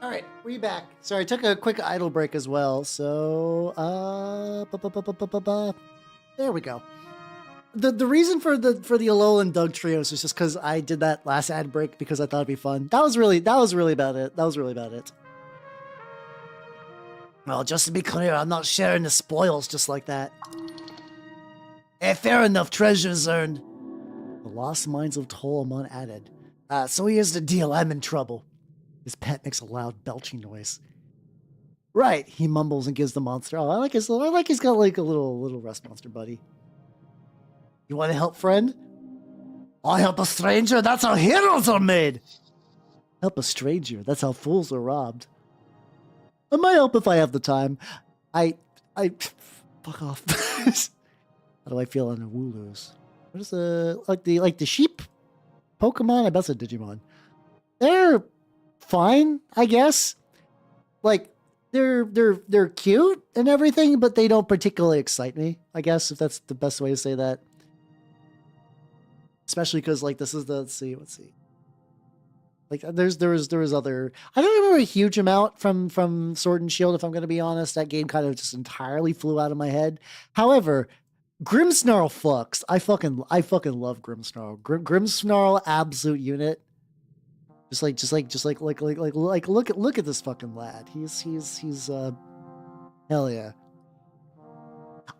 All right, we back. Sorry, I took a quick idle break as well. So, there we go. The reason for the Alolan and Doug trios is just because I did that last ad break because I thought it'd be fun. That was really about it. Well, just to be clear, I'm not sharing the spoils just like that. Fair enough. Treasures earned. The lost mines of Tolamon added. So here's the deal. I'm in trouble. His pet makes a loud belching noise. Right, he mumbles and gives the monster. Oh, I like he's got like a little rust monster buddy. You want to help, friend? I help a stranger. That's how heroes are made. Help a stranger. That's how fools are robbed. I might help if I have the time. I fuck off. How do I feel on the Wooloos? What is like the sheep Pokemon? I bet it's a Digimon. They're fine, I guess. Like they're cute and everything, but they don't particularly excite me, I guess, if that's the best way to say that. Especially because like this is the let's see. Like there was other. I don't remember a huge amount from Sword and Shield, if I'm gonna be honest. That game kind of just entirely flew out of my head. However, Grimmsnarl fucks. I fucking love Grimmsnarl. Grimmsnarl absolute unit. Look at this fucking lad. He's hell yeah.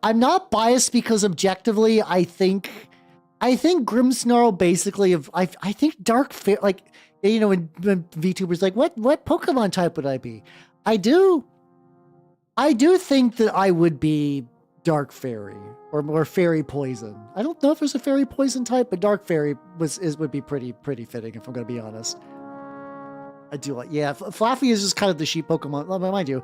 I'm not biased because objectively, I think Grimmsnarl basically I think Dark Fairy, like, you know, when VTubers like, what Pokemon type would I be? I do think that I would be Dark Fairy or Fairy Poison. I don't know if there's a Fairy Poison type, but Dark Fairy would be pretty fitting if I'm gonna be honest. I do like, yeah, Flaffy is just kind of the sheep Pokemon. Mind you,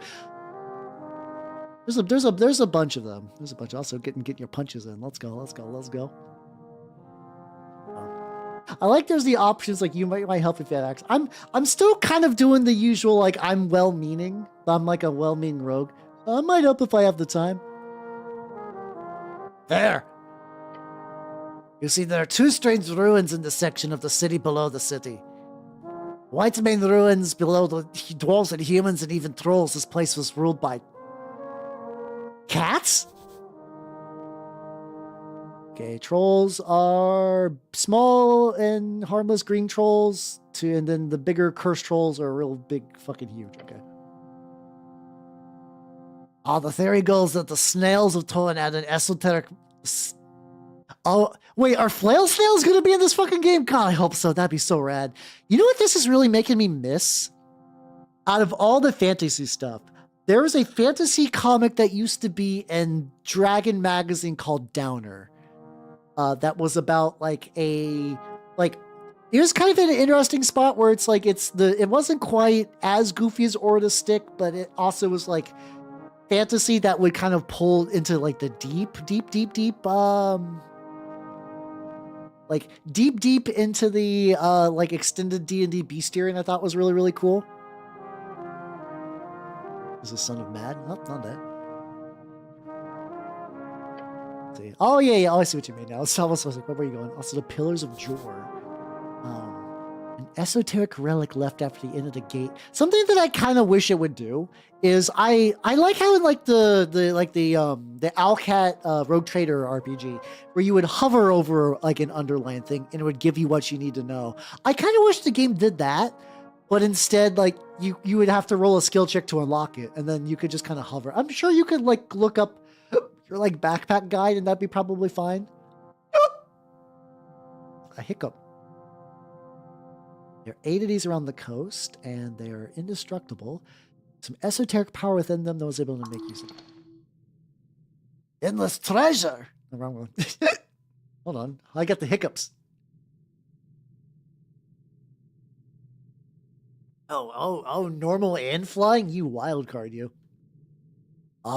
there's a bunch of them. There's a bunch. Also getting your punches in. Let's go. I like there's the options like you might help if you have access. I'm still kind of doing the usual like I'm well-meaning. I'm like a well-meaning rogue. I might help if I have the time. There. You see, there are two strange ruins in the section of the city below the city. White Mane ruins below the dwarves and humans and even trolls. This place was ruled by cats? Okay, trolls are small and harmless green trolls, and then the bigger cursed trolls are real big, fucking huge. Okay. The theory goes that the snails of Toan add an esoteric. Oh, wait, are flail snails gonna be in this fucking game? God, I hope so. That'd be so rad. You know what this is really making me miss? Out of all the fantasy stuff, there was a fantasy comic that used to be in Dragon magazine called Downer. That was about it was kind of in an interesting spot where it's like it wasn't quite as goofy as Orta Stick, but it also was like fantasy that would kind of pull into like the deep into the like extended D&D bestiary, and I thought was really, really cool. Is the son of Mad? Nope, not that. See. Oh yeah. Oh, I see what you mean now. It's almost like, where were you going? Also, the Pillars of Jor. An esoteric relic left after the end of the gate. Something that I kind of wish it would do is I like how in like the Owlcat Rogue Trader RPG where you would hover over like an underland thing and it would give you what you need to know. I kind of wish the game did that, but instead like you would have to roll a skill check to unlock it, and then you could just kind of hover. I'm sure you could like look up your like backpack guide and that'd be probably fine. A hiccup. There are 8 of these around the coast, and they are indestructible. Some esoteric power within them that was able to make use of them. Endless treasure! The wrong one. Hold on. I got the hiccups. Oh, normal and flying? You wild card, you.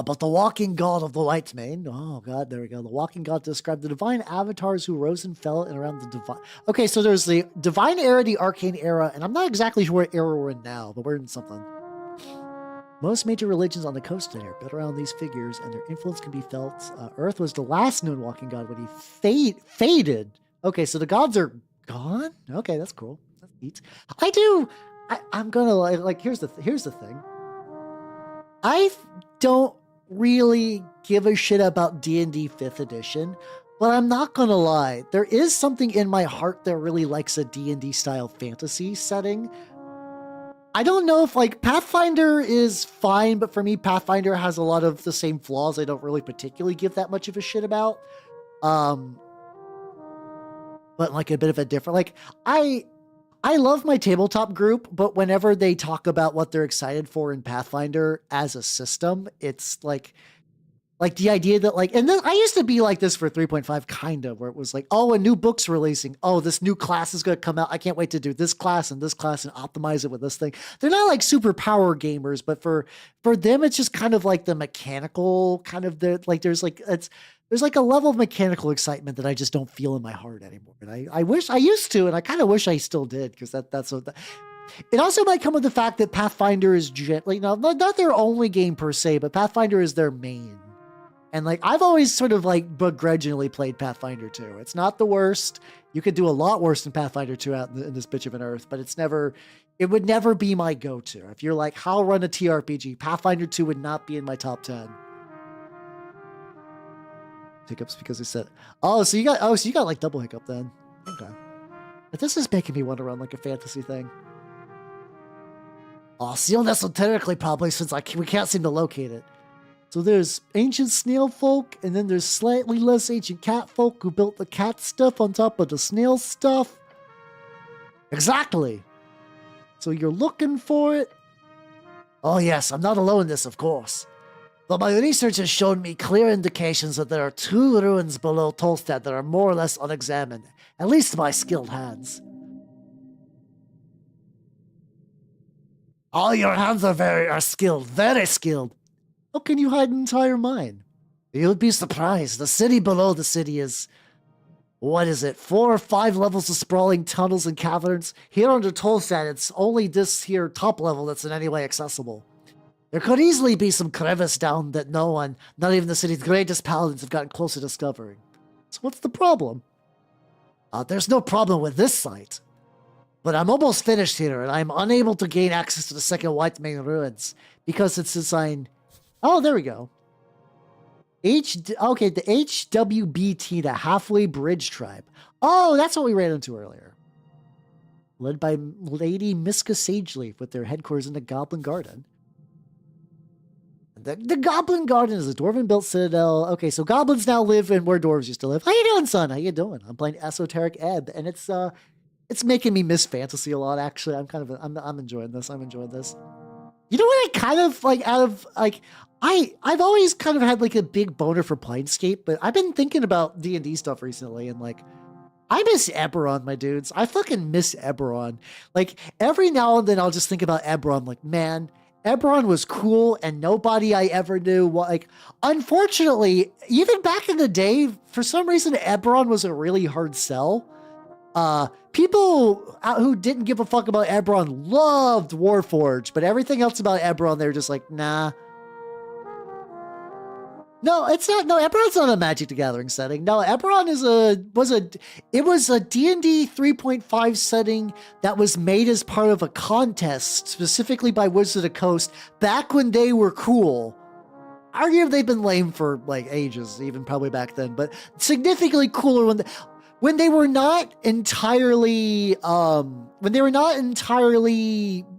But the walking god of the White Mane. Oh, God, there we go. The walking god described the divine avatars who rose and fell in around the divine. Okay, so there's the divine era, the arcane era, and I'm not exactly sure what era we're in now, but we're in something. Most major religions on the coast today are built around these figures, and their influence can be felt. Earth was the last known walking god when he faded. Okay, so the gods are gone? Okay, that's cool. That's neat. I'm gonna like here's the thing. I don't really give a shit about D&D 5th edition, but I'm not gonna lie. There is something in my heart that really likes a D&D style fantasy setting. I don't know if like Pathfinder is fine, but for me, Pathfinder has a lot of the same flaws I don't really particularly give that much of a shit about. But like a bit of a different, like I love my tabletop group, but whenever they talk about what they're excited for in Pathfinder as a system, it's like the idea that like, and then I used to be like this for 3.5 kind of, where it was like, oh, a new book's releasing. Oh, this new class is going to come out. I can't wait to do this class and optimize it with this thing. They're not like super power gamers, but for them, it's just kind of like the mechanical kind of like, there's like a level of mechanical excitement that I just don't feel in my heart anymore. And I wish I used to, and I kind of wish I still did, because that's what it also might come with the fact that Pathfinder is gently, not their only game per se, but Pathfinder is their main. And like, I've always sort of like begrudgingly played Pathfinder 2. It's not the worst. You could do a lot worse than Pathfinder 2 out in this bitch of an earth, but it would never be my go-to. If you're like, how run a TRPG, Pathfinder 2 would not be in my top 10. Hiccups because they said, so you got like double hiccup then. Okay. But this is making me want to run like a fantasy thing. Sealed esoterically probably since we can't seem to locate it. So there's ancient snail folk, and then there's slightly less ancient cat folk who built the cat stuff on top of the snail stuff. Exactly. So you're looking for it? Oh yes, I'm not alone in this, of course. But my research has shown me clear indications that there are 2 ruins below Tolstad that are more or less unexamined, at least by skilled hands. All your hands are skilled, very skilled. How can you hide an entire mine? You'd be surprised. The city below the city is, 4 or 5 levels of sprawling tunnels and caverns. Here under Tolstad, it's only this here top level that's in any way accessible. There could easily be some crevice down that no one, not even the city's greatest paladins, have gotten close to discovering. So what's the problem? There's no problem with this site. But I'm almost finished here, and I'm unable to gain access to the second White Main Ruins because it's assigned. Oh, there we go. The HWBT, the Halfway Bridge Tribe. Oh, that's what we ran into earlier. Led by Lady Miska Sageleaf with their headquarters in the Goblin Garden. The Goblin Garden is a dwarven-built citadel. Okay, so goblins now live in where dwarves used to live. How you doing, son? How you doing? I'm playing Esoteric Ebb, and it's making me miss fantasy a lot, actually. I'm enjoying this. I'm enjoying this. You know what I kind of like I've always kind of had like a big boner for Planescape, but I've been thinking about D&D stuff recently, and like, I miss Eberron, my dudes. I fucking miss Eberron. Like, every now and then I'll just think about Eberron, like, man, Eberron was cool, and nobody I ever knew, like, unfortunately, even back in the day, for some reason, Eberron was a really hard sell. People who didn't give a fuck about Eberron loved Warforged, but everything else about Eberron, they were just like, nah. No, it's not. No, Eberron's not a Magic the Gathering setting. No, Eberron was a D&D 3.5 setting that was made as part of a contest specifically by Wizards of the Coast back when they were cool. Arguably, they've been lame for like ages, even probably back then, but significantly cooler when they were not entirely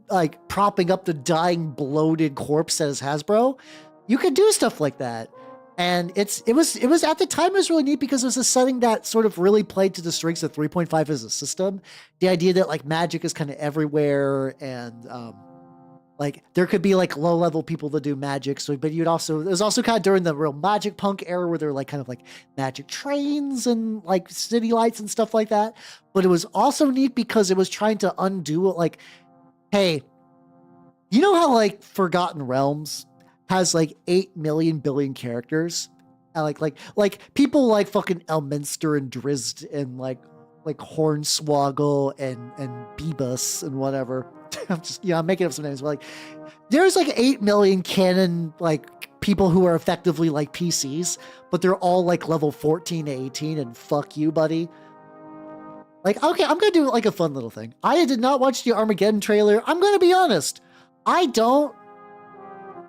like propping up the dying bloated corpse that is Hasbro. You could do stuff like that. And it was at the time, it was really neat because it was a setting that sort of really played to the strengths of 3.5 as a system. The idea that like magic is kind of everywhere, and like there could be like low level people that do magic. So, but it was also kind of during the real magic punk era where there were like kind of like magic trains and like city lights and stuff like that. But it was also neat because it was trying to undo it. Like, hey, you know how like Forgotten Realms has like 8 million billion characters, and like people like fucking Elminster and Drizzt and like Hornswoggle and Beebus and whatever. I'm making up some names, but like there's like 8 million canon like people who are effectively like PCs, but they're all like level 14 to 18, and fuck you, buddy. Like, okay, I'm gonna do like a fun little thing. I did not watch the Armageddon trailer. I'm gonna be honest, I don't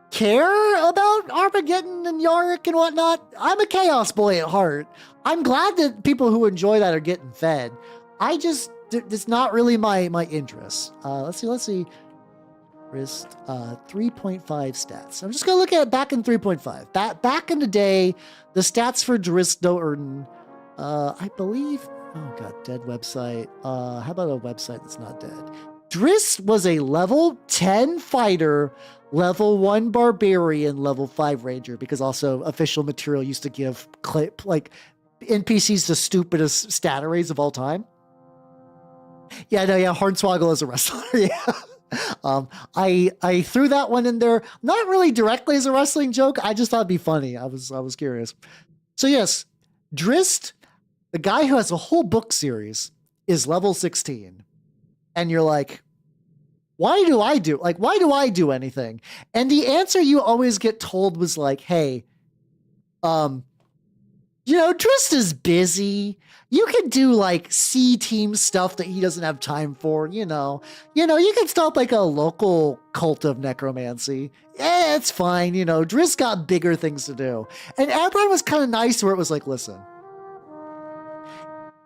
care about Armageddon and Yarick and whatnot. I'm a Chaos boy at heart. I'm glad that people who enjoy that are getting fed. It's not really my interest. Let's see. Wrist 3.5 stats. I'm just gonna look at it back in 3.5. Back in the day, the stats for Drizzt Do'Urden, I believe. Oh god, dead website. How about a website that's not dead? Drizzt was a level 10 fighter, level 1 barbarian, level 5 ranger, because also official material used to give like NPCs the stupidest stat arrays of all time. Yeah, Hornswoggle is a wrestler. Yeah. I threw that one in there, not really directly as a wrestling joke. I just thought it'd be funny. I was curious. So yes, Drizzt, the guy who has a whole book series, is level 16. And you're like, why do I do anything? And the answer you always get told was like, hey, Drizzt is busy. You can do like C-team stuff that he doesn't have time for, you can stop like a local cult of necromancy. Yeah, it's fine. Drizzt got bigger things to do. And Eberron was kind of nice where it was like, listen,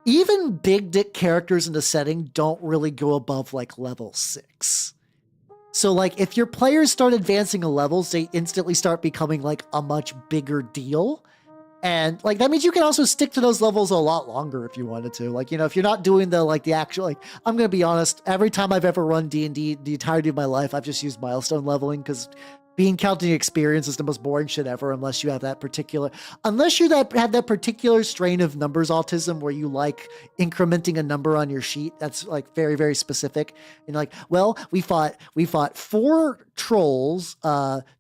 even big dick characters in the setting don't really go above like level 6. So like if your players start advancing a levels, they instantly start becoming like a much bigger deal. And like that means you can also stick to those levels a lot longer if you wanted to. Like, you know, if you're not doing the actual, like, I'm gonna be honest, every time I've ever run D&D the entirety of my life, I've just used milestone leveling because being counting experience is the most boring shit ever unless you have that particular, unless you have that particular strain of numbers autism where you like incrementing a number on your sheet. That's like very, very specific. And like, well, we fought 4 trolls,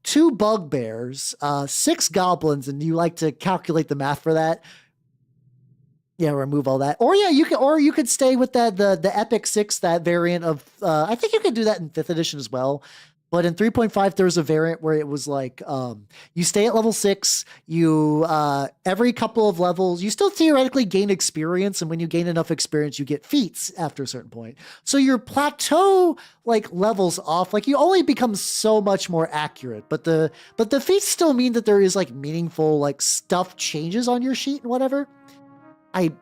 2 bugbears, 6 goblins, and you like to calculate the math for that. Yeah, remove all that. Or yeah, you could stay with the Epic 6, that variant of I think you could do that in 5th edition as well. But in 3.5, there's a variant where it was like you stay at level 6, you every couple of levels, you still theoretically gain experience, and when you gain enough experience, you get feats after a certain point. So your plateau like levels off, like you only become so much more accurate, but the feats still mean that there is like meaningful like stuff changes on your sheet and whatever.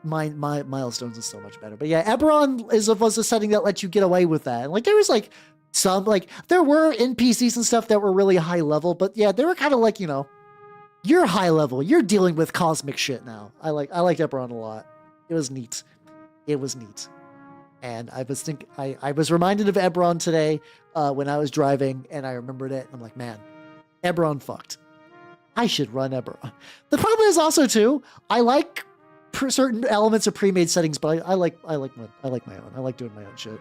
My milestones is so much better. But yeah, Eberron was a setting that lets you get away with that. And like there was like some, like there were NPCs and stuff that were really high level, but yeah, they were kind of like, you know, you're high level, you're dealing with cosmic shit now. I liked Eberron a lot. It was neat. It was neat. And I was reminded of Eberron today when I was driving, and I remembered it. I'm like, man, Eberron fucked. I should run Eberron. The problem is also too, I like certain elements of pre-made settings, but I like my own. I like doing my own shit.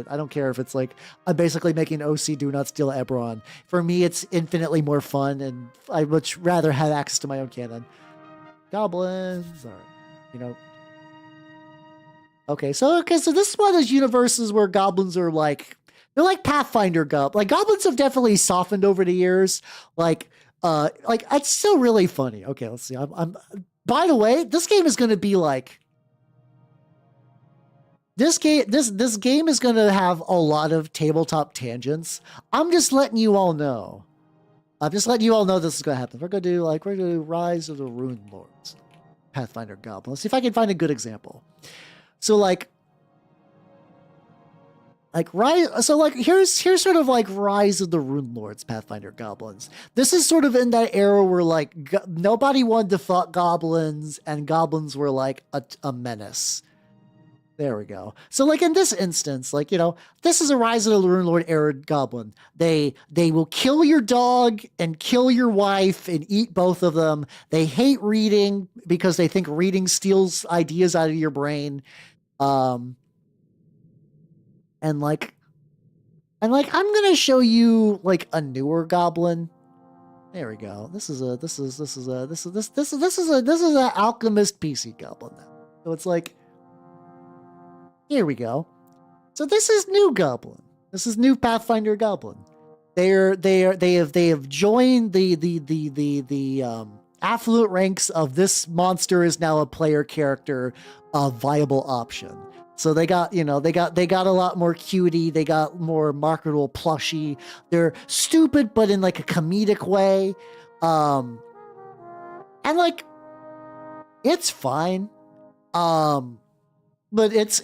I don't care if it's like I'm basically making OC do not steal Eberron. For me, it's infinitely more fun, and I much rather have access to my own canon. Goblins, all right, you know. Okay, so this is one of those universes where goblins are like, they're like Pathfinder goblins. Like goblins have definitely softened over the years. Like it's still really funny. Okay, let's see. By the way, this game is going to be like, this game is going to have a lot of tabletop tangents. I'm just letting you all know. This is going to happen. We're going to do Rise of the Rune Lords, Pathfinder Goblin. Let's see if I can find a good example. So here's sort of like Rise of the Rune Lords, Pathfinder Goblins. This is sort of in that era where like nobody wanted to fight goblins, and goblins were like a menace. There we go. So like in this instance, like, you know, this is a Rise of the Rune Lord era goblin. They will kill your dog and kill your wife and eat both of them. They hate reading because they think reading steals ideas out of your brain. And I'm gonna show you like a newer goblin. There we go. This is an alchemist PC goblin now. So it's like, here we go. So this is new goblin. This is new Pathfinder goblin. They have joined the affluent ranks of this monster is now a player character, a viable option. So they got a lot more cutie. They got more marketable plushy. They're stupid, but in like a comedic way. And like, it's fine. But it's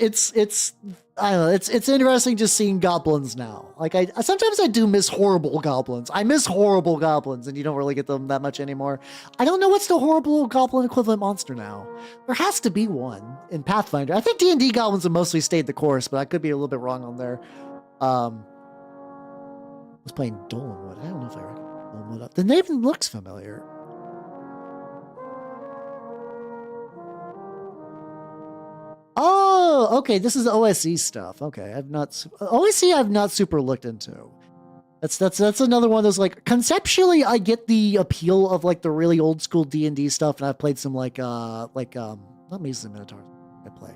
I don't know, it's interesting just seeing goblins now. Like I sometimes I do miss horrible goblins. I miss horrible goblins, and you don't really get them that much anymore. I don't know what's the horrible goblin equivalent monster now. There has to be one in Pathfinder. I think D&D goblins have mostly stayed the course, but I could be a little bit wrong on there. I was playing Dolanwood. I don't know if I recognize Dolanwood. The name looks familiar. Oh, okay. This is OSE stuff. Okay, I've not super looked into. That's another one of those, like, conceptually I get the appeal of like the really old school D&D stuff, and I've played some not Mazes and Minotaurs. I play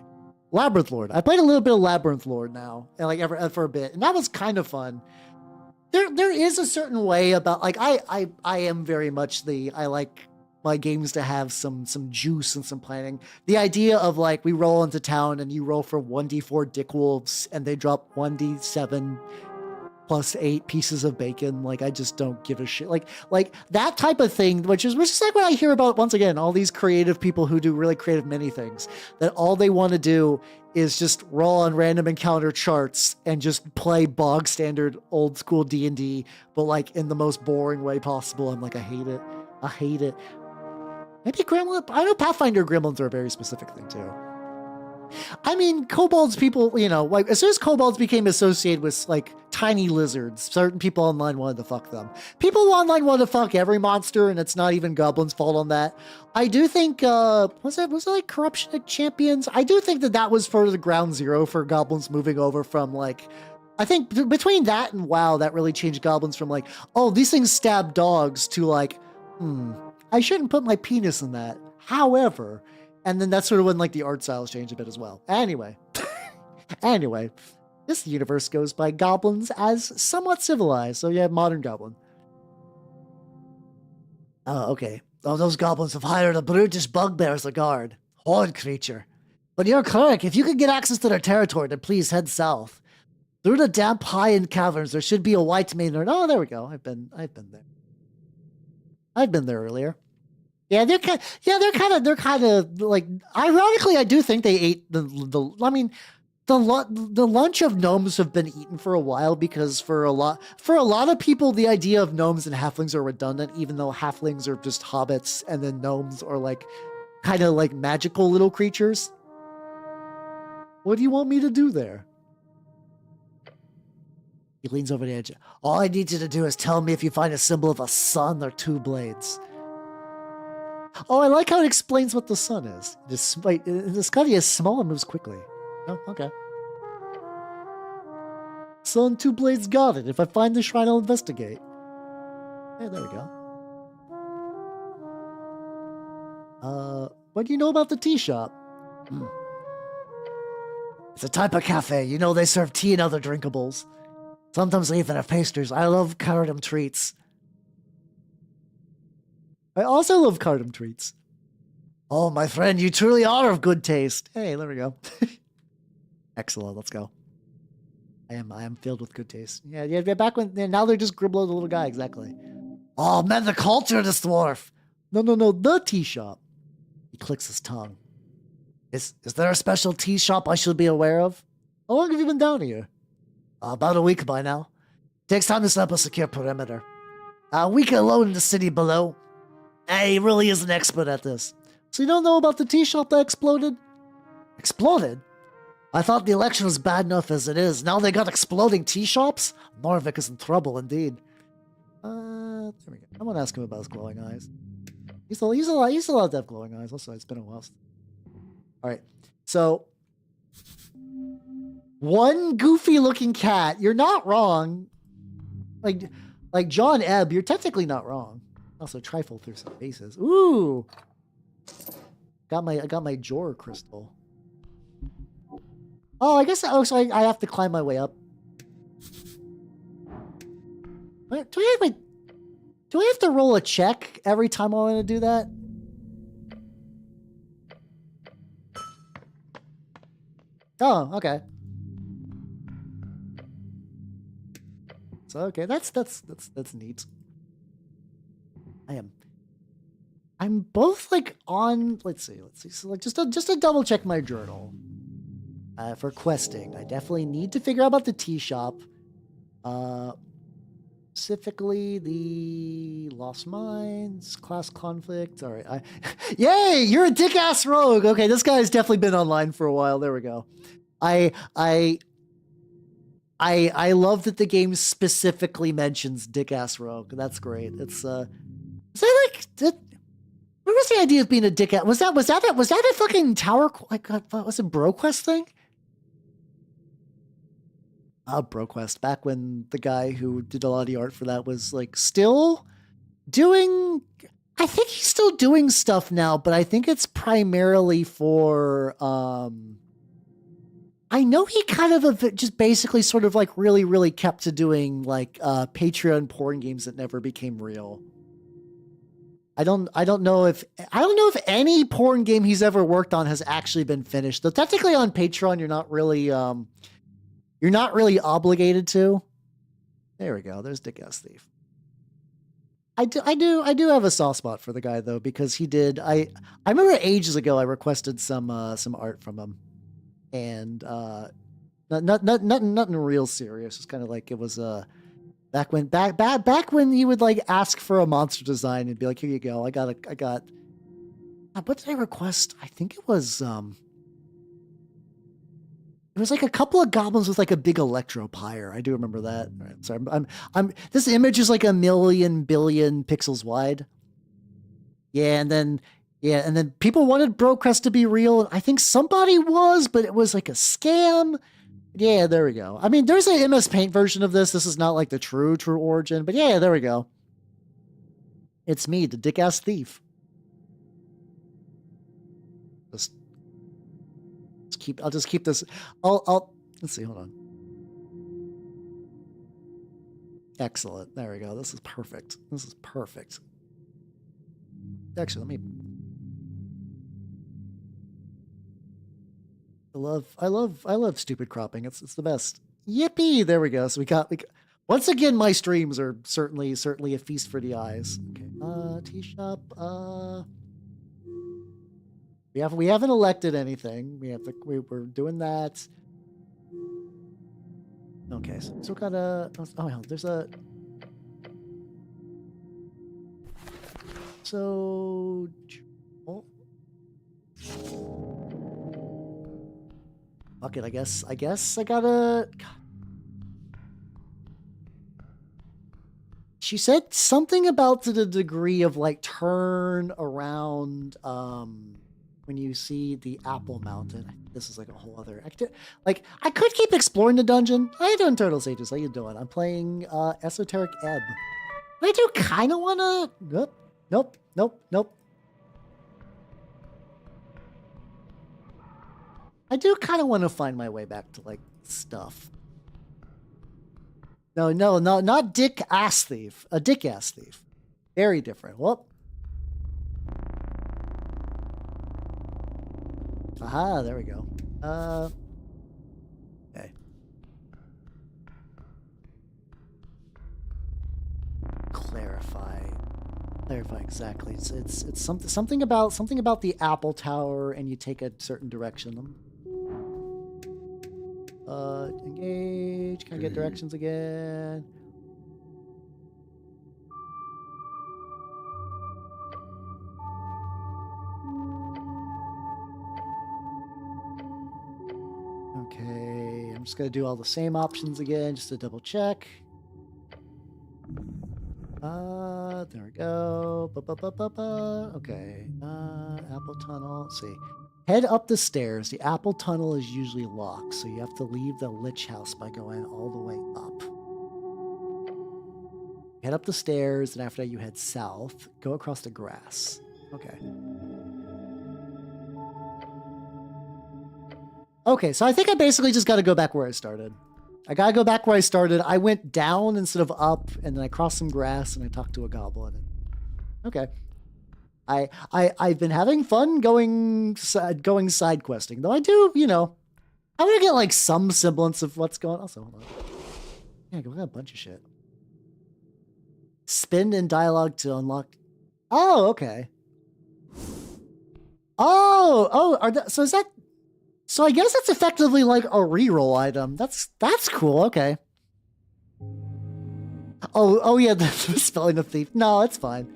Labyrinth Lord. I played a little bit of Labyrinth Lord now, and for a bit, and that was kind of fun. There is a certain way about, like, I am very much I like my games to have some juice and some planning. The idea of like, we roll into town and you roll for 1d4 dick wolves and they drop 1d7 plus 8 pieces of bacon. Like, I just don't give a shit. Like that type of thing, which is like what I hear about, once again, all these creative people who do really creative many things, that all they want to do is just roll on random encounter charts and just play bog standard old school D&D, but like in the most boring way possible. I'm like, I hate it. I hate it. Maybe Gremlin. I know Pathfinder gremlins are a very specific thing too. I mean, kobolds, people, like as soon as kobolds became associated with like tiny lizards, certain people online wanted to fuck them. People online wanted to fuck every monster, and it's not even goblins' fault on that. I do think, was it like Corruption of Champions? I do think that was for the ground zero for goblins moving over from like, I think between that and WoW, that really changed goblins from like, oh, these things stab dogs to like, I shouldn't put my penis in that. However, and then that's sort of when like the art styles change a bit as well. Anyway, this universe goes by goblins as somewhat civilized. So yeah, modern goblin. Oh, okay. Oh, those goblins have hired a brutish bugbear as a guard. Horrid creature. But you're cleric. If you can get access to their territory, then please head south. Through the damp high-end caverns, there should be a white manor. Oh, there we go. I've been there. I've been there earlier. Yeah, they're kind of like, ironically, I do think they ate the lunch of gnomes have been eaten for a while, because for a lot of people, the idea of gnomes and halflings are redundant, even though halflings are just hobbits and then gnomes are like kind of like magical little creatures. What do you want me to do there? He leans over the edge. All I need you to do is tell me if you find a symbol of a sun or 2 blades. Oh, I like how it explains what the sun is. Despite the Scotty is small and moves quickly. Oh, okay. Sun, 2 blades, got it. If I find the shrine, I'll investigate. Hey, there we go. What do you know about the tea shop? It's a type of cafe. You know, they serve tea and other drinkables. Sometimes they even have pastries. I love cardamom treats. I also love cardamom treats. Oh, my friend, you truly are of good taste. Hey, there we go. Excellent, let's go. I am filled with good taste. Yeah, back when, now they're just Gribblo the little guy, exactly. Oh, man, the culture of this dwarf. No, the tea shop. He clicks his tongue. Is there a special tea shop I should be aware of? How long have you been down here? About a week by now. Takes time to set up a secure perimeter. A week alone in the city below. He really is an expert at this. So you don't know about the tea shop that exploded? Exploded? I thought the election was bad enough as it is. Now they got exploding tea shops? Norvik is in trouble indeed. There we go. I'm gonna ask him about his glowing eyes. He's allowed to have glowing eyes. Also, it's been a while. Alright. So one goofy looking cat. You're not wrong. Like John Ebb, you're technically not wrong. Also trifle through some faces. Ooh. I got my Jor crystal. Oh, I guess so I have to climb my way up. Wait, do I have to roll a check every time I want to do that? Oh, okay. So okay, that's neat. I'm both like on. Let's see. So like just to double check my journal. For questing, I definitely need to figure out about the tea shop. Specifically the Lost Mines, class conflict. All right, yay! You're a dick-ass rogue. Okay, this guy's definitely been online for a while. There we go. I love that the game specifically mentions dick-ass rogue. That's great. It's is that like that? What was the idea of being a dick-ass? Was that a fucking tower? Like, was it BroQuest thing? BroQuest, back when the guy who did a lot of the art for that was like still doing, I think he's still doing stuff now, but I think it's primarily for, I know he kind of just basically sort of like really kept to doing like Patreon porn games that never became real. I don't know if any porn game he's ever worked on has actually been finished. Though technically on Patreon you're not really obligated to. There we go. There's Dick Ass Thief. I do have a soft spot for the guy though, because he did. I remember ages ago I requested some art from him, and nothing real serious. It's kind of like it was back when he would like ask for a monster design and be like, here you go. I got what did I request? I think it was like a couple of goblins with like a big electropyre. I do remember that. All right, sorry, I'm this image is like 1,000,000,000 billion pixels wide. Yeah, and then people wanted Brocrest to be real, and I think somebody was, but it was like a scam. Yeah, there we go. I mean, there's an MS Paint version of this. This is not like the true origin, but yeah, there we go. It's me, the Dick Ass Thief. I'll just keep this. Let's see. Hold on. Excellent. There we go. This is perfect. Actually, let me. I love stupid cropping. It's the best. Yippee! There we go. So we got once again. My streams are certainly a feast for the eyes. Okay. Tea shop. We haven't elected anything. We're doing that. Okay, so we got a. Oh hell, there's a. So. Oh. Fuck it. I guess I gotta. She said something about to the degree of like turn around. When you see the Apple Mountain. This is like a whole other like I could keep exploring the dungeon. How you doing, Turtle Sages? How you doing? I'm playing Esoterics Ebb. I do kind of want to. Nope. I do kind of want to find my way back to like stuff. No, not Dick Ass Thief. A Dick Ass Thief. Very different. Whoop. Aha, there we go. Okay. Clarify exactly. It's something about the Apple Tower, and you take a certain direction. Engage. Can I get directions again? Okay, I'm just gonna do all the same options again just to double check. There we go. Okay. Apple Tunnel. Let's see. Head up the stairs. The Apple Tunnel is usually locked, so you have to leave the Lich House by going all the way up. Head up the stairs, and after that you head south. Go across the grass. Okay. Okay, so I think I basically just got to go back where I started. I got to go back where I started. I went down instead of up, and then I crossed some grass, and I talked to a goblin. Okay. I've been having fun going side questing, though I do, I want to get like some semblance of what's going on. Also, hold on. Yeah, I got a bunch of shit. Spin in dialogue to unlock. Oh, okay. So is that? So I guess that's effectively like a reroll item. That's cool. Okay. Oh yeah, the spelling of thief. No, it's fine.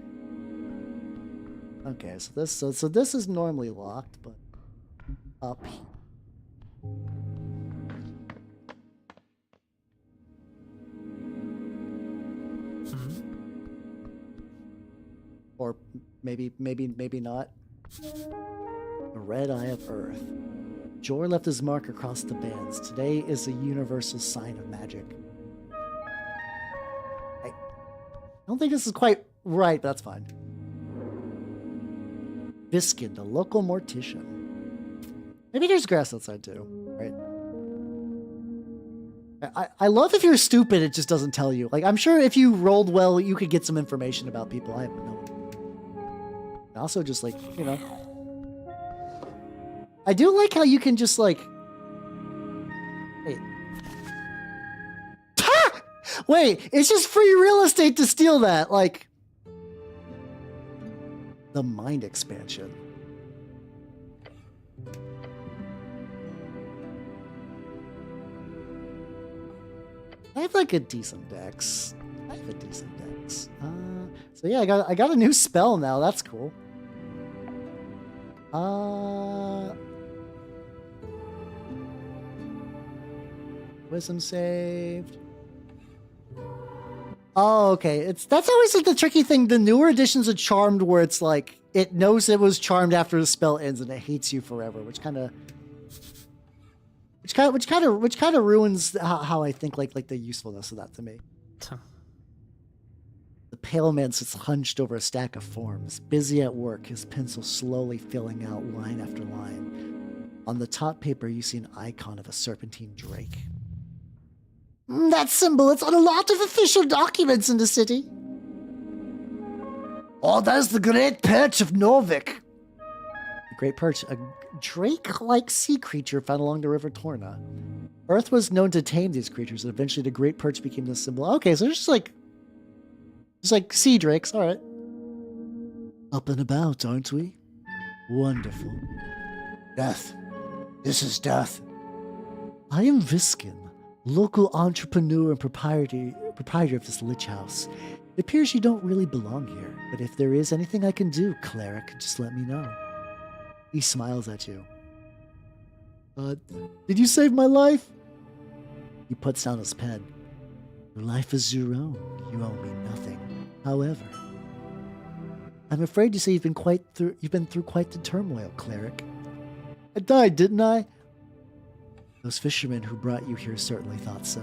Okay, so this is normally locked, but up here. Or maybe not. The Red Eye of Earth. Jor left his mark across the bands. Today is a universal sign of magic. I don't think this is quite right, but that's fine. Biscuit, the local mortician. Maybe there's grass outside too, right? I love if you're stupid, it just doesn't tell you. Like, I'm sure if you rolled well, you could get some information about people. I have no idea. Also, just like, I do like how you can just like... Wait. Wait, it's just free real estate to steal that. Like, the mind expansion. I have like a decent dex. So yeah, I got a new spell now. That's cool. Wisdom saved. Oh, okay. That's always like the tricky thing. The newer editions of Charmed, where it's like it knows it was charmed after the spell ends and it hates you forever, which kind of ruins how I think like the usefulness of that to me. The pale man sits hunched over a stack of forms, busy at work, his pencil slowly filling out line after line. On the top paper, you see an icon of a serpentine drake. That symbol, it's on a lot of official documents in the city. Oh, that's the Great Perch of Norvik. The Great Perch, a drake-like sea creature found along the River Torna. Earth was known to tame these creatures, and eventually the Great Perch became the symbol. Okay, so there's just like sea drakes, all right. Up and about, aren't we? Wonderful. Death. This is death. I am Viskin, local entrepreneur and proprietor of this lich house. It appears you don't really belong here, but if there is anything I can do, cleric, just let me know. He smiles at you. Did you save my life? He puts down his pen. Your life is your own. You owe me nothing. However, I'm afraid to say you've been through quite the turmoil, cleric. I died, didn't I? Those fishermen who brought you here certainly thought so.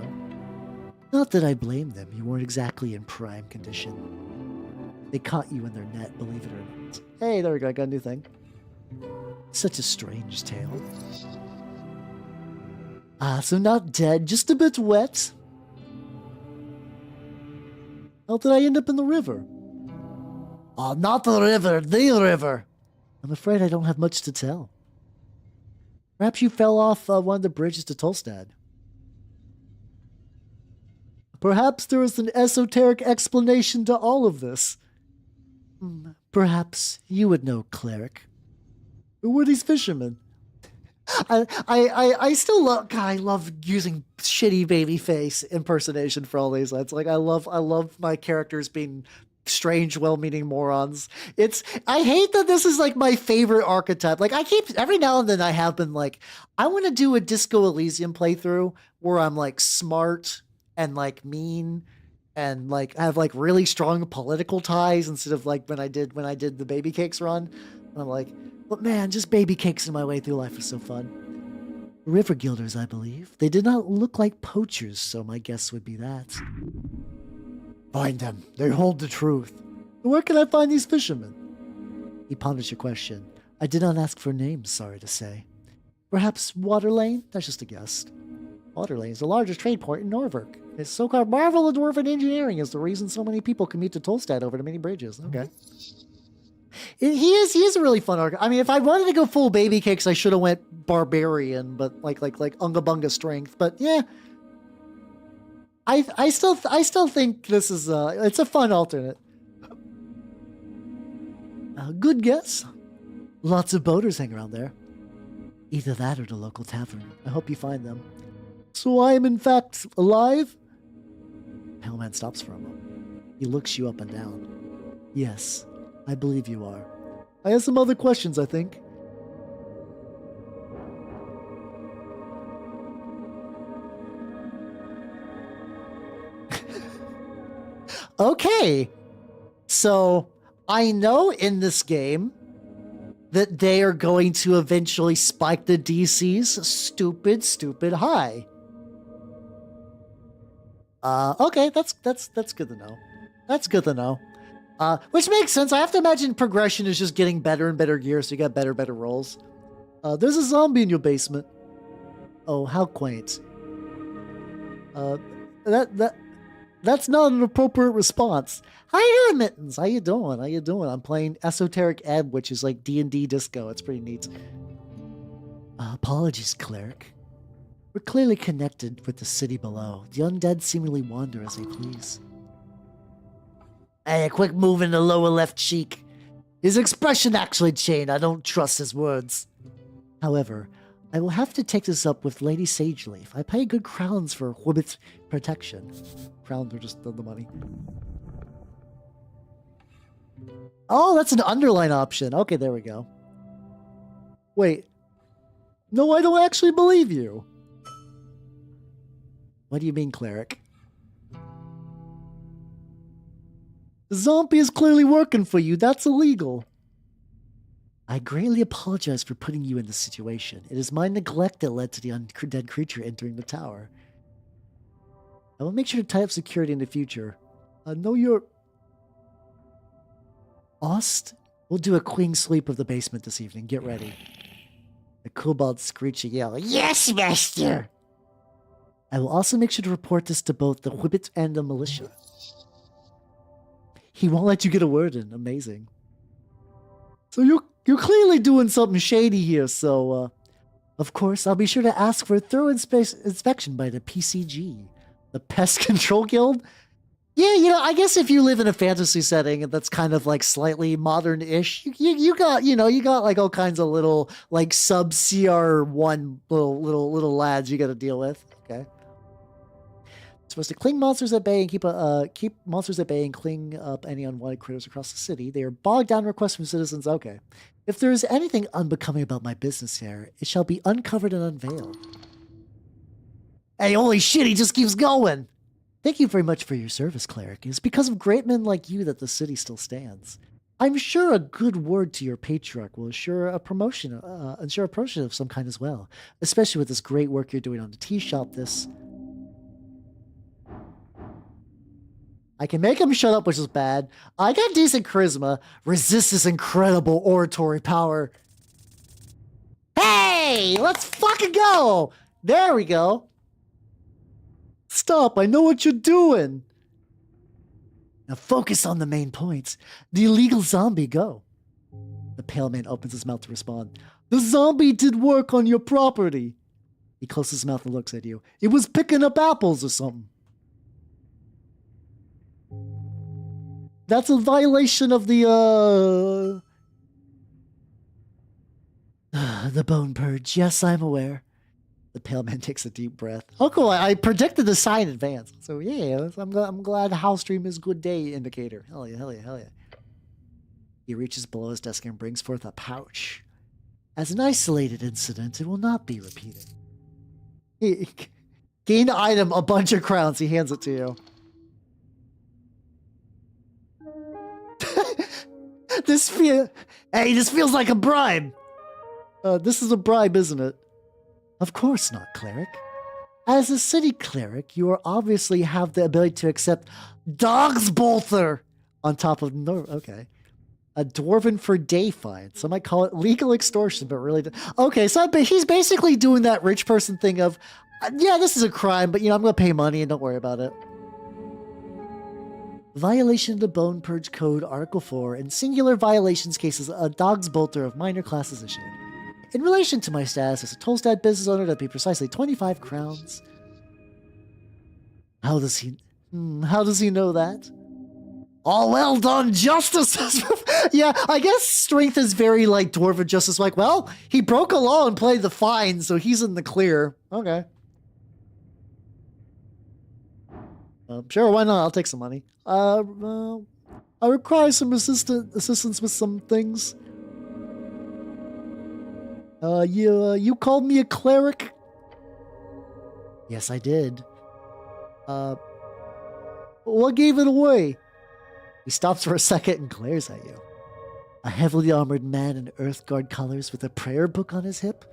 Not that I blame them. You weren't exactly in prime condition. They caught you in their net, believe it or not. Hey, there we go. I got a new thing. Such a strange tale. So not dead, just a bit wet. How did I end up in the river? Oh, not the river, the river. I'm afraid I don't have much to tell. Perhaps you fell off one of the bridges to Tolstad. Perhaps there is an esoteric explanation to all of this. Perhaps you would know, cleric. Who were these fishermen? I still love. God, I love using shitty babyface impersonation for all these. It's like I love my characters being strange, well-meaning morons. I hate that this is like my favorite archetype. Like every now and then I have been like, I want to do a Disco Elysium playthrough where I'm like smart and like mean and like have like really strong political ties instead of like when I did the baby cakes run. And I'm like, but man, just baby cakes in my way through life is so fun. River Guilders, I believe. They did not look like poachers, so my guess would be that. Find them. They hold the truth. Where can I find these fishermen? He ponders your question. I did not ask for names, sorry to say. Perhaps Waterlane? That's just a guess. Waterlane is the largest trade port in Norvik. Its so-called marvel of dwarven engineering is the reason so many people commute to Tolstad over the many bridges. Okay. He is a really fun arc. I mean, if I wanted to go full baby cakes, I should have went barbarian, but like unga bunga strength. But yeah, I still think this is it's a fun alternate. Good guess. Lots of boaters hang around there. Either that or the local tavern. I hope you find them. So I am in fact alive? Pale Man stops for a moment. He looks you up and down. Yes. I believe you are. I have some other questions, I think. Okay. So, I know in this game that they are going to eventually spike the DCs stupid high. Okay, that's good to know. That's good to know. Which makes sense. I have to imagine progression is just getting better and better gear, so you got better rolls. There's a zombie in your basement. Oh, how quaint. That's not an appropriate response. How you doing, Mittens? How you doing? I'm playing Esoterics His Ebb, which is like D&D disco. It's pretty neat. Apologies, cleric. We're clearly connected with the city below. The undead seemingly wander as they please. Hey, a quick move in the lower left cheek. His expression actually changed. I don't trust his words. However, I will have to take this up with Lady Sageleaf. I pay good crowns for Whibbit's protection. Crowns are just the money. Oh, that's an underline option. Okay, there we go. Wait. No, I don't actually believe you. What do you mean, cleric? The zombie is clearly working for you. That's illegal. I greatly apologize for putting you in this situation. It is my neglect that led to the undead creature entering the tower. I will make sure to tie up security in the future. No, you're... Ost? We'll do a queen sweep of the basement this evening. Get ready. The kobold screeching yell. Yes, master! I will also make sure to report this to both the Whibbit and the militia. He won't let you get a word in. Amazing. So you're clearly doing something shady here, so, of course, I'll be sure to ask for a thorough inspection by the PCG, the Pest Control Guild. Yeah, you know, I guess if you live in a fantasy setting that's kind of like slightly modern-ish, you got, you know, you got like all kinds of little like sub CR1 little lads you got to deal with. Okay. Supposed to cling monsters at bay and keep monsters at bay and cling up any unwanted critters across the city. They are bogged down requests from citizens. Okay. If there is anything unbecoming about my business here, it shall be uncovered and unveiled. Hey, holy shit, he just keeps going! Thank you very much for your service, cleric. It is because of great men like you that the city still stands. I'm sure a good word to your patriarch will ensure a promotion of some kind as well, especially with this great work you're doing on the tea shop. I can make him shut up, which is bad. I got decent charisma. Resist this incredible oratory power. Hey, let's fucking go. There we go. Stop, I know what you're doing. Now focus on the main points. The illegal zombie, go. The pale man opens his mouth to respond. The zombie did work on your property. He closes his mouth and looks at you. It was picking up apples or something. That's a violation of the bone purge. Yes, I'm aware. The pale man takes a deep breath. Oh, cool. I predicted the sign in advance. So, yeah, I'm glad House Stream is good day indicator. Hell yeah, hell yeah, hell yeah. He reaches below his desk and brings forth a pouch. As an isolated incident, it will not be repeated. Gain item, a bunch of crowns. He hands it to you. This feels like a bribe. This is a bribe, isn't it? Of course not, cleric. As a city cleric, you obviously have the ability to accept Dog's Bolter on top of okay. A dwarven for day fine. Some might call it legal extortion, but really, okay. So he's basically doing that rich person thing of, yeah, this is a crime, but you know I'm gonna pay money and don't worry about it. Violation of the Bone Purge Code, Article 4, and singular violations cases, a Dog's Bolter of minor class is issued. In relation to my status as a Tolstad business owner, that'd be precisely 25 crowns. How does he know that? Oh, well done, justice! Yeah, I guess strength is very, like, dwarven justice. Like, well, he broke a law and played the fine, so he's in the clear. Okay. Sure, why not? I'll take some money. I require some assistance with some things. You called me a cleric? Yes, I did. What gave it away? He stops for a second and glares at you. A heavily armored man in Earthguard colors with a prayer book on his hip?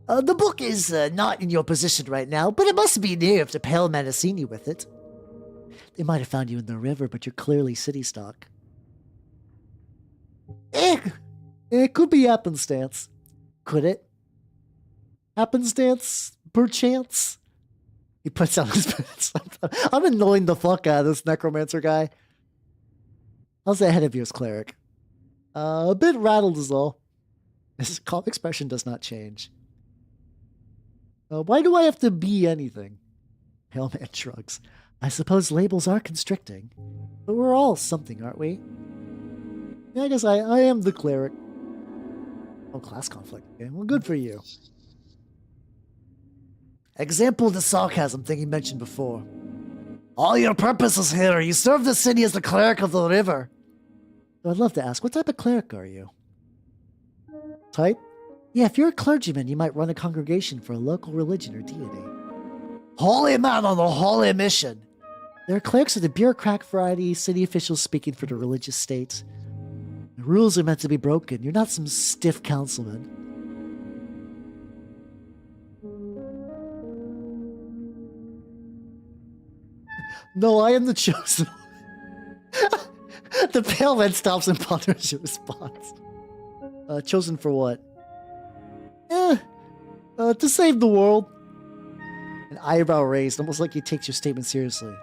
The book is not in your possession right now, but it must be near if the pale man has seen you with it. They might have found you in the river, but you're clearly city stock. It could be happenstance. Could it? Happenstance, perchance? He puts out his pants. I'm annoying the fuck out of this necromancer guy. How's the head of yours, cleric? A bit rattled is all. His calm expression does not change. Why do I have to be anything? Pale Man shrugs. I suppose labels are constricting. But we're all something, aren't we? Yeah, I guess I am the cleric. Oh, class conflict. Okay, well, good for you. Example of the sarcasm thing you mentioned before. All your purposes here, you serve the city as the cleric of the river. So I'd love to ask, what type of cleric are you? Type? Yeah, if you're a clergyman, you might run a congregation for a local religion or deity. Holy man on the holy mission. There are clerics of the bureaucratic variety, city officials speaking for the religious state. The rules are meant to be broken. You're not some stiff councilman. No, I am the chosen one. The pale man stops and ponders your response. Chosen for what? To save the world. An eyebrow raised, almost like he takes your statement seriously.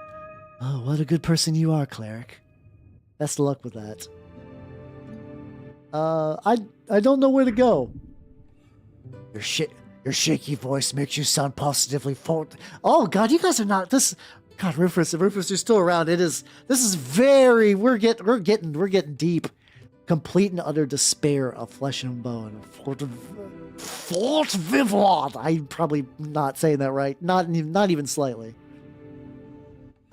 Oh, what a good person you are, cleric. Best of luck with that. I don't know where to go. Your shaky voice makes you sound positively fault. Oh God, you guys are not this. God, Rufus, if Rufus, you're still around. This is very. We're getting deep. Complete and utter despair of flesh and bone. Fort vivant. I'm probably not saying that right. Not even slightly.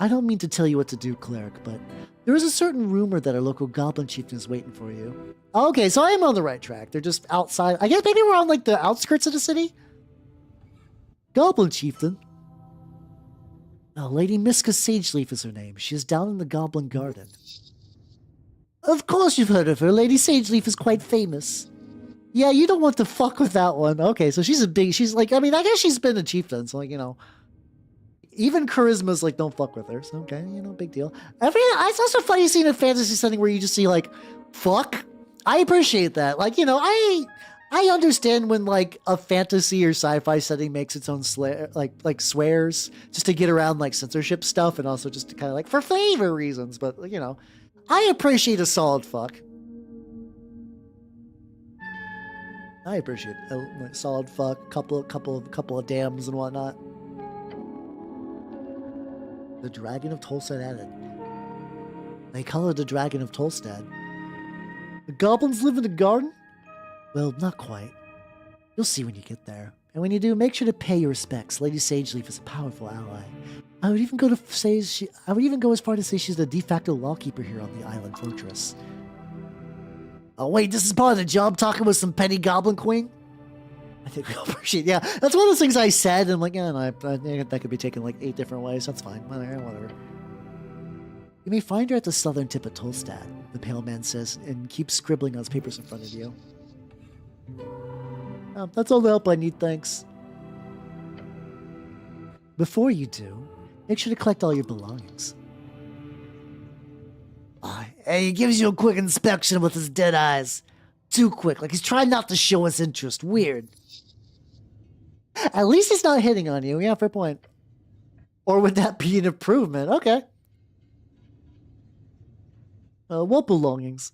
I don't mean to tell you what to do, cleric, but there is a certain rumor that our local goblin chieftain is waiting for you. Okay, so I am on the right track. They're just outside. I guess maybe we're on like the outskirts of the city. Goblin chieftain. Oh, Lady Miska Sageleaf is her name. She is down in the Goblin Garden. Of course you've heard of her. Lady Sageleaf is quite famous. Yeah, you don't want to fuck with that one. Okay, so she's like, I mean, I guess she's been a chieftain, so like, you know. Even charisma's like, don't fuck with her. So, okay, you know, big deal. It's also funny seeing a fantasy setting where you just see like, fuck. I appreciate that. Like, you know, I understand when like a fantasy or sci-fi setting makes its own like swears just to get around like censorship stuff and also just to kind of like for flavor reasons. But you know, I appreciate a solid fuck. I appreciate a like, solid fuck, couple of dams and whatnot. The Dragon of Tolstad added. They call it the Dragon of Tolstad. The goblins live in the garden? Well, not quite. You'll see when you get there. And when you do, make sure to pay your respects. Lady Sageleaf is a powerful ally. I would even go as far to say she's the de facto lawkeeper here on the island fortress. Oh wait, this is part of the job, talking with some petty goblin queen? I think we'll appreciate. Yeah, that's one of those things I said, and I'm like, yeah, no, that could be taken like 8 different ways. That's fine. Whatever. You may find her at the southern tip of Tolstad, the pale man says, and keeps scribbling on his papers in front of you. Oh, that's all the help I need, thanks. Before you do, make sure to collect all your belongings. Hey, he gives you a quick inspection with his dead eyes. Too quick, like he's trying not to show his interest. Weird. At least he's not hitting on you. Yeah, fair point. Or would that be an improvement? Okay. What belongings?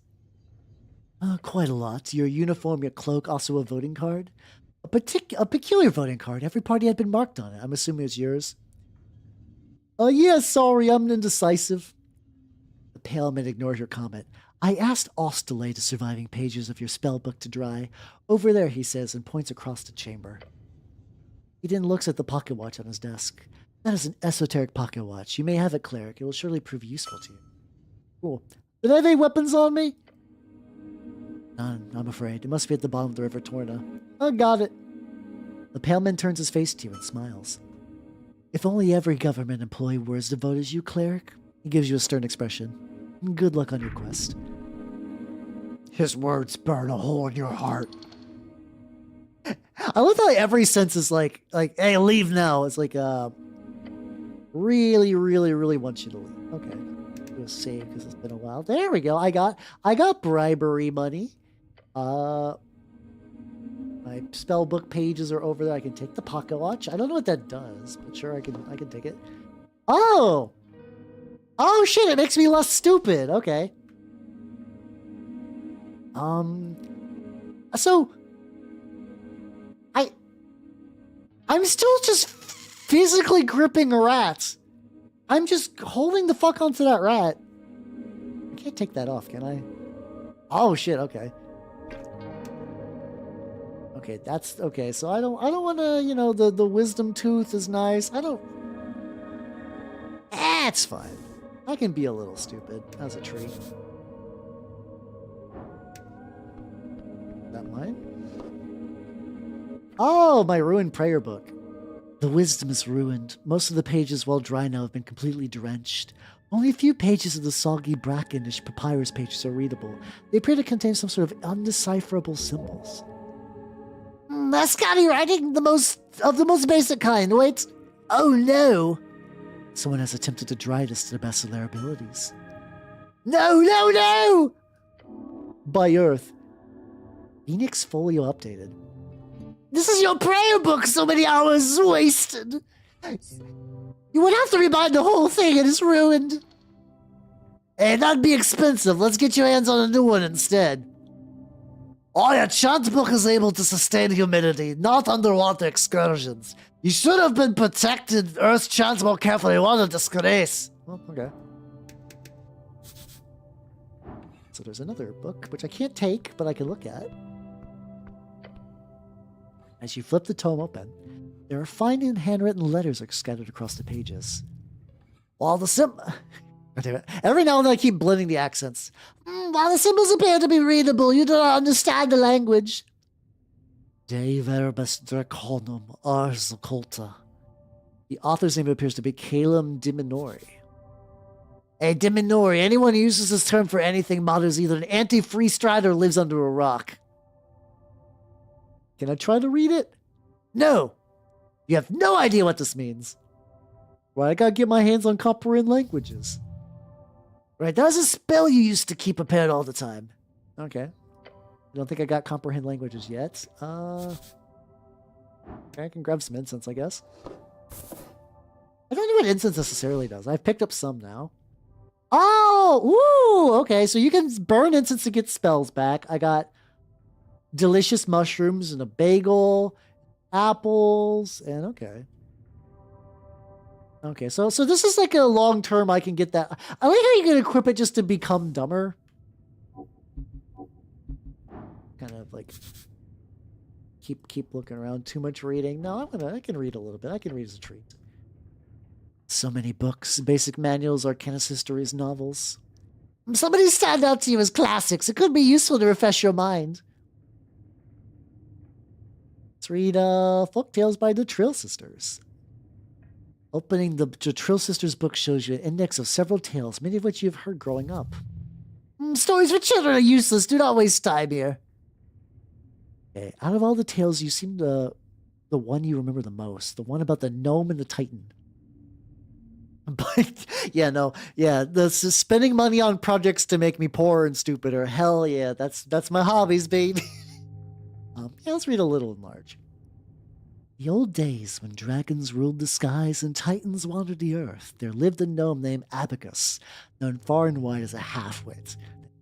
Quite a lot. Your uniform, your cloak, also a voting card. A peculiar voting card. Every party had been marked on it. I'm assuming it's yours. Yeah, sorry, I'm indecisive. The pale man ignores your comment. I asked Oss to lay the surviving pages of your spellbook to dry. Over there, he says, and points across the chamber. He then looks at the pocket watch on his desk. That is an esoteric pocket watch. You may have it, cleric. It will surely prove useful to you. Cool. Did I have any weapons on me? None, I'm afraid. It must be at the bottom of the River Torna. I got it. The pale man turns his face to you and smiles. If only every government employee were as devoted as you, cleric. He gives you a stern expression. Good luck on your quest. His words burn a hole in your heart. I love how every sense is like, hey, leave now. It's like, really, really, really want you to leave. Okay. Do a save because it's been a while. There we go. I got bribery money. My spellbook pages are over there. I can take the pocket watch. I don't know what that does, but sure, I can take it. Oh! Oh shit, it makes me less stupid. Okay. So I'm still just physically gripping a rat. I'm just holding the fuck onto that rat. I can't take that off, can I? Oh shit, okay. Okay, that's okay. So I don't want to, you know, the wisdom tooth is nice. I don't. It's fine. I can be a little stupid as a tree. Is that mine? Oh, my ruined prayer book. The wisdom is ruined. Most of the pages, while dry now, have been completely drenched. Only a few pages of the soggy, brackenish papyrus pages are readable. They appear to contain some sort of undecipherable symbols. That's Scotty writing the most basic kind. Wait. Oh no. Someone has attempted to dry this to the best of their abilities. No, no, no! By Earth. Phoenix Folio updated. This is your prayer book, so many hours wasted. You would have to rebind the whole thing, it is ruined. Hey, that'd be expensive. Let's get your hands on a new one instead. Oh, your chant book is able to sustain humidity, not underwater excursions. You should have been protected Earth's chants more carefully. What a disgrace. Well, okay. So there's another book, which I can't take, but I can look at. As you flip the tome open, there are fine and handwritten letters scattered across the pages. While the Every now and then I keep blending the accents. While the symbols appear to be readable, you do not understand the language. De verbis draconum ars occulta. The author's name appears to be Calum Diminori. Hey, Diminori, anyone who uses this term for anything modern is either an anti-free strider or lives under a rock. Can I try to read it? No! You have no idea what this means. Right, I gotta get my hands on comprehend languages. Right, that was a spell you used to keep prepared all the time. Okay. I don't think I got comprehend languages yet. Okay, I can grab some incense, I guess. I don't know what incense necessarily does. I've picked up some now. Oh! Ooh! Okay, so you can burn incense to get spells back. I got delicious mushrooms and a bagel, apples, and okay. Okay, so this is like a long term. I can get that. I like how you can equip it just to become dumber. Kind of like keep looking around. Too much reading. No, I can read a little bit. I can read as a treat. So many books, basic manuals, arcanist histories, novels. Some of these stand out to you as classics. It could be useful to refresh your mind. Let's read Folk Tales by the Trill Sisters. Opening the Trill Sisters book shows you an index of several tales, many of which you've heard growing up. Stories for children are useless. Do not waste time here. Okay, out of all the tales, you seem the one you remember the most. The one about the gnome and the titan. But yeah, no, yeah, the spending money on projects to make me poorer and stupider. Hell yeah, that's my hobbies, baby. Yeah, let's read a little and large. The old days when dragons ruled the skies and titans wandered the earth, there lived a gnome named Abacus, known far and wide as a half-wit.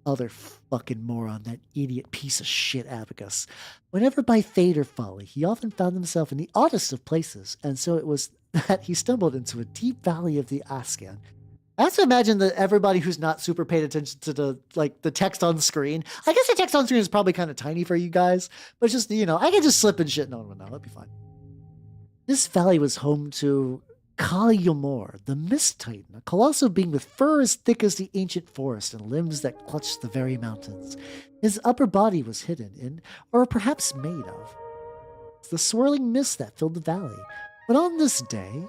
Other fucking moron, that idiot piece of shit Abacus. Whenever by fate or folly, he often found himself in the oddest of places, and so it was that he stumbled into a deep valley of the Ascan. I have to imagine that everybody who's not super paid attention to the text on screen. I guess the text on screen is probably kind of tiny for you guys, but just, you know, I can just slip and shit. No one would know. That'd be fine. This valley was home to Kali-Yomor, the Mist Titan, a colossal being with fur as thick as the ancient forest and limbs that clutched the very mountains. His upper body was hidden in, or perhaps made of, the swirling mist that filled the valley. But on this day,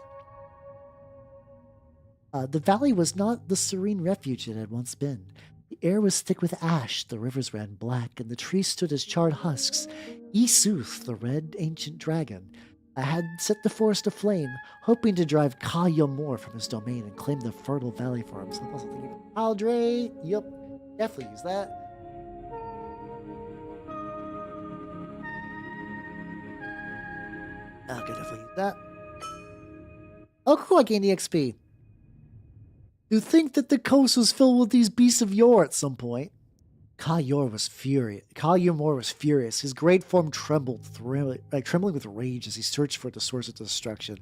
the valley was not the serene refuge it had once been. The air was thick with ash, the rivers ran black, and the trees stood as charred husks. Isuth, the red ancient dragon, had set the forest aflame, hoping to drive Kali-Yomor from his domain and claim the fertile valley for him. So I'm also thinking, Aldre, yep, definitely use that. Okay, definitely use that. Oh, cool, I gained EXP. You think that the coast was filled with these beasts of yore at some point? Kayor was furious. Kalyamor was furious. His great form trembled, trembling with rage as he searched for the source of destruction.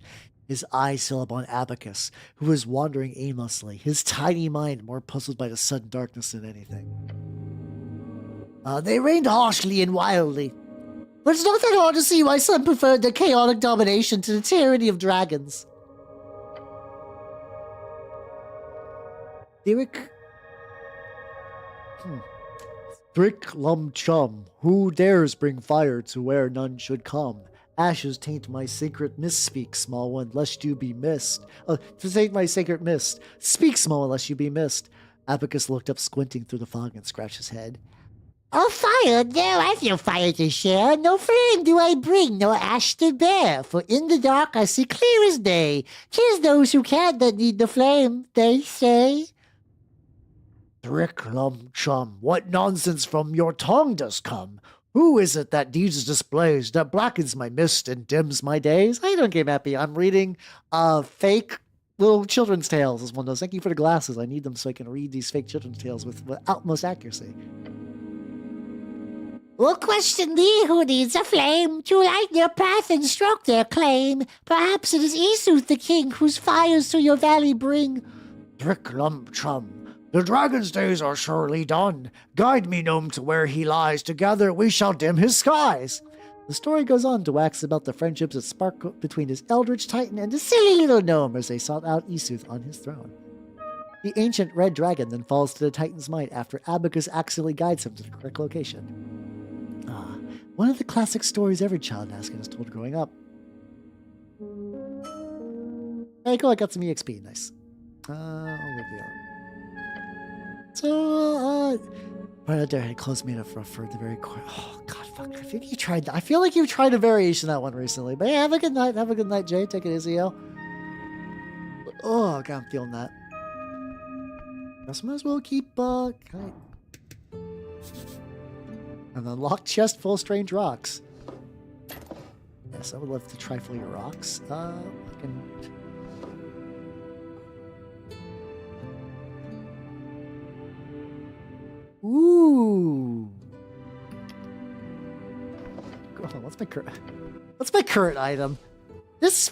His eyes fell upon Abacus, who was wandering aimlessly, his tiny mind more puzzled by the sudden darkness than anything. They reigned harshly and wildly. But it's not that hard to see why some preferred their chaotic domination to the tyranny of dragons. Thrick Lum Chum, who dares bring fire to where none should come? Ashes taint my sacred mist, speak, small one, lest you be missed. To taint my sacred mist. Speak, small one, lest you be missed. Abacus looked up, squinting through the fog, and scratched his head. Oh, fire! No, I've no fire to share. No flame do I bring, no ash to bear. For in the dark I see clear as day. 'Tis those who can't that need the flame, they say. Thrick Lum Chum, what nonsense from your tongue does come? Who is it that deeds displays, that blackens my mist and dims my days? How you doing, Game Happy? I'm reading fake little children's tales, as one does. Thank you for the glasses. I need them so I can read these fake children's tales with utmost accuracy. We'll question thee who needs a flame to light their path and stroke their claim. Perhaps it is Esuth the king whose fires to your valley bring. Thrick Lum Chum, the dragon's days are surely done. Guide me, gnome, to where he lies. Together we shall dim his skies. The story goes on to wax about the friendships that spark between his eldritch titan and the silly little gnome as they sought out Esuth on his throne. The ancient red dragon then falls to the titan's might after Abacus accidentally guides him to the correct location. One of the classic stories every child in Askin is told growing up. Hey, cool, I got some EXP, nice. I'll reveal. So, right out there, I had closed me enough for the very core. Oh, God, fuck. I think you tried that. I feel like you've tried a variation of that one recently. But yeah, have a good night. Have a good night, Jay. Take it easy, yo. Oh, God, I'm feeling that. Guess I might as well keep, An unlocked chest full of strange rocks. Yes, I would love to trifle your rocks. I can... Ooh. Oh, what's my current item? This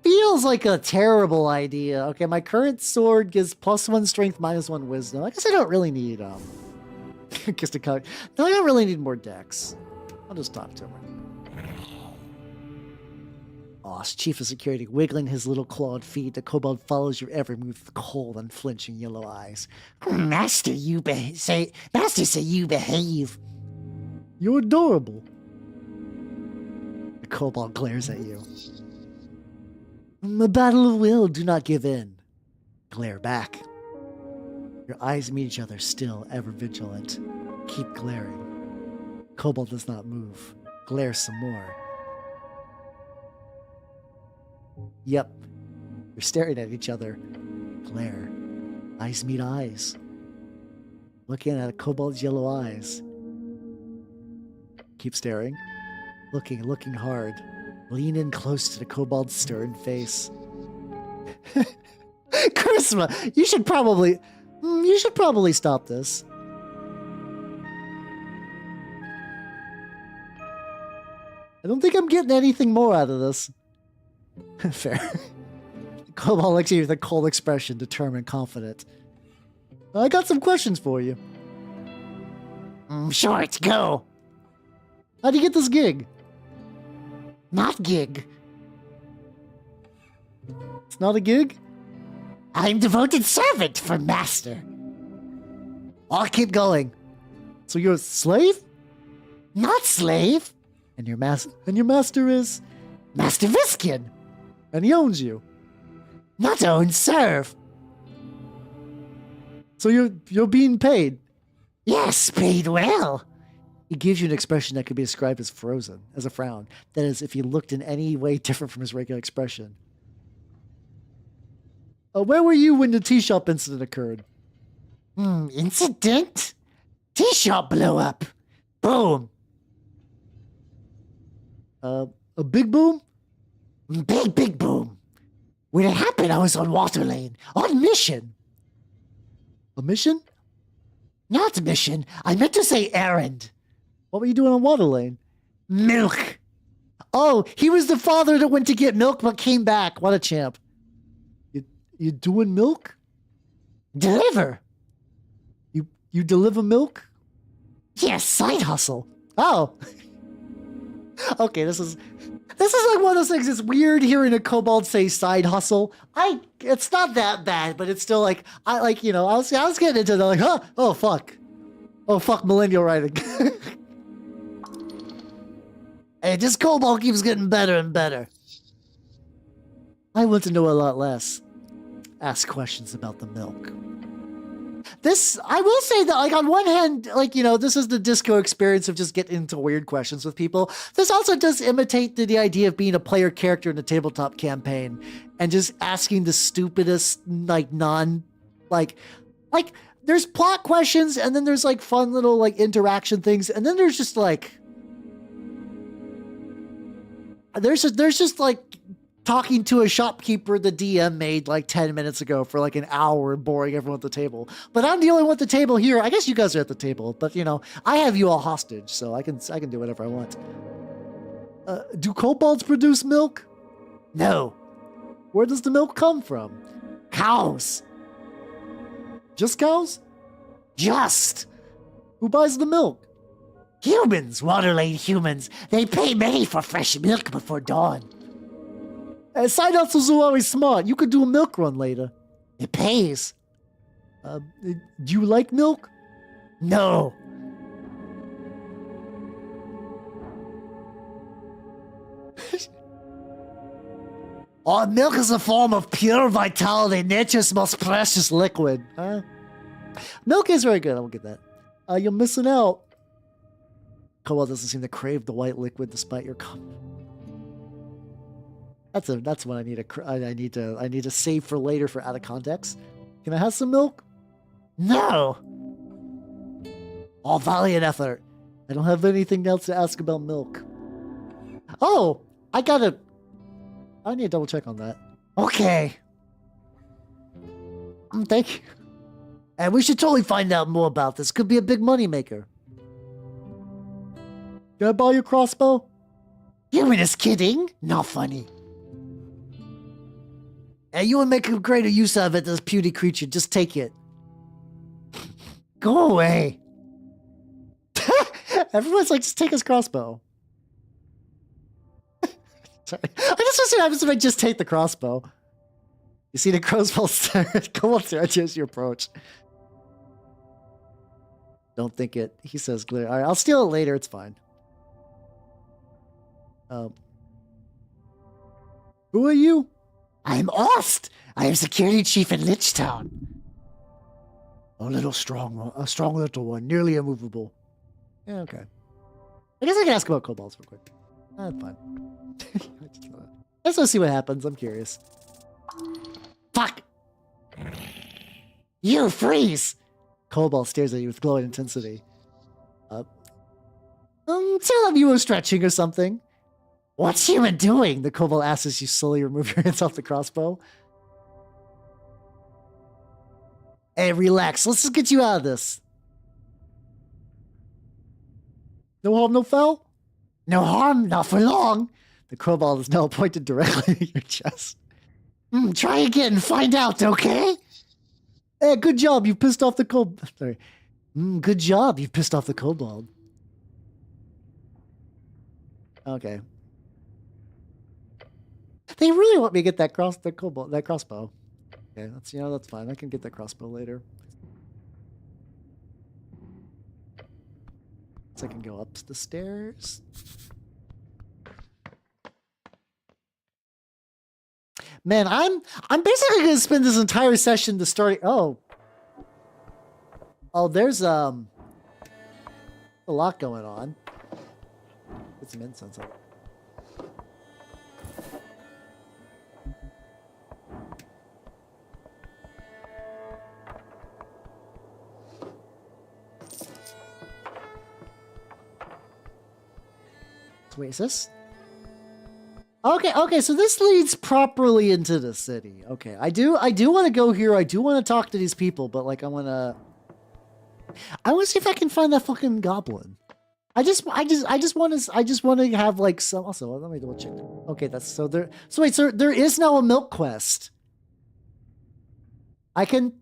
feels like a terrible idea. Okay, my current sword gives +1 strength, -1 wisdom. I guess I don't really need, Kiss a card. No, I don't really need more decks. I'll just talk to him. Chief of Security, wiggling his little clawed feet, the kobold follows your every move with cold, unflinching yellow eyes. Master, say you behave. You're adorable. The kobold glares at you. A battle of will, do not give in. Glare back. Your eyes meet each other, still, ever vigilant. Keep glaring. Kobold does not move. Glare some more. Yep. You're staring at each other. Glare. Eyes meet eyes. Looking at a kobold's yellow eyes. Keep staring. Looking hard. Lean in close to the kobold's stern face. Charisma, you should probably stop this. I don't think I'm getting anything more out of this. Fair. Kobold looks at you with a cold expression, determined, confident. I got some questions for you. Sure, let's go. How'd you get this gig? Not gig. It's not a gig? I'm devoted servant for master. I'll keep going. So you're a slave? Not slave. And your master is? Master Viskin. And he owns you. Not own, serve. So you're being paid? Yes, paid well. He gives you an expression that could be described as frozen, as a frown. That is, if he looked in any way different from his regular expression. Where were you when the tea shop incident occurred? Incident? Tea shop blew up. Boom. A big boom? Big boom. When it happened, I was on Water Lane, on mission. A mission? Not mission. I meant to say errand. What were you doing on Water Lane? Milk. Oh, he was the father that went to get milk but came back. What a champ. You doing milk? Deliver. You deliver milk? Yes, side hustle. Oh. Okay, this is like one of those things. It's weird hearing a kobold say side hustle. It's not that bad, but it's still like I was getting into the like, huh? Oh fuck millennial writing. Hey, this kobold keeps getting better and better. I want to know a lot less. Ask questions about the milk. I will say that, like, on one hand, like, this is the disco experience of just getting into weird questions with people. This also does imitate the idea of being a player character in a tabletop campaign and just asking the stupidest, like, there's plot questions, and then there's, like, fun little, like, interaction things, and then there's just, like, there's just, like, talking to a shopkeeper the DM made like 10 minutes ago for like an hour and boring everyone at the table. But I'm the only one at the table here. I guess you guys are at the table, but I have you all hostage, so I can do whatever I want. Do kobolds produce milk? No. Where does the milk come from? Cows. Just cows? Just. Who buys the milk? Humans, Waterlane humans. They pay money for fresh milk before dawn. Side hustles are always smart. You could do a milk run later. It pays. Do you like milk? No. Oh, milk is a form of pure vitality, nature's most precious liquid. Milk is very good. I will get that. You're missing out. Kobold doesn't seem to crave the white liquid despite your comment. That's what I need to save for later for out of context. Can I have some milk? No. All valiant effort. I don't have anything else to ask about milk. Oh, I need to double check on that. Okay. Thank you. And we should totally find out more about this. Could be a big money maker. Can I buy your crossbow? You were just kidding? Not funny. And you would make a greater use of it, this puny creature. Just take it. Go away. Everyone's like, just take his crossbow. Sorry. I just want to see what happens if I just take the crossbow. You see the crossbow stare. Come on, sir. As you approach. Don't think it. He says clear. All right, I'll steal it later. It's fine. Who are you? I'm Ost. I am security chief in Lichtown. A strong little one, nearly immovable. Yeah, okay. I guess I can ask about kobolds real quick. That's fine. Let's go see what happens. I'm curious. Fuck! You freeze! Kobold stares at you with glowing intensity. Tell him you were stretching or something. What's human doing? The kobold asks as you slowly remove your hands off the crossbow. Hey, relax. Let's just get you out of this. No harm, no foul? No harm, not for long. The kobold is now pointed directly at your chest. Try again and find out, okay? Hey, good job. You pissed off the kobold. Sorry. Good job. You pissed off the kobold. Okay. They really want me to get that crossbow. Okay, that's fine. I can get that crossbow later. So I can go up the stairs. Man, I'm basically gonna spend this entire session to start. Oh, there's a lot going on. Get some incense up. Wait, is this? Okay, so this leads properly into the city. Okay, I do want to go here. I do want to talk to these people, but like I want to I want to see if I can find that fucking goblin. I just want to have like some. Also, let me double check. Okay, that's so there. So wait, so there is now a milk quest. I can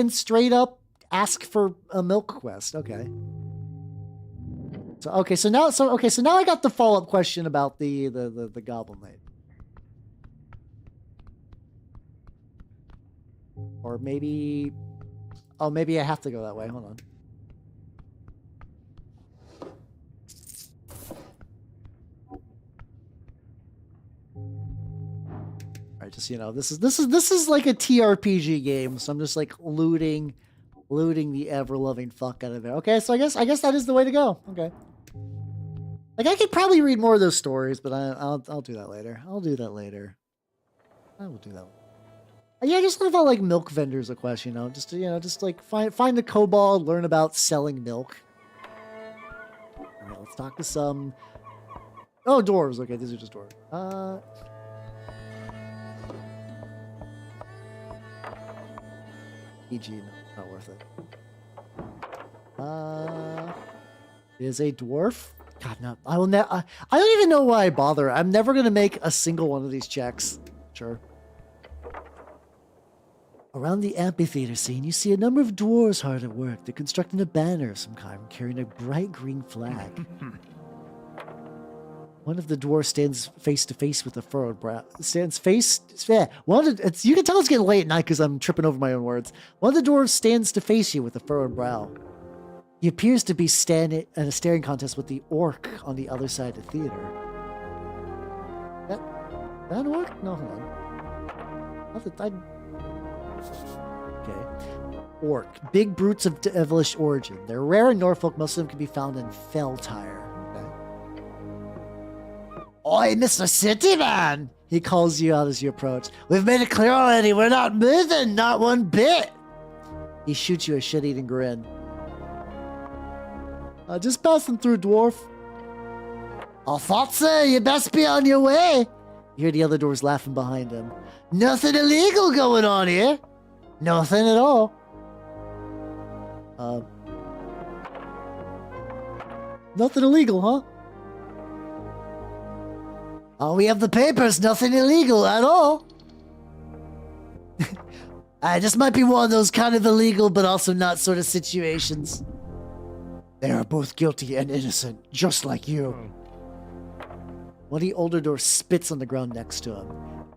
straight up ask for a milk quest. Okay. So now I got the follow-up question about the goblin knight. Or maybe, oh, maybe I have to go that way. Hold on. All right, just this is like a TRPG game, so I'm just like looting the ever-loving fuck out of it. Okay, so I guess that is the way to go. Okay. Like I could probably read more of those stories, but I'll do that later. I'll do that later. I will do that. Yeah, I just love how like milk vendors a quest, just like find the kobold, learn about selling milk. All right, let's talk to some. Oh, dwarves. Okay, these are just dwarves. EG, no, not worth it. Is a dwarf? God, no. I will never. I don't even know why I bother. I'm never gonna make a single one of these checks. Sure. Around the amphitheater scene, you see a number of dwarves hard at work. They're constructing a banner of some kind, carrying a bright green flag. One of the dwarves stands face to face with a furrowed brow. You can tell it's getting late at night because I'm tripping over my own words. One of the dwarves stands to face you with a furrowed brow. He appears to be standing at a staring contest with the orc on the other side of the theater. That an orc? No, hold on. Okay. Orc. Big brutes of devilish origin. They're rare in Norfolk. Most of them can be found in Feltire. Oi, Mr. City Man! He calls you out as you approach. We've made it clear already, we're not moving, not one bit! He shoots you a shit-eating grin. Just passing through, dwarf. I thought so, you best be on your way! You hear the other dwarves laughing behind him. Nothing illegal going on here! Nothing at all. Nothing illegal, huh? Oh, we have the papers. Nothing illegal at all. This might be one of those kind of illegal, but also not sort of situations. They are both guilty and innocent, just like you. One of the older dwarfs spits on the ground next to him.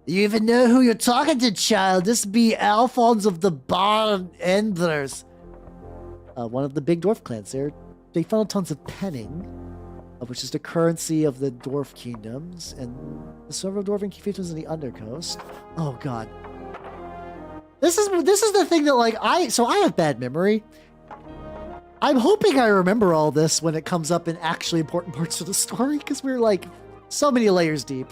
You even know who you're talking to, child? This be Alphonse of the Barn Endlers. One of the big dwarf clans. They found tons of penning, which is the currency of the dwarf kingdoms, and the several dwarven fiefdoms in the undercoast. Oh god. This is the thing that like I have bad memory. I'm hoping I remember all this when it comes up in actually important parts of the story, because we're like so many layers deep.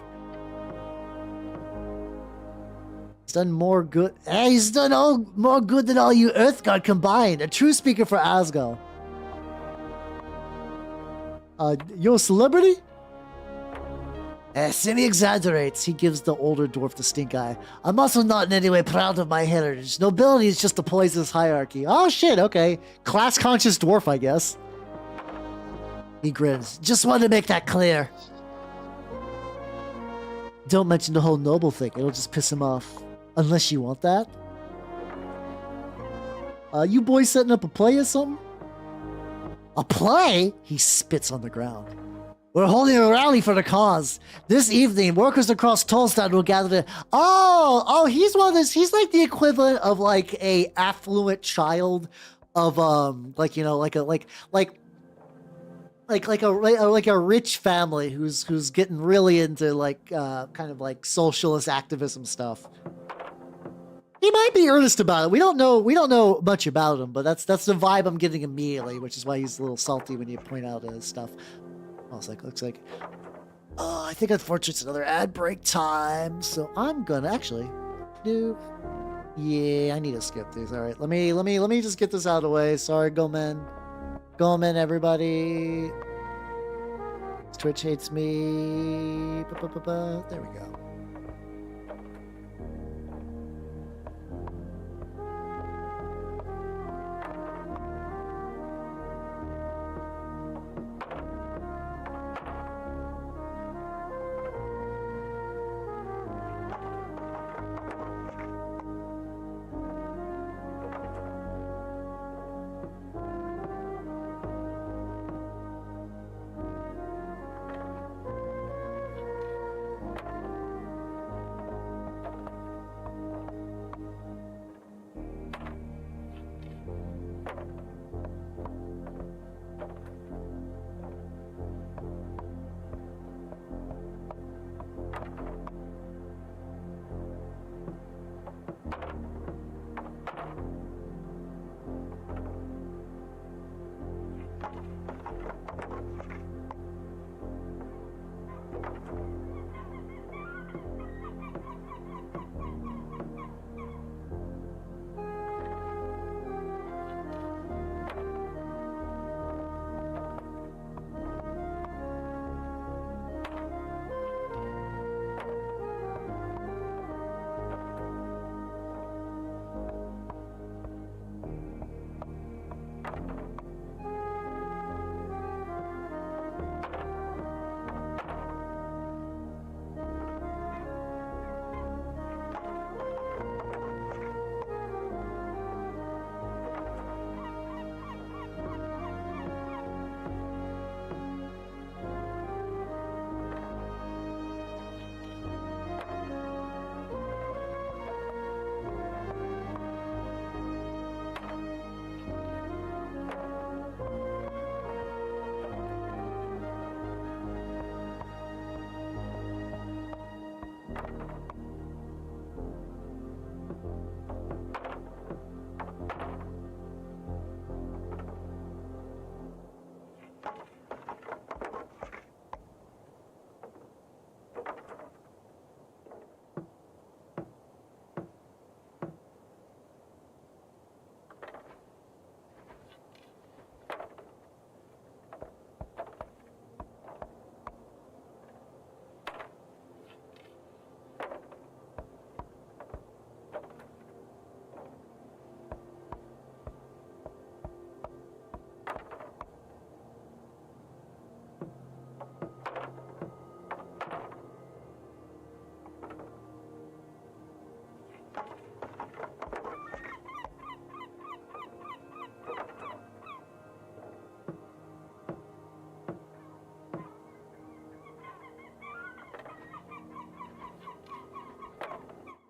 He's done more good. He's done more good than all you Earthguard combined. A true speaker for Asgard. You're a celebrity? Simi exaggerates. He gives the older dwarf the stink eye. I'm also not in any way proud of my heritage. Nobility is just a poisonous hierarchy. Oh shit, okay. Class-conscious dwarf, I guess. He grins. Just wanted to make that clear. Don't mention the whole noble thing. It'll just piss him off. Unless you want that. You boys setting up a play or something? A play? He spits on the ground. We're holding a rally for the cause. This evening, workers across Tolstad will gather to... Oh, he's one of those... He's like the equivalent of like a affluent child of like a rich family who's getting really into like kind of like socialist activism stuff. He might be earnest about it. We don't know much about him, but that's the vibe I'm getting immediately, which is why he's a little salty when you point out his stuff. Oh, looks like. Oh, I think unfortunately it's another ad break time, so I'm gonna actually do. Yeah, I need to skip these. All right, let me just get this out of the way. Sorry, Gomen, everybody. Twitch hates me. There we go.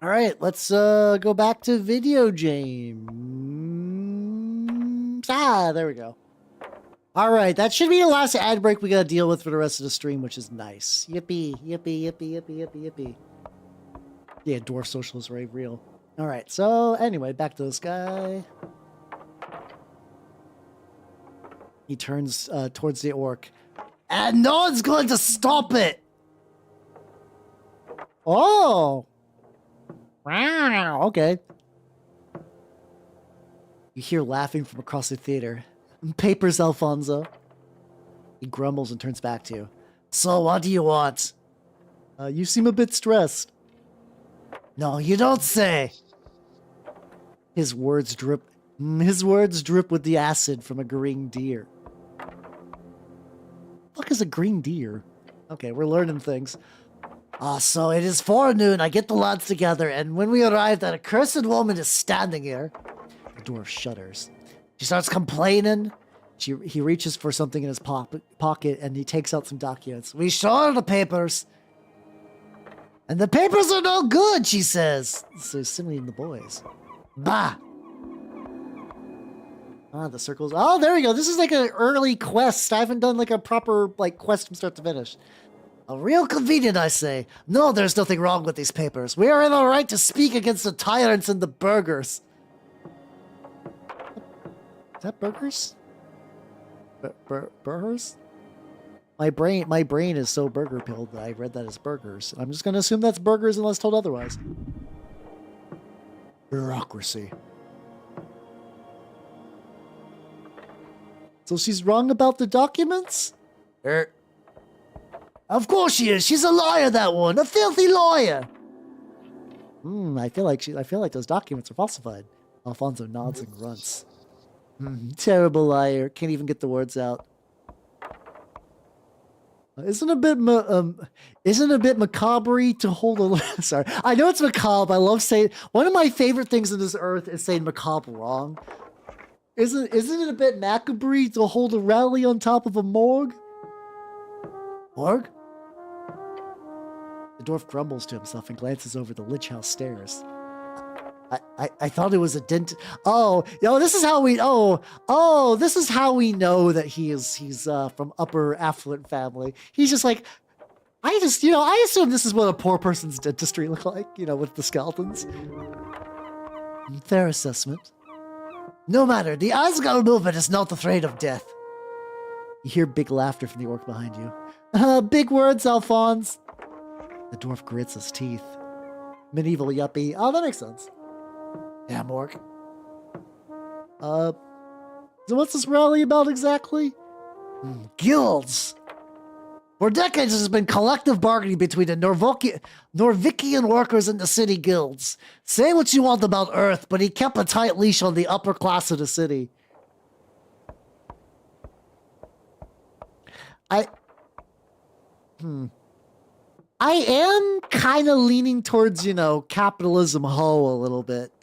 All right, let's go back to video games. There we go. All right, that should be the last ad break we gotta deal with for the rest of the stream, which is nice. Yippee, yippee, yippee, yippee, yippee, yippee. Yeah, dwarf social is very real. All right, so anyway, back to this guy. He turns towards the orc. And no one's going to stop it! Oh! Wow, okay. You hear laughing from across the theater. Papers, Alfonso. He grumbles and turns back to you. So, what do you want? You seem a bit stressed. No, you don't say. His words drip with the acid from a green deer. What is a green deer? Okay, we're learning things. So it is forenoon. I get the lads together, and when we arrive, that accursed woman is standing here. The dwarf shudders. She starts complaining. He reaches for something in his pocket, and he takes out some documents. We show her the papers. And the papers are no good, she says. So assimilating the boys. Bah! The circles. Oh, there we go. This is like an early quest. I haven't done like a proper like quest from start to finish. A real convenient, I say. No, there's nothing wrong with these papers. We are in the right to speak against the tyrants and the burgers. Is that burgers? Burgers? My brain is so burger pilled that I read that as burgers. I'm just gonna assume that's burgers unless told otherwise. Bureaucracy. So she's wrong about the documents? Of course she is. She's a liar, that one. A filthy liar. I feel like those documents are falsified. Alfonso nods and grunts. Terrible liar. Can't even get the words out. Isn't it a bit macabre to hold a... Sorry. I know it's macabre. I love saying... One of my favorite things on this earth is saying macabre wrong. Isn't it a bit macabre to hold a rally on top of a morgue? Morgue? The dwarf grumbles to himself and glances over the Lich House stairs. I thought it was a dent. Oh, this is how we. This is how we know that he's from upper affluent family. He's just like, I assume this is what a poor person's dentistry look like. With the skeletons. Fair assessment. No matter, the Asgard movement is not afraid of death. You hear big laughter from the orc behind you. Big words, Alphonse. The dwarf grits his teeth. Medieval yuppie. Oh, that makes sense. Damn orc. So what's this rally about exactly? Guilds. For decades, there's been collective bargaining between the Norvikian workers and the city guilds. Say what you want about Earth, but he kept a tight leash on the upper class of the city. I am kind of leaning towards, capitalism ho a little bit.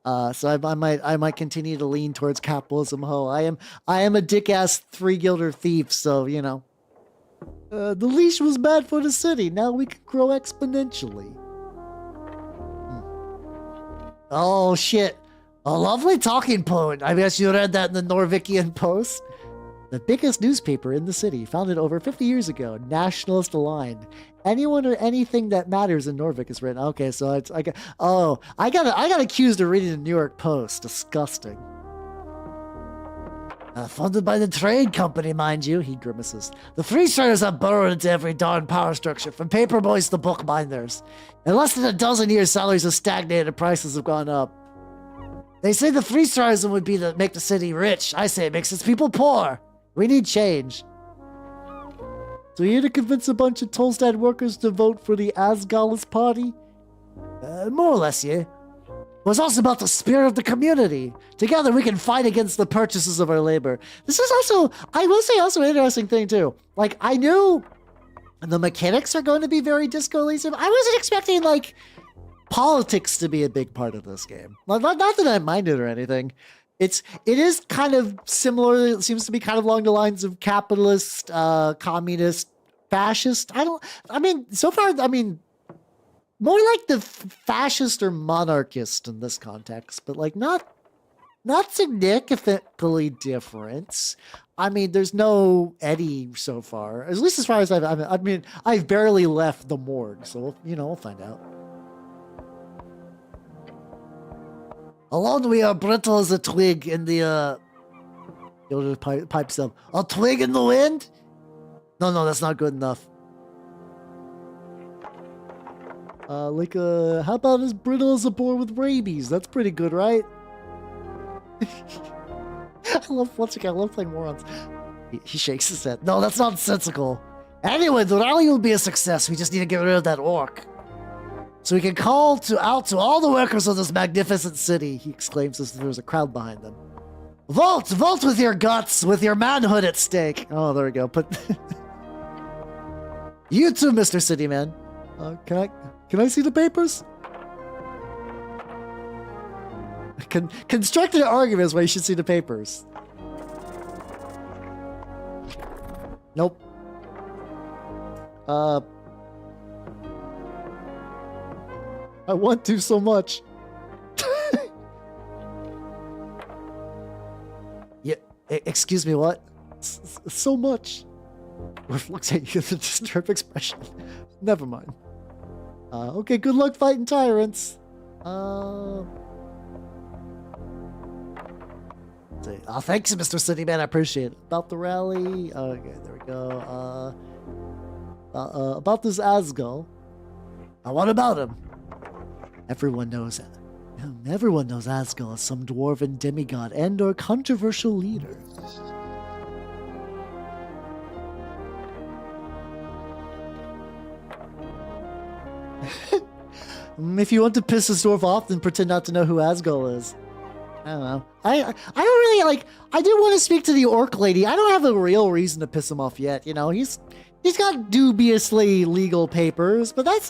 So I might continue to lean towards capitalism ho. I am a dick-ass three-guilder thief, so, the leash was bad for the city. Now we can grow exponentially. Oh, shit. A lovely talking point. I guess you read that in the Norvikian Post. The biggest newspaper in the city, founded over 50 years ago, nationalist aligned. Anyone or anything that matters in Norvik is written. Okay, so I got accused of reading the New York Post. Disgusting. Funded by the trade company, mind you, he grimaces. The Freestriders have burrowed into every darn power structure, from paper boys to bookbinders. In less than a dozen years, salaries have stagnated and prices have gone up. They say the Freestriders would be to make the city rich. I say it makes its people poor. We need change. So you're here to convince a bunch of Tolstad workers to vote for the Asgalis party? More or less, yeah. But it's also about the spirit of the community. Together we can fight against the purchases of our labor. This is also, I will say, also an interesting thing too. Like, I knew the mechanics are going to be very Disco Elysium. I wasn't expecting, like, politics to be a big part of this game. Like, not that I minded or anything. It is kind of similar. It seems to be kind of along the lines of capitalist, communist, fascist. So far, more like the fascist or monarchist in this context, but like not significantly different. I mean, there's no Eddie so far, at least as far as I've barely left the morgue, so we'll find out. Alone we are brittle as a twig in the Yoda pipes up. A twig in the wind? No, that's not good enough. How about as brittle as a boar with rabies? That's pretty good, right? I love playing morons. He shakes his head. No, that's nonsensical. Anyway, the rally will be a success. We just need to get rid of that orc. So we can call out to all the workers of this magnificent city, he exclaims as there's a crowd behind them. Vote with your guts, with your manhood at stake. Oh, there we go. You too, Mr. City Man. Can I see the papers? Constructed arguments why you should see the papers. Nope. I want to so much. Yeah, excuse me, what? So much. Riff looks at you with a disturbed expression. Never mind. Okay, good luck fighting tyrants. Thanks, Mr. Cityman. I appreciate it. About the rally. Okay, there we go. About this Asgul. What about him? Everyone knows Asgul as some dwarven demigod and or controversial leader. If you want to piss this dwarf off, then pretend not to know who Asgul is. I don't know. I don't really I do want to speak to the orc lady. I don't have a real reason to piss him off yet. He's got dubiously legal papers, but that's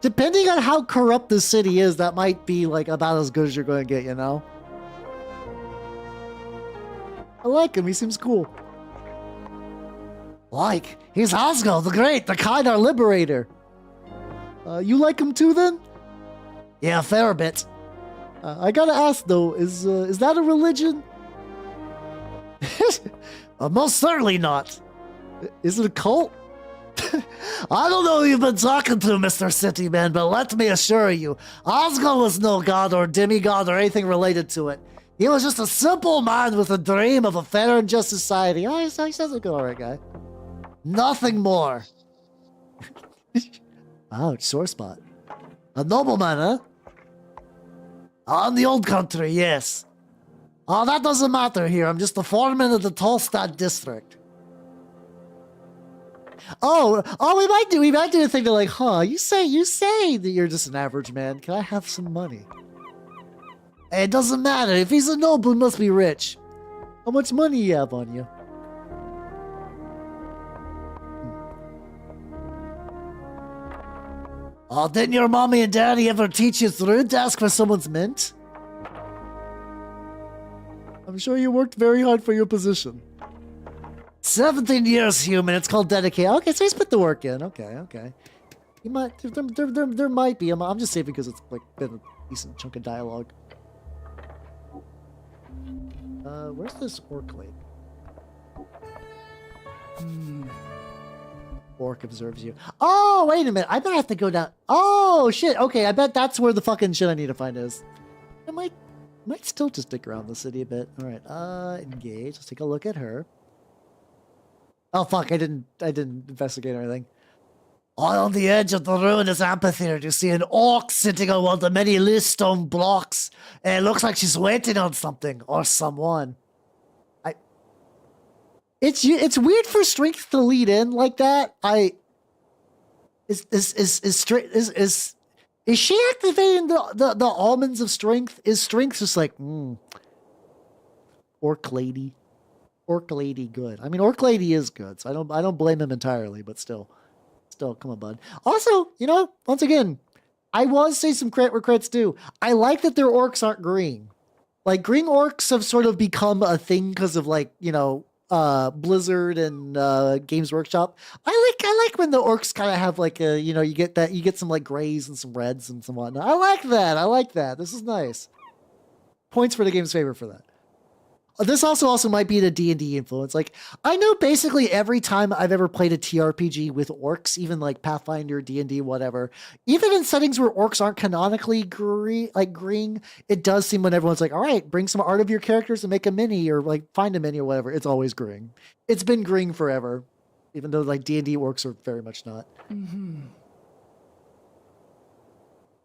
depending on how corrupt the city is, that might be about as good as you're going to get, I like him. He seems cool. He's Asgul the Great, the kind, our liberator. You like him too, then? Yeah, a fair bit. I gotta ask though, is that a religion? Most certainly not. Is it a cult? I don't know who you've been talking to, Mr. Cityman, but let me assure you, Asgul was no god or demigod or anything related to it. He was just a simple man with a dream of a fair and just society. Oh, he sounds like an alright guy. Nothing more. Ouch, sore spot. A nobleman, huh? In the old country, yes. Oh, that doesn't matter here. I'm just the foreman of the Tolstad district. Oh, we might do a thing to you say that you're just an average man. Can I have some money? Hey, it doesn't matter. If he's a noble, he must be rich. How much money you have on you? Oh, didn't your mommy and daddy ever teach you through to ask for someone's mint? I'm sure you worked very hard for your position. 17 years, human. It's called dedication. Okay, so he's put the work in. Okay. He might. There might be. I'm just saying because it's been a decent chunk of dialogue. Where's this orc lady? Orc observes you. Oh, wait a minute. I bet I have to go down. Oh, shit. Okay, I bet that's where the fucking shit I need to find is. I might still just stick around the city a bit. All right. Engage. Let's take a look at her. Oh, fuck. I didn't investigate or anything. On the edge of the ruinous amphitheater, you see an orc sitting on one of the many loose stone blocks. It looks like she's waiting on something or someone. It's weird for strength to lead in like that. Is she activating the almonds of strength? Is strength just orc lady good? I mean, orc lady is good, so I don't blame him entirely, but still, come on, bud. Also, once again, I want to say some credit where credit's due. I like that their orcs aren't green. Green orcs have sort of become a thing because of Blizzard and Games Workshop. I like when the orcs kind of have like a, you get some like grays and some reds and some whatnot. I like that. This is nice. Points for the game's favor for that. This also might be the D&D influence. Like, I know basically every time I've ever played a TRPG with orcs, even like Pathfinder, D&D, whatever, even in settings where orcs aren't canonically green, it does seem when everyone's like, all right, bring some art of your characters and make a mini or like find a mini or whatever. It's always green. It's been green forever, even though like D&D orcs are very much not. Mm-hmm.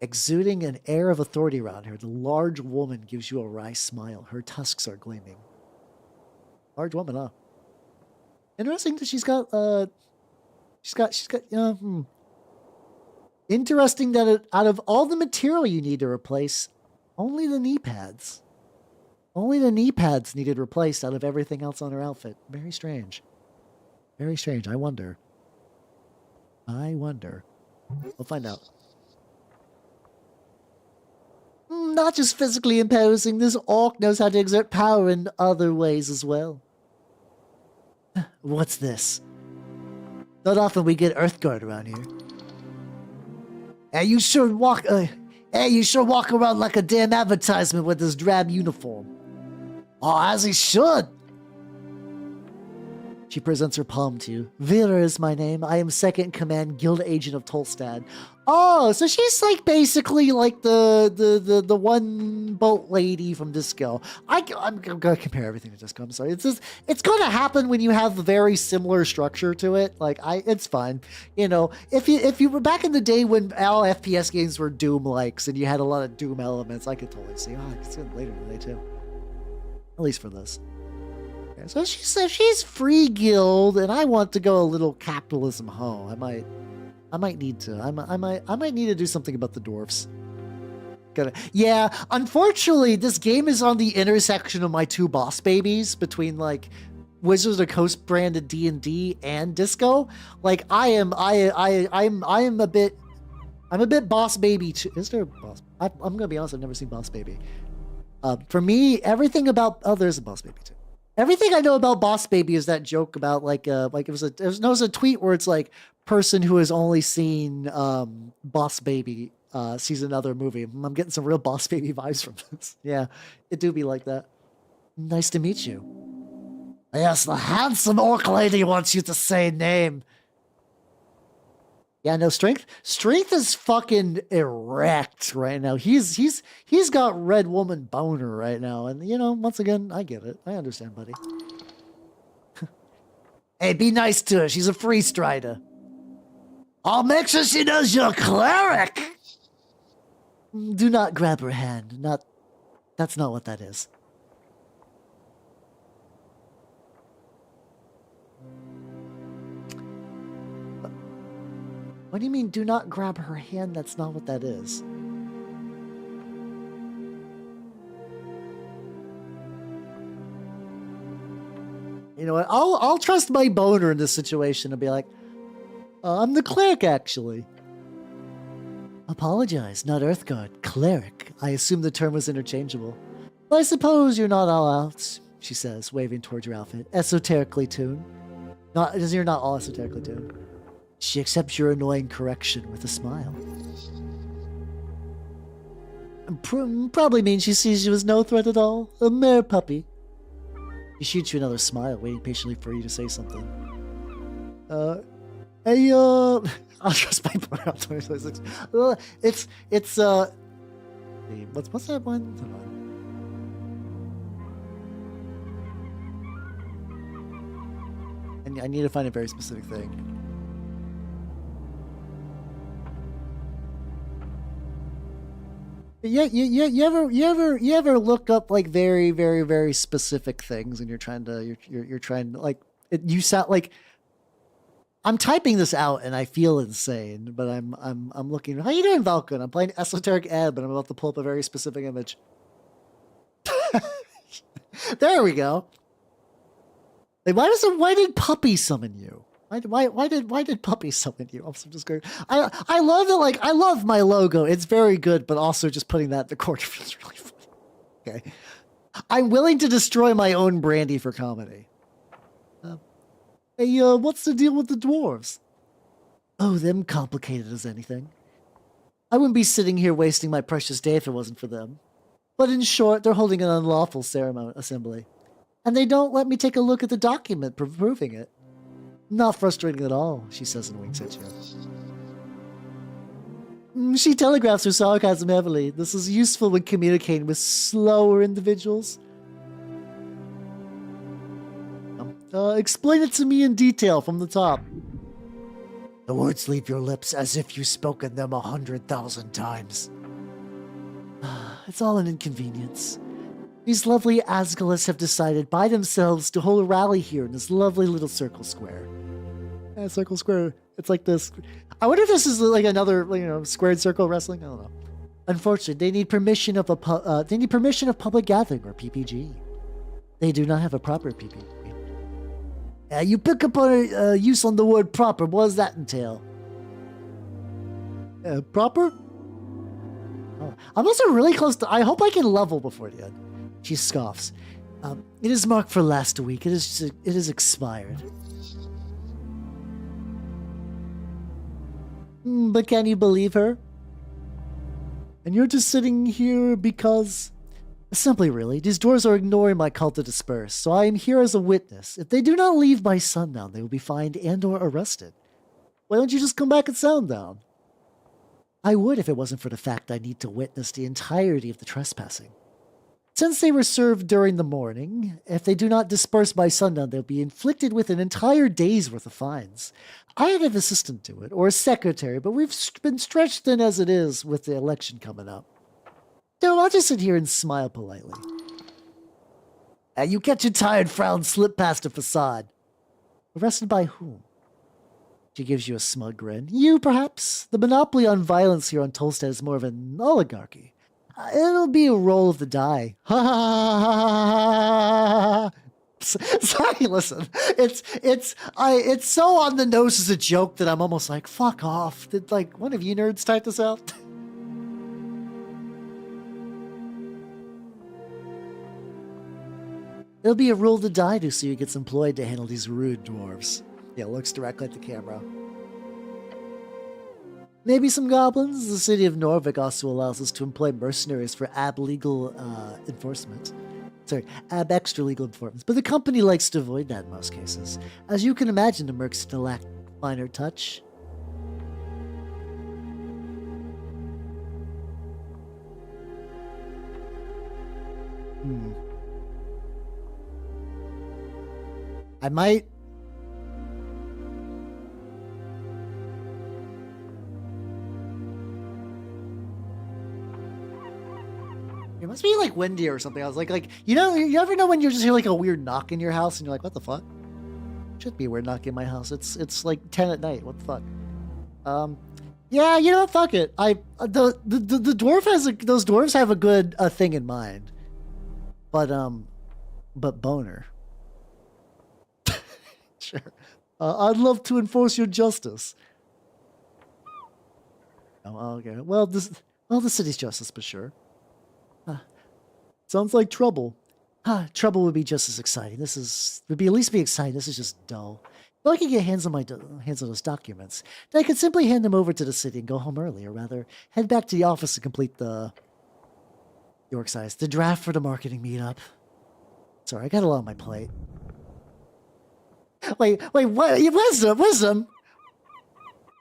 Exuding an air of authority around her, the large woman gives you a wry smile. Her tusks are gleaming. Large woman, huh? Interesting that she's got, Interesting that out of all the material you need to replace, only the knee pads. Only the knee pads needed replaced out of everything else on her outfit. Very strange. Very strange. I wonder. We'll find out. Not just physically imposing, this orc knows how to exert power in other ways as well. What's this? Not often we get Earthguard around here. Hey, you sure walk around like a damn advertisement with this drab uniform. Oh, as he should. She presents her palm to you. Vera is my name. I am second in command guild agent of Tolstad. Oh, so she's like basically like the one boat lady from Disco. I'm gonna compare everything to Disco. I'm sorry. It's gonna happen when you have a very similar structure to it. Like it's fine. If you were back in the day when all FPS games were Doom likes and you had a lot of Doom elements, I could totally see. Oh, I could see it later today too. At least for this. Okay, so she says she's free guild, and I want to go a little capitalism ho. I might need to. I might need to do something about the dwarfs. Yeah, unfortunately, this game is on the intersection of my two boss babies between like Wizards of the Coast branded D&D and Disco. Like I'm a bit boss baby too. Is there a boss? I'm gonna be honest. I've never seen boss baby. For me, everything about there's a boss baby too. Everything I know about Boss Baby is that joke about like it was a tweet where it's like person who has only seen Boss Baby sees another movie. I'm getting some real Boss Baby vibes from this. Yeah, it do be like that. Nice to meet you. Yes, the handsome orc lady wants you to say name. Yeah, no, Strength is fucking erect right now. He's got red woman boner right now. And, once again, I get it. I understand, buddy. Hey, be nice to her. She's a free strider. I'll make sure she knows you're a cleric. Do not grab her hand. That's not what that is. What do you mean, do not grab her hand? That's not what that is. You know what? I'll trust my boner in this situation and be like, I'm the cleric, actually. Apologize, not Earthguard. Cleric. I assume the term was interchangeable. Well, I suppose you're not all out, she says, waving towards your outfit. Esoterically tuned. You're not all esoterically tuned. She accepts your annoying correction with a smile. Probably means she sees you as no threat at all. A mere puppy. She shoots you another smile, waiting patiently for you to say something. Hey, I'll trust my partner on 2026. What's that one? Hold on. And I need to find a very specific thing. Yeah, you ever look up like very, very, very specific things, and you're trying to like you sound like I'm typing this out and I feel insane, but I'm looking. How you doing, Valken? I'm playing Esoterics Ebb, and I'm about to pull up a very specific image. There we go. Like, why did Puppy summon you? Why did Puppy summon you? I'm just going. I love that. Like, I love my logo. It's very good, but also just putting that in the corner feels really funny. Okay, I'm willing to destroy my own brandy for comedy. Hey, what's the deal with the dwarves? Oh, them complicated as anything. I wouldn't be sitting here wasting my precious day if it wasn't for them. But in short, they're holding an unlawful ceremony assembly. And they don't let me take a look at the document proving it. Not frustrating at all, she says and winks at you. She telegraphs her sarcasm heavily. This is useful when communicating with slower individuals. Explain it to me in detail from the top. The words leave your lips as if you've spoken them 100,000 times. It's all an inconvenience. These lovely Asgulus have decided by themselves to hold a rally here in this lovely little circle square. Circle square. It's like this. I wonder if this is like another, squared circle wrestling. I don't know. Unfortunately, they need permission of public gathering or PPG. They do not have a proper PPG. You pick up on a use on the word proper. What does that entail? Proper? Oh, I'm also really close to. I hope I can level before the end. She scoffs. It is marked for last week. It is expired. But can you believe her? And you're just sitting here because... Simply, really, these dwarves are ignoring my call to disperse, so I am here as a witness. If they do not leave by sundown, they will be fined and or arrested. Why don't you just come back at sundown? I would if it wasn't for the fact I need to witness the entirety of the trespassing. Since they were served during the morning, if they do not disperse by sundown, they'll be inflicted with an entire day's worth of fines. I had an assistant to it, or a secretary, but we've been stretched thin as it is with the election coming up. So I'll just sit here and smile politely. You catch your tired frown slip past the facade. Arrested by whom? She gives you a smug grin. You, perhaps? The monopoly on violence here on Tolstad is more of an oligarchy. It'll be a roll of the die. Ha ha ha ha ha. Sorry, listen. It's so on the nose as a joke that I'm almost like, fuck off. Did one of you nerds type this out? It'll be a rule to die to see who gets employed to handle these rude dwarves. Yeah, looks directly at the camera. Maybe some goblins. The city of Norvik also allows us to employ mercenaries for ab-legal enforcement. Sorry, ab-extra-legal enforcement. But the company likes to avoid that in most cases. As you can imagine, the mercs still lack finer touch. I might... It must be windy or something. I was like, you ever know when you just hear a weird knock in your house and you're like, what the fuck? Should be a weird knock in my house. It's like 10 at night. What the fuck? Yeah, you know what? Fuck it. The dwarf has those dwarves have a good thing in mind. But boner. Sure. I'd love to enforce your justice. Oh, okay. Well, the city's justice, but sure. Sounds like trouble. Trouble would be just as exciting. Would at least be exciting. This is just dull. If I could get hands on those documents, then I could simply hand them over to the city and go home early, or rather, head back to the office to complete the draft for the marketing meetup. Sorry, I got a lot on my plate. Wait, what?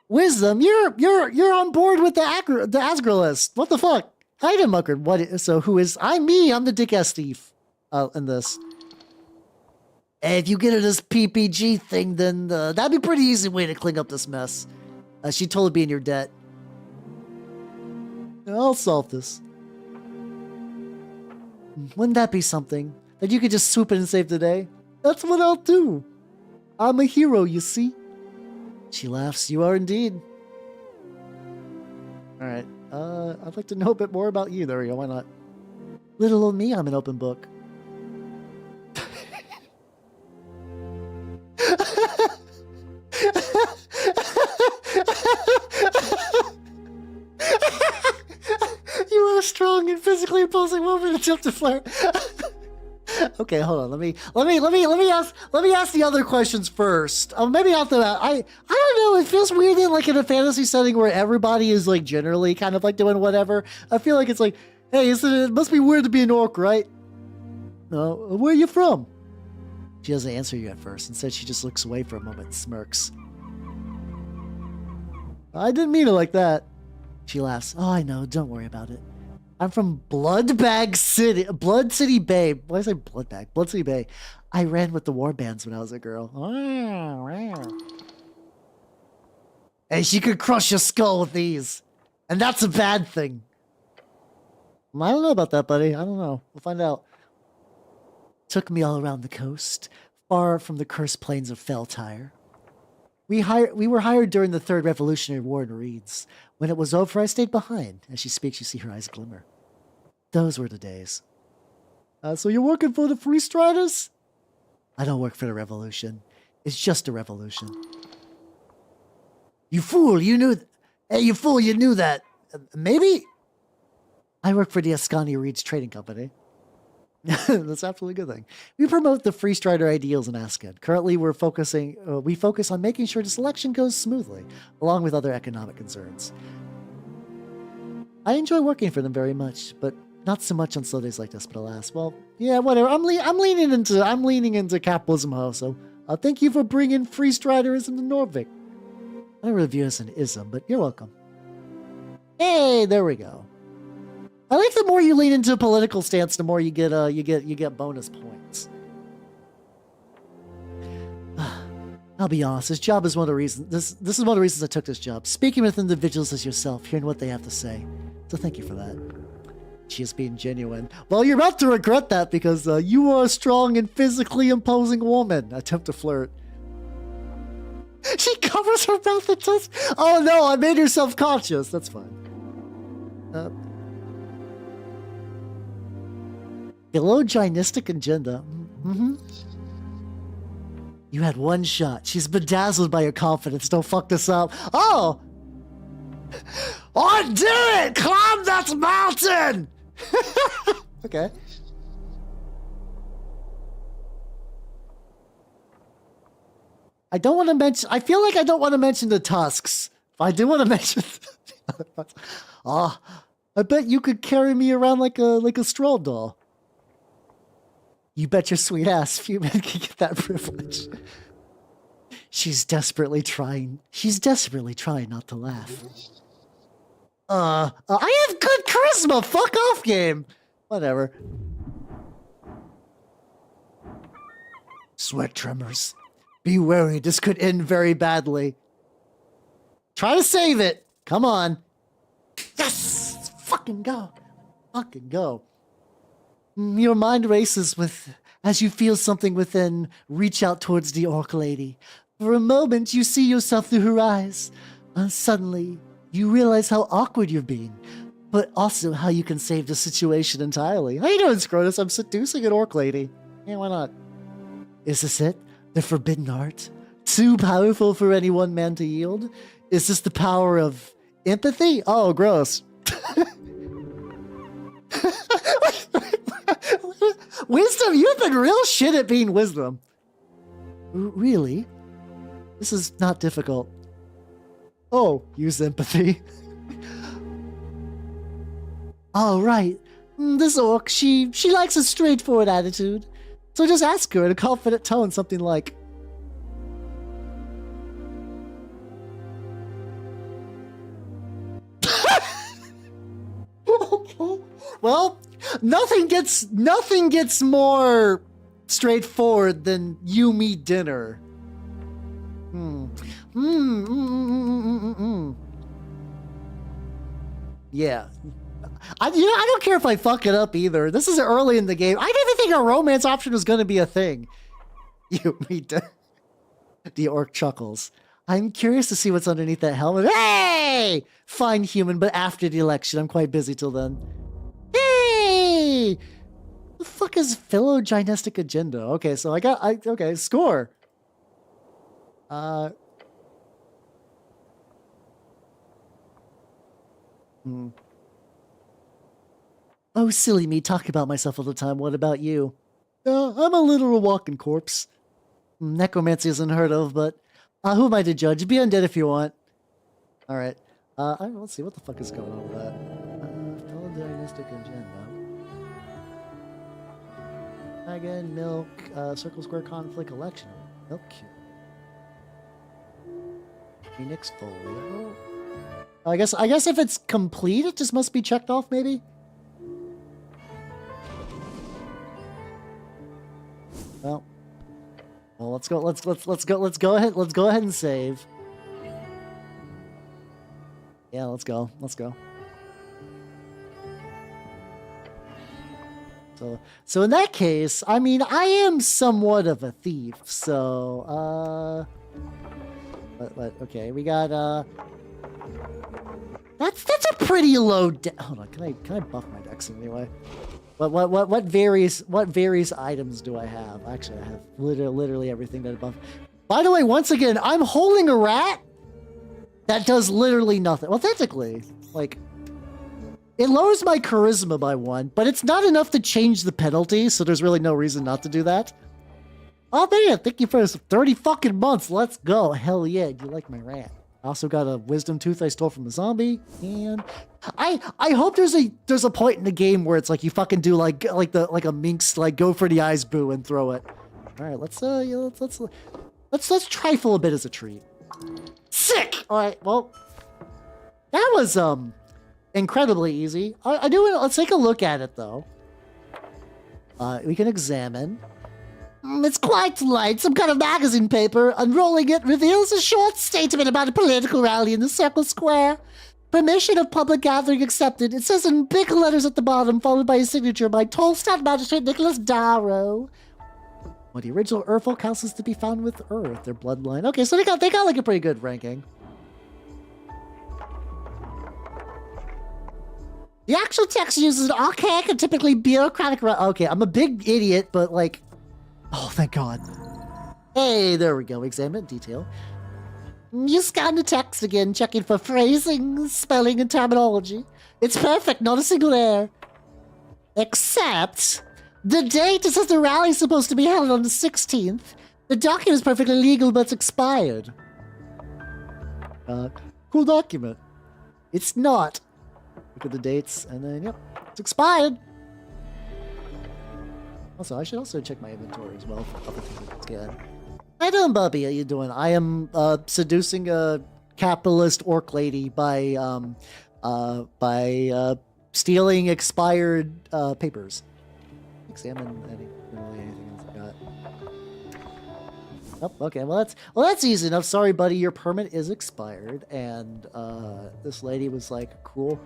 Wisdom, you're on board with the Asgulus. What the fuck? Item mucker. What? So who is? I'm the dick-ass thief. In this. If you get her this PPG thing, then that'd be a pretty easy way to clean up this mess. She'd totally be in your debt. I'll solve this. Wouldn't that be something? That you could just swoop in and save the day? That's what I'll do. I'm a hero, you see. She laughs. You are indeed. Alright. I'd like to know a bit more about you. There we go. Why not? Little old me, I'm an open book. You are a strong and physically opposing woman attempt to flirt. Okay, hold on. Let me ask the other questions first. Maybe after that. I don't know. It feels weird in like in a fantasy setting where everybody is like generally kind of like doing whatever. I feel like it's like, hey, it must be weird to be an orc, right? Where are you from? She doesn't answer you at first. Instead, she just looks away for a moment and smirks. I didn't mean it like that. She laughs. Oh, I know. Don't worry about it. I'm from Blood City Bay. Why did I say Bloodbag? Blood City Bay. I ran with the war bands when I was a girl. And she could crush your skull with these. And that's a bad thing. I don't know about that, buddy. I don't know. We'll find out. Took me all around the coast, far from the cursed plains of Feltire. We were hired during the Third Revolutionary War in Reeds. When it was over, I stayed behind. As she speaks, you see her eyes glimmer. Those were the days. So you're working for the Free Striders? I don't work for the Revolution. It's just a revolution. You fool, you knew... Hey, you fool, you knew that. Maybe? I work for the Ascani Reeds Trading Company. That's absolutely a good thing. We promote the Free Strider ideals in Ascad. Currently, we focus on making sure the selection goes smoothly, along with other economic concerns. I enjoy working for them very much, but not so much on slow days like this. But alas, well, yeah, whatever. I'm leaning into capitalism, ho. So, thank you for bringing Free Striderism to Norvik. I don't really view it as an ism, but you're welcome. Hey, there we go. I like the more you lean into a political stance, the more you get bonus points. I'll be honest, this job is one of the reasons. This is one of the reasons I took this job. Speaking with individuals as yourself, hearing what they have to say. So thank you for that. She is being genuine. Well, you're about to regret that because you are a strong and physically imposing woman. Attempt to flirt. She covers her mouth and says, "Oh no, I made her self-conscious." That's fine. Phylogynistic agenda. Mm-hmm. You had one shot. She's bedazzled by your confidence. Don't fuck this up. Oh! I did it! Climb that mountain! Okay. I don't want to mention... I feel like I don't want to mention the tusks. I do want to mention... I bet you could carry me around like a straw doll. You bet your sweet ass few men can get that privilege. She's desperately trying not to laugh. I have good charisma. Fuck off, game. Whatever. Sweat tremors. Be wary. This could end very badly. Try to save it. Come on. Yes. Let's fucking go. Fucking go. Your mind races as you feel something within reach out towards the orc lady. For a moment, you see yourself through her eyes. And suddenly, you realize how awkward you're being, but also how you can save the situation entirely. How you doing, Scrotus? I'm seducing an orc lady. Yeah, why not? Is this it? The forbidden art? Too powerful for any one man to yield? Is this the power of empathy? Oh, gross. Wisdom, you've been real shit at being wisdom. Really? This is not difficult. Oh, use empathy. All right. This orc, she likes a straightforward attitude. So just ask her in a confident tone something like, okay. Well, nothing gets more straightforward than you, me, dinner. Yeah. I don't care if I fuck it up either. This is early in the game. I didn't even think a romance option was going to be a thing. You, me, dinner. The orc chuckles. I'm curious to see what's underneath that helmet. Hey! Fine human, but after the election. I'm quite busy till then. Hey! The fuck is phylogynistic agenda? Okay, so okay, score. Oh, silly me, talk about myself all the time. What about you? I'm a literal walking corpse. Necromancy isn't heard of, but who am I to judge? Be undead if you want. All right. Let's see what the fuck is going on with that. Fellow diagnostic agenda. Dragon, milk, circle square conflict, election. Milk cube. Phoenix folio. I guess if it's complete, it just must be checked off, maybe. Well, let's go. Let's go ahead and save. Yeah, let's go. So in that case, I mean, I am somewhat of a thief. So, okay, we got that's a pretty low. Hold on, can I buff my dex anyway? What various items do I have? Actually, I have literally everything that I buff. By the way, once again, I'm holding a rat that does literally nothing. Well, technically, like, it lowers my charisma by 1, but it's not enough to change the penalty, so there's really no reason not to do that. Oh man, thank you for 30 fucking months. Let's go. Hell yeah, you like my rat. I also got a wisdom tooth I stole from a zombie, and I hope there's a point in the game where it's like you fucking do like a minx, like go for the eyes boo and throw it. All right, let's trifle a bit as a treat. Sick. All right, well, that was incredibly easy. I do want. Let's take a look at it though. We can examine. It's quite light, some kind of magazine paper. Unrolling it reveals a short statement about a political rally in the Circle Square. Permission of public gathering accepted. It says in big letters at the bottom, followed by a signature by Tolstad Magistrate Nicholas Darrow. Well, the original Urfolk house is to be found with Earth, their bloodline. Okay, so they got like a pretty good ranking. The actual text uses an archaic and typically bureaucratic. Okay, I'm a big idiot, but like, oh, thank God. Hey, there we go. Examine in detail. You scan the text again, checking for phrasing, spelling, and terminology. It's perfect, not a single error. Except the date. It says the rally is supposed to be held on the 16th. The document is perfectly legal, but it's expired. Cool document. It's not. Look at the dates, and then, yep, it's expired. Also, I should also check my inventory as well for other things I can get. How you doing, Bubby? How you doing? I am seducing a capitalist orc lady by stealing expired papers. Examine anything else I got. Oh, okay. Well, that's easy enough. Sorry, buddy. Your permit is expired, and this lady was like, "Cool,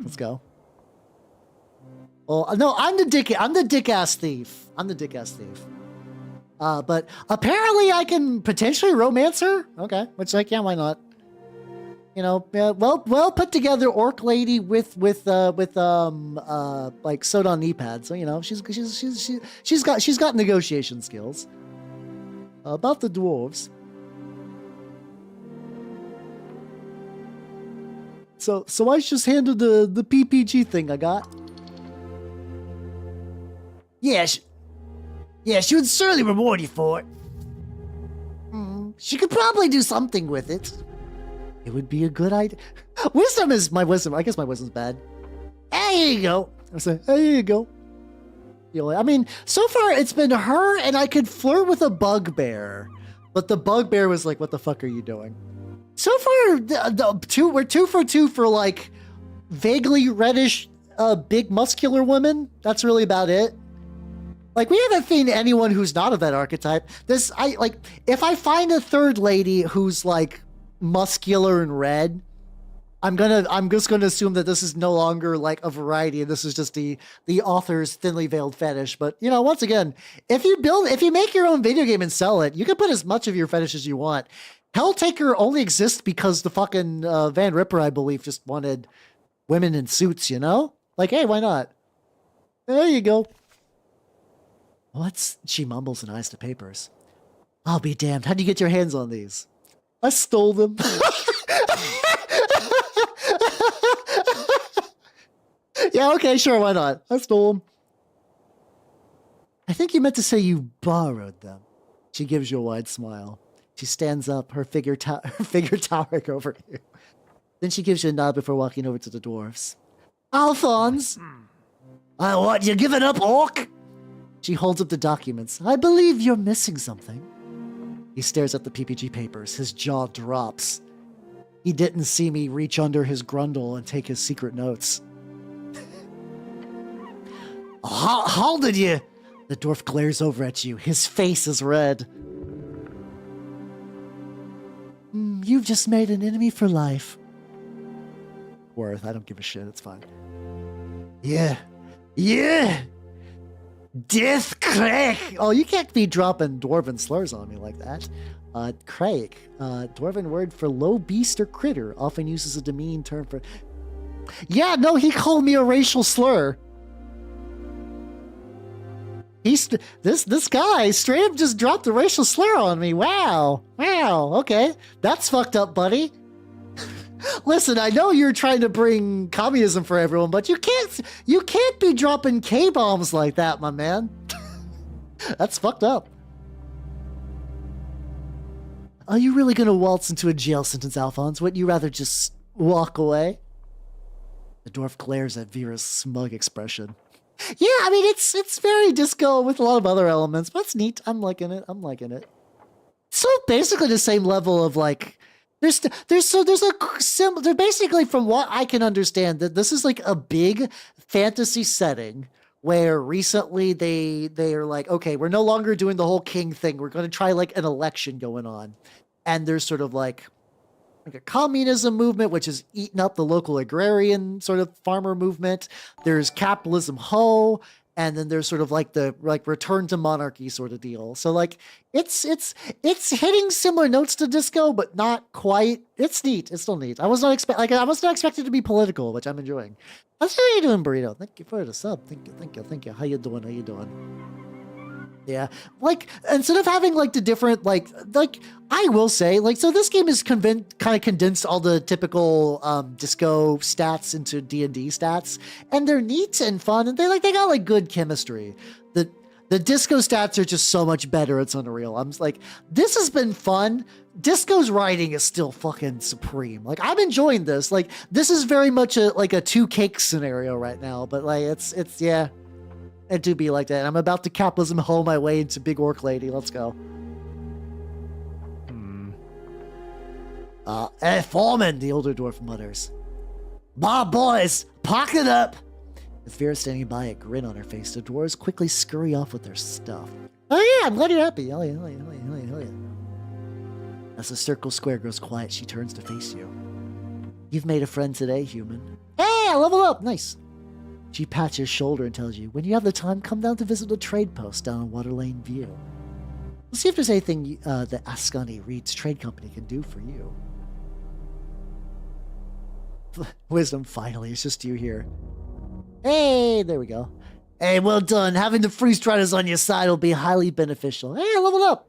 let's go." Oh no, I'm the dick ass thief. But apparently I can potentially romance her. Okay, which, like, yeah, why not? You know, well put together orc lady with like sewed on knee pads. So, you know, she's got negotiation skills. About the dwarves. So I just handled the PPG thing I got. Yeah, she would certainly reward you for it. She could probably do something with it. It would be a good idea. Wisdom is my wisdom. I guess my wisdom's bad. There you go. I say, there you go. You know, I mean, so far it's been her, and I could flirt with a bugbear, but the bugbear was like, "What the fuck are you doing?" So far, we're 2 for 2 for like vaguely reddish, big muscular women. That's really about it. Like, we haven't seen anyone who's not of that archetype. If I find a third lady who's like muscular and red, I'm just gonna assume that this is no longer like a variety, and this is just the author's thinly veiled fetish. But, you know, once again, if you make your own video game and sell it, you can put as much of your fetish as you want. Helltaker only exists because the fucking Van Ripper, I believe, just wanted women in suits, you know? Like, hey, why not? There you go. She mumbles and eyes the papers. I'll be damned. How'd you get your hands on these? I stole them. Yeah, okay, sure, why not? I stole them. I think you meant to say you borrowed them. She gives you a wide smile. She stands up, her figure towering over you. Then she gives you a nod before walking over to the dwarves. Alphonse! What, you giving up, orc? She holds up the documents. I believe you're missing something. He stares at the PPG papers. His jaw drops. He didn't see me reach under his grundle and take his secret notes. How did you? The dwarf glares over at you. His face is red. You've just made an enemy for life. Worth, I don't give a shit. It's fine. Yeah. Death Craig! Oh, you can't be dropping dwarven slurs on me like that. Craig, dwarven word for low beast or critter, often used as a demeaning term for... Yeah, no, he called me a racial slur. This guy straight up just dropped a racial slur on me. Wow, okay. That's fucked up, buddy. Listen, I know you're trying to bring communism for everyone, but you can't be dropping K-bombs like that, my man. That's fucked up. Are you really gonna waltz into a jail sentence, Alphonse? Wouldn't you rather just walk away? The dwarf glares at Vera's smug expression. Yeah, I mean, it's very disco with a lot of other elements, but it's neat. I'm liking it. So basically the same level of like, there's basically, from what I can understand, that this is like a big fantasy setting where recently they are like, okay, we're no longer doing the whole king thing. We're going to try like an election going on. And there's sort of like a communism movement, which is eating up the local agrarian sort of farmer movement. There's capitalism ho, and then there's sort of like the return to monarchy sort of deal. So like it's hitting similar notes to disco, but not quite. It's neat. It's still neat. I was not expecting it to be political, which I'm enjoying. How you doing, Burrito? Thank you for the sub. Thank you. How you doing? Yeah, like instead of having like the different like I will say like, so this game is kind of condensed all the typical disco stats into D&D stats, and they're neat and fun, and they got like good chemistry. The disco stats are just so much better. It's unreal. I'm just like, this has been fun. Disco's writing is still fucking supreme. Like, I'm enjoying this. Like, this is very much a two cake scenario right now, but like it's yeah. It do be like that. I'm about to capitalism hoe my way into Big Orc Lady. Let's go. Hey, Foreman, the older dwarf mutters. My boys, pack it up. With Vera standing by, a grin on her face, the dwarves quickly scurry off with their stuff. Oh yeah, I'm glad you're happy. Hell yeah. As the circle square grows quiet, she turns to face you. You've made a friend today, human. Hey, I leveled up. Nice. She pats your shoulder and tells you, when you have the time, come down to visit the trade post down on Water Lane View. We'll see if there's anything that Ascani Reed's trade company can do for you. Wisdom, finally. It's just you here. Hey, there we go. Hey, well done. Having the free striders on your side will be highly beneficial. Hey, I leveled up.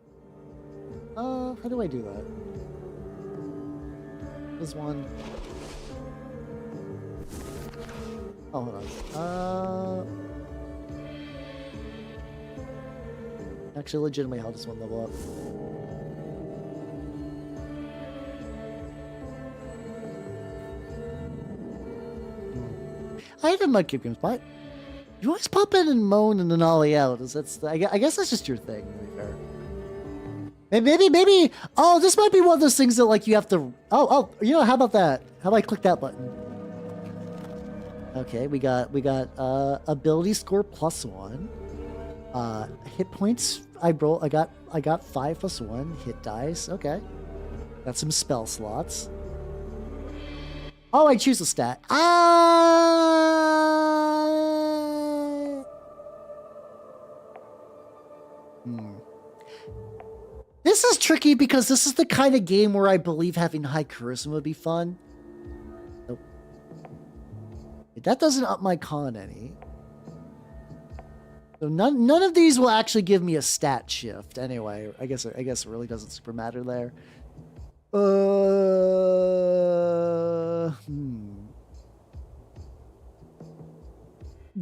How do I do that? There's one. Oh, hold on. Actually, legitimately, how does one level up? I haven't my cube games, but you always pop in and moan and then ollie out. I guess that's just your thing, to be fair. Maybe. Oh, this might be one of those things that like you have to. Oh, you know, how about that? How about I click that button? Okay, we got ability score +1. Hit points. I got 5 + 1 hit dice. Okay, got some spell slots. Oh, I choose a stat. This is tricky because this is the kind of game where I believe having high charisma would be fun. Nope. That doesn't up my con any. So none of these will actually give me a stat shift. Anyway, I guess it really doesn't super matter there.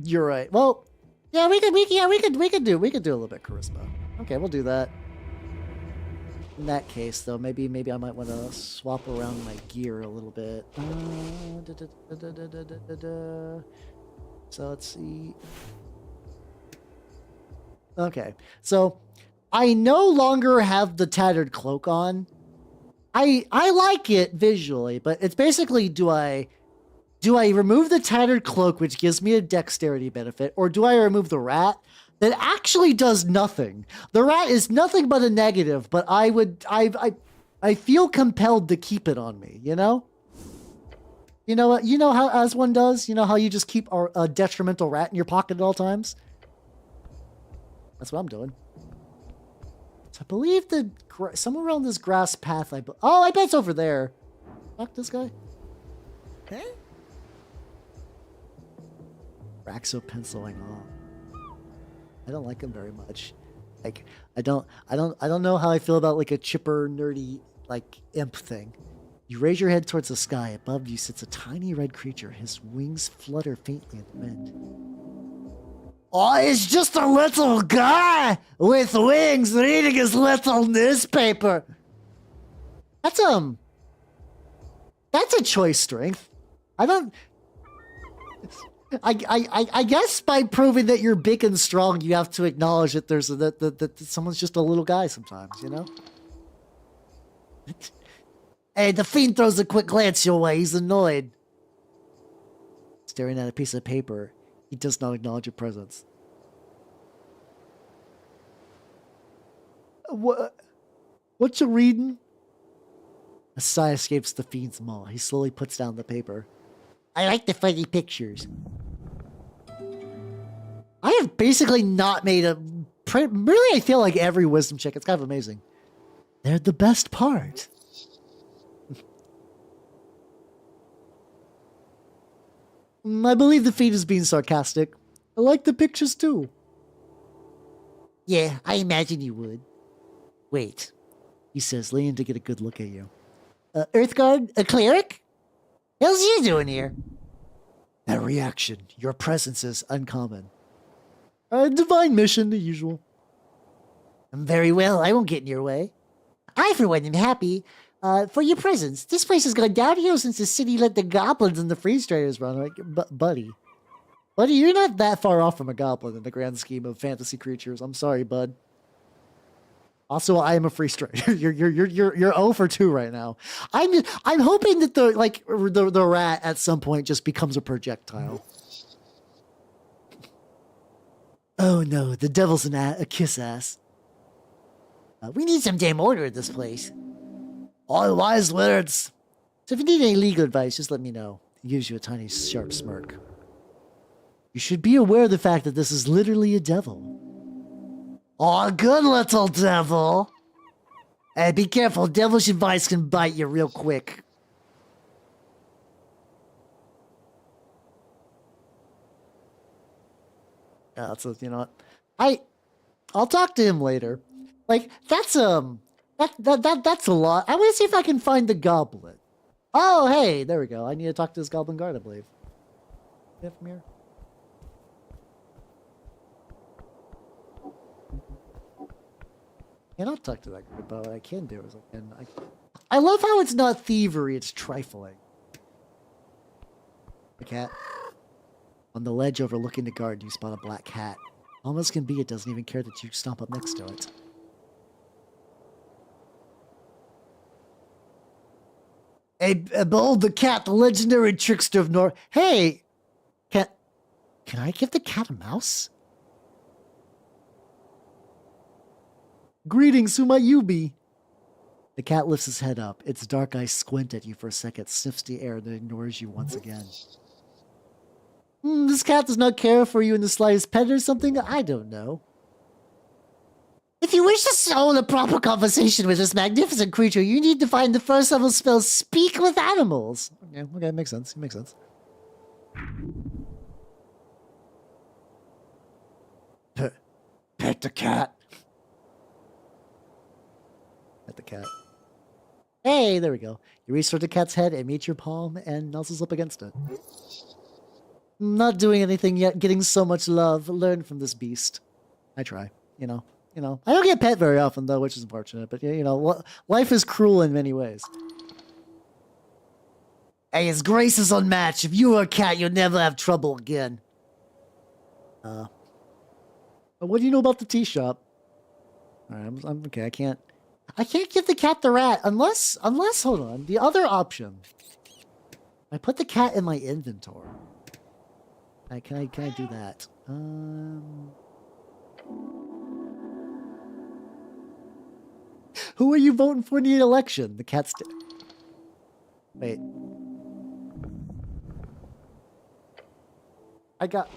You're right. Well, Yeah, we could do a little bit of charisma. Okay, we'll do that. In that case, though, maybe I might want to swap around my gear a little bit. So let's see. Okay, so I no longer have the tattered cloak on. I like it visually, but it's basically do I remove the tattered cloak, which gives me a dexterity benefit, or do I remove the rat that actually does nothing? The rat is nothing but a negative, but I feel compelled to keep it on me, you know? You know what? You know how, as one does, you know how you just keep a detrimental rat in your pocket at all times? That's what I'm doing. So I believe somewhere around this grass path, I bet it's over there. Fuck this guy. Huh? Raxo penciling on. I don't like him very much. Like, I don't know how I feel about like a chipper, nerdy, like imp thing. You raise your head towards the sky. Above you sits a tiny red creature. His wings flutter faintly in the wind. Oh, it's just a little guy with wings reading his little newspaper. That's a choice strength. I guess by proving that you're big and strong, you have to acknowledge that that someone's just a little guy sometimes, you know? Hey, the fiend throws a quick glance your way. He's annoyed. Staring at a piece of paper, he does not acknowledge your presence. What you reading? A sigh escapes the fiend's maw. He slowly puts down the paper. I like the funny pictures. I have basically not made really, I feel like every wisdom check. It's kind of amazing. They're the best part. I believe the fiend is being sarcastic. I like the pictures too. Yeah, I imagine you would. Wait, he says, leaning to get a good look at you. Earthguard? A cleric? How's you doing here? That reaction. Your presence is uncommon. Divine mission, the usual. Very well, I won't get in your way. I, for one, am happy for your presence. This place has gone downhill since the city let the goblins and the freeze traders run. Like, buddy, you're not that far off from a goblin in the grand scheme of fantasy creatures. I'm sorry, bud. Also, I am a freeze trader. You're 0 for 2 right now. I'm hoping that the rat at some point just becomes a projectile. Oh no, the devil's a kiss ass. We need some damn order at this place. All wise words. So if you need any legal advice, just let me know. He gives you a tiny sharp smirk. You should be aware of the fact that this is literally a devil. Oh, good little devil. Hey, be careful. Devilish advice can bite you real quick. Yeah, so you know what? I'll talk to him later. Like, that's that's a lot. I want to see if I can find the goblet. Oh, hey, there we go. I need to talk to this goblin guard, I believe. Yeah, from here. I cannot talk to that group, but what I can do is I love how it's not thievery, it's trifling. The cat. On the ledge overlooking the garden, you spot a black cat. Almost can be it doesn't even care that you stomp up next to it. Hey, behold the cat, the legendary trickster of North. Hey! Can I give the cat a mouse? Greetings, who might you be? The cat lifts his head up. Its dark eyes squint at you for a second, sniffs the air, then ignores you once again. This cat does not care for you in the slightest. Pet or something? I don't know. If you wish to hold a proper conversation with this magnificent creature, you need to find the first level spell Speak with Animals. Okay, makes sense. Makes sense. Pet the cat. Pet the cat. Hey, there we go. You reach toward the cat's head and meet your palm and nuzzles up against it. not doing anything yet, getting so much love. Learn from this beast. I try, you know. I don't get pet very often though, which is unfortunate, but life is cruel in many ways. Hey, his grace is unmatched. If you were a cat, you'll never have trouble again. What do you know about the tea shop? All right, I'm okay. I can't give the cat the rat unless hold on. The other option. I put the cat in my inventory. Can I do that? Who are you voting for in the election? The cat's wait. I got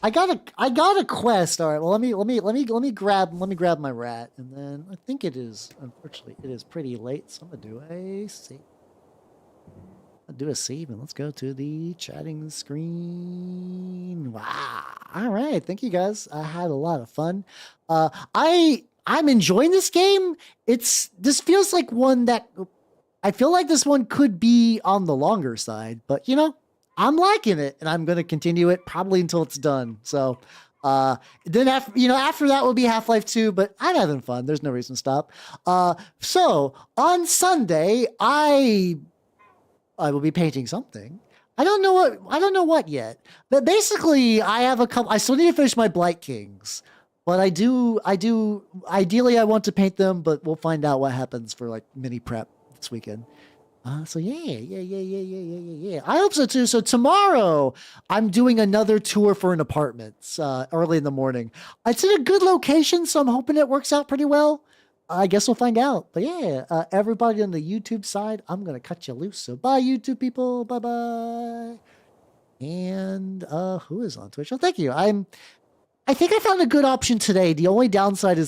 a quest. All right. Well, let me grab my rat, and then I think unfortunately it is pretty late, so I'm gonna do a save. I'll do a save, and let's go to the chatting screen. Wow. All right. Thank you guys. I had a lot of fun. I'm enjoying this game. This feels like one that I feel like this one could be on the longer side, but I'm liking it, and I'm going to continue it probably until it's done. So, then after that will be Half-Life 2, but I'm having fun. There's no reason to stop. So on Sunday, I will be painting something. I don't know what yet, but basically I have I still need to finish my Blight Kings, but ideally I want to paint them, but we'll find out what happens for like mini prep this weekend. So yeah. I hope so too. So tomorrow I'm doing another tour for an apartment, early in the morning. It's in a good location, so I'm hoping it works out pretty well. I guess we'll find out. But yeah, everybody on the YouTube side, I'm going to cut you loose. So bye, YouTube people. Bye-bye. And who is on Twitch? Oh, thank you. I think I found a good option today. The only downside is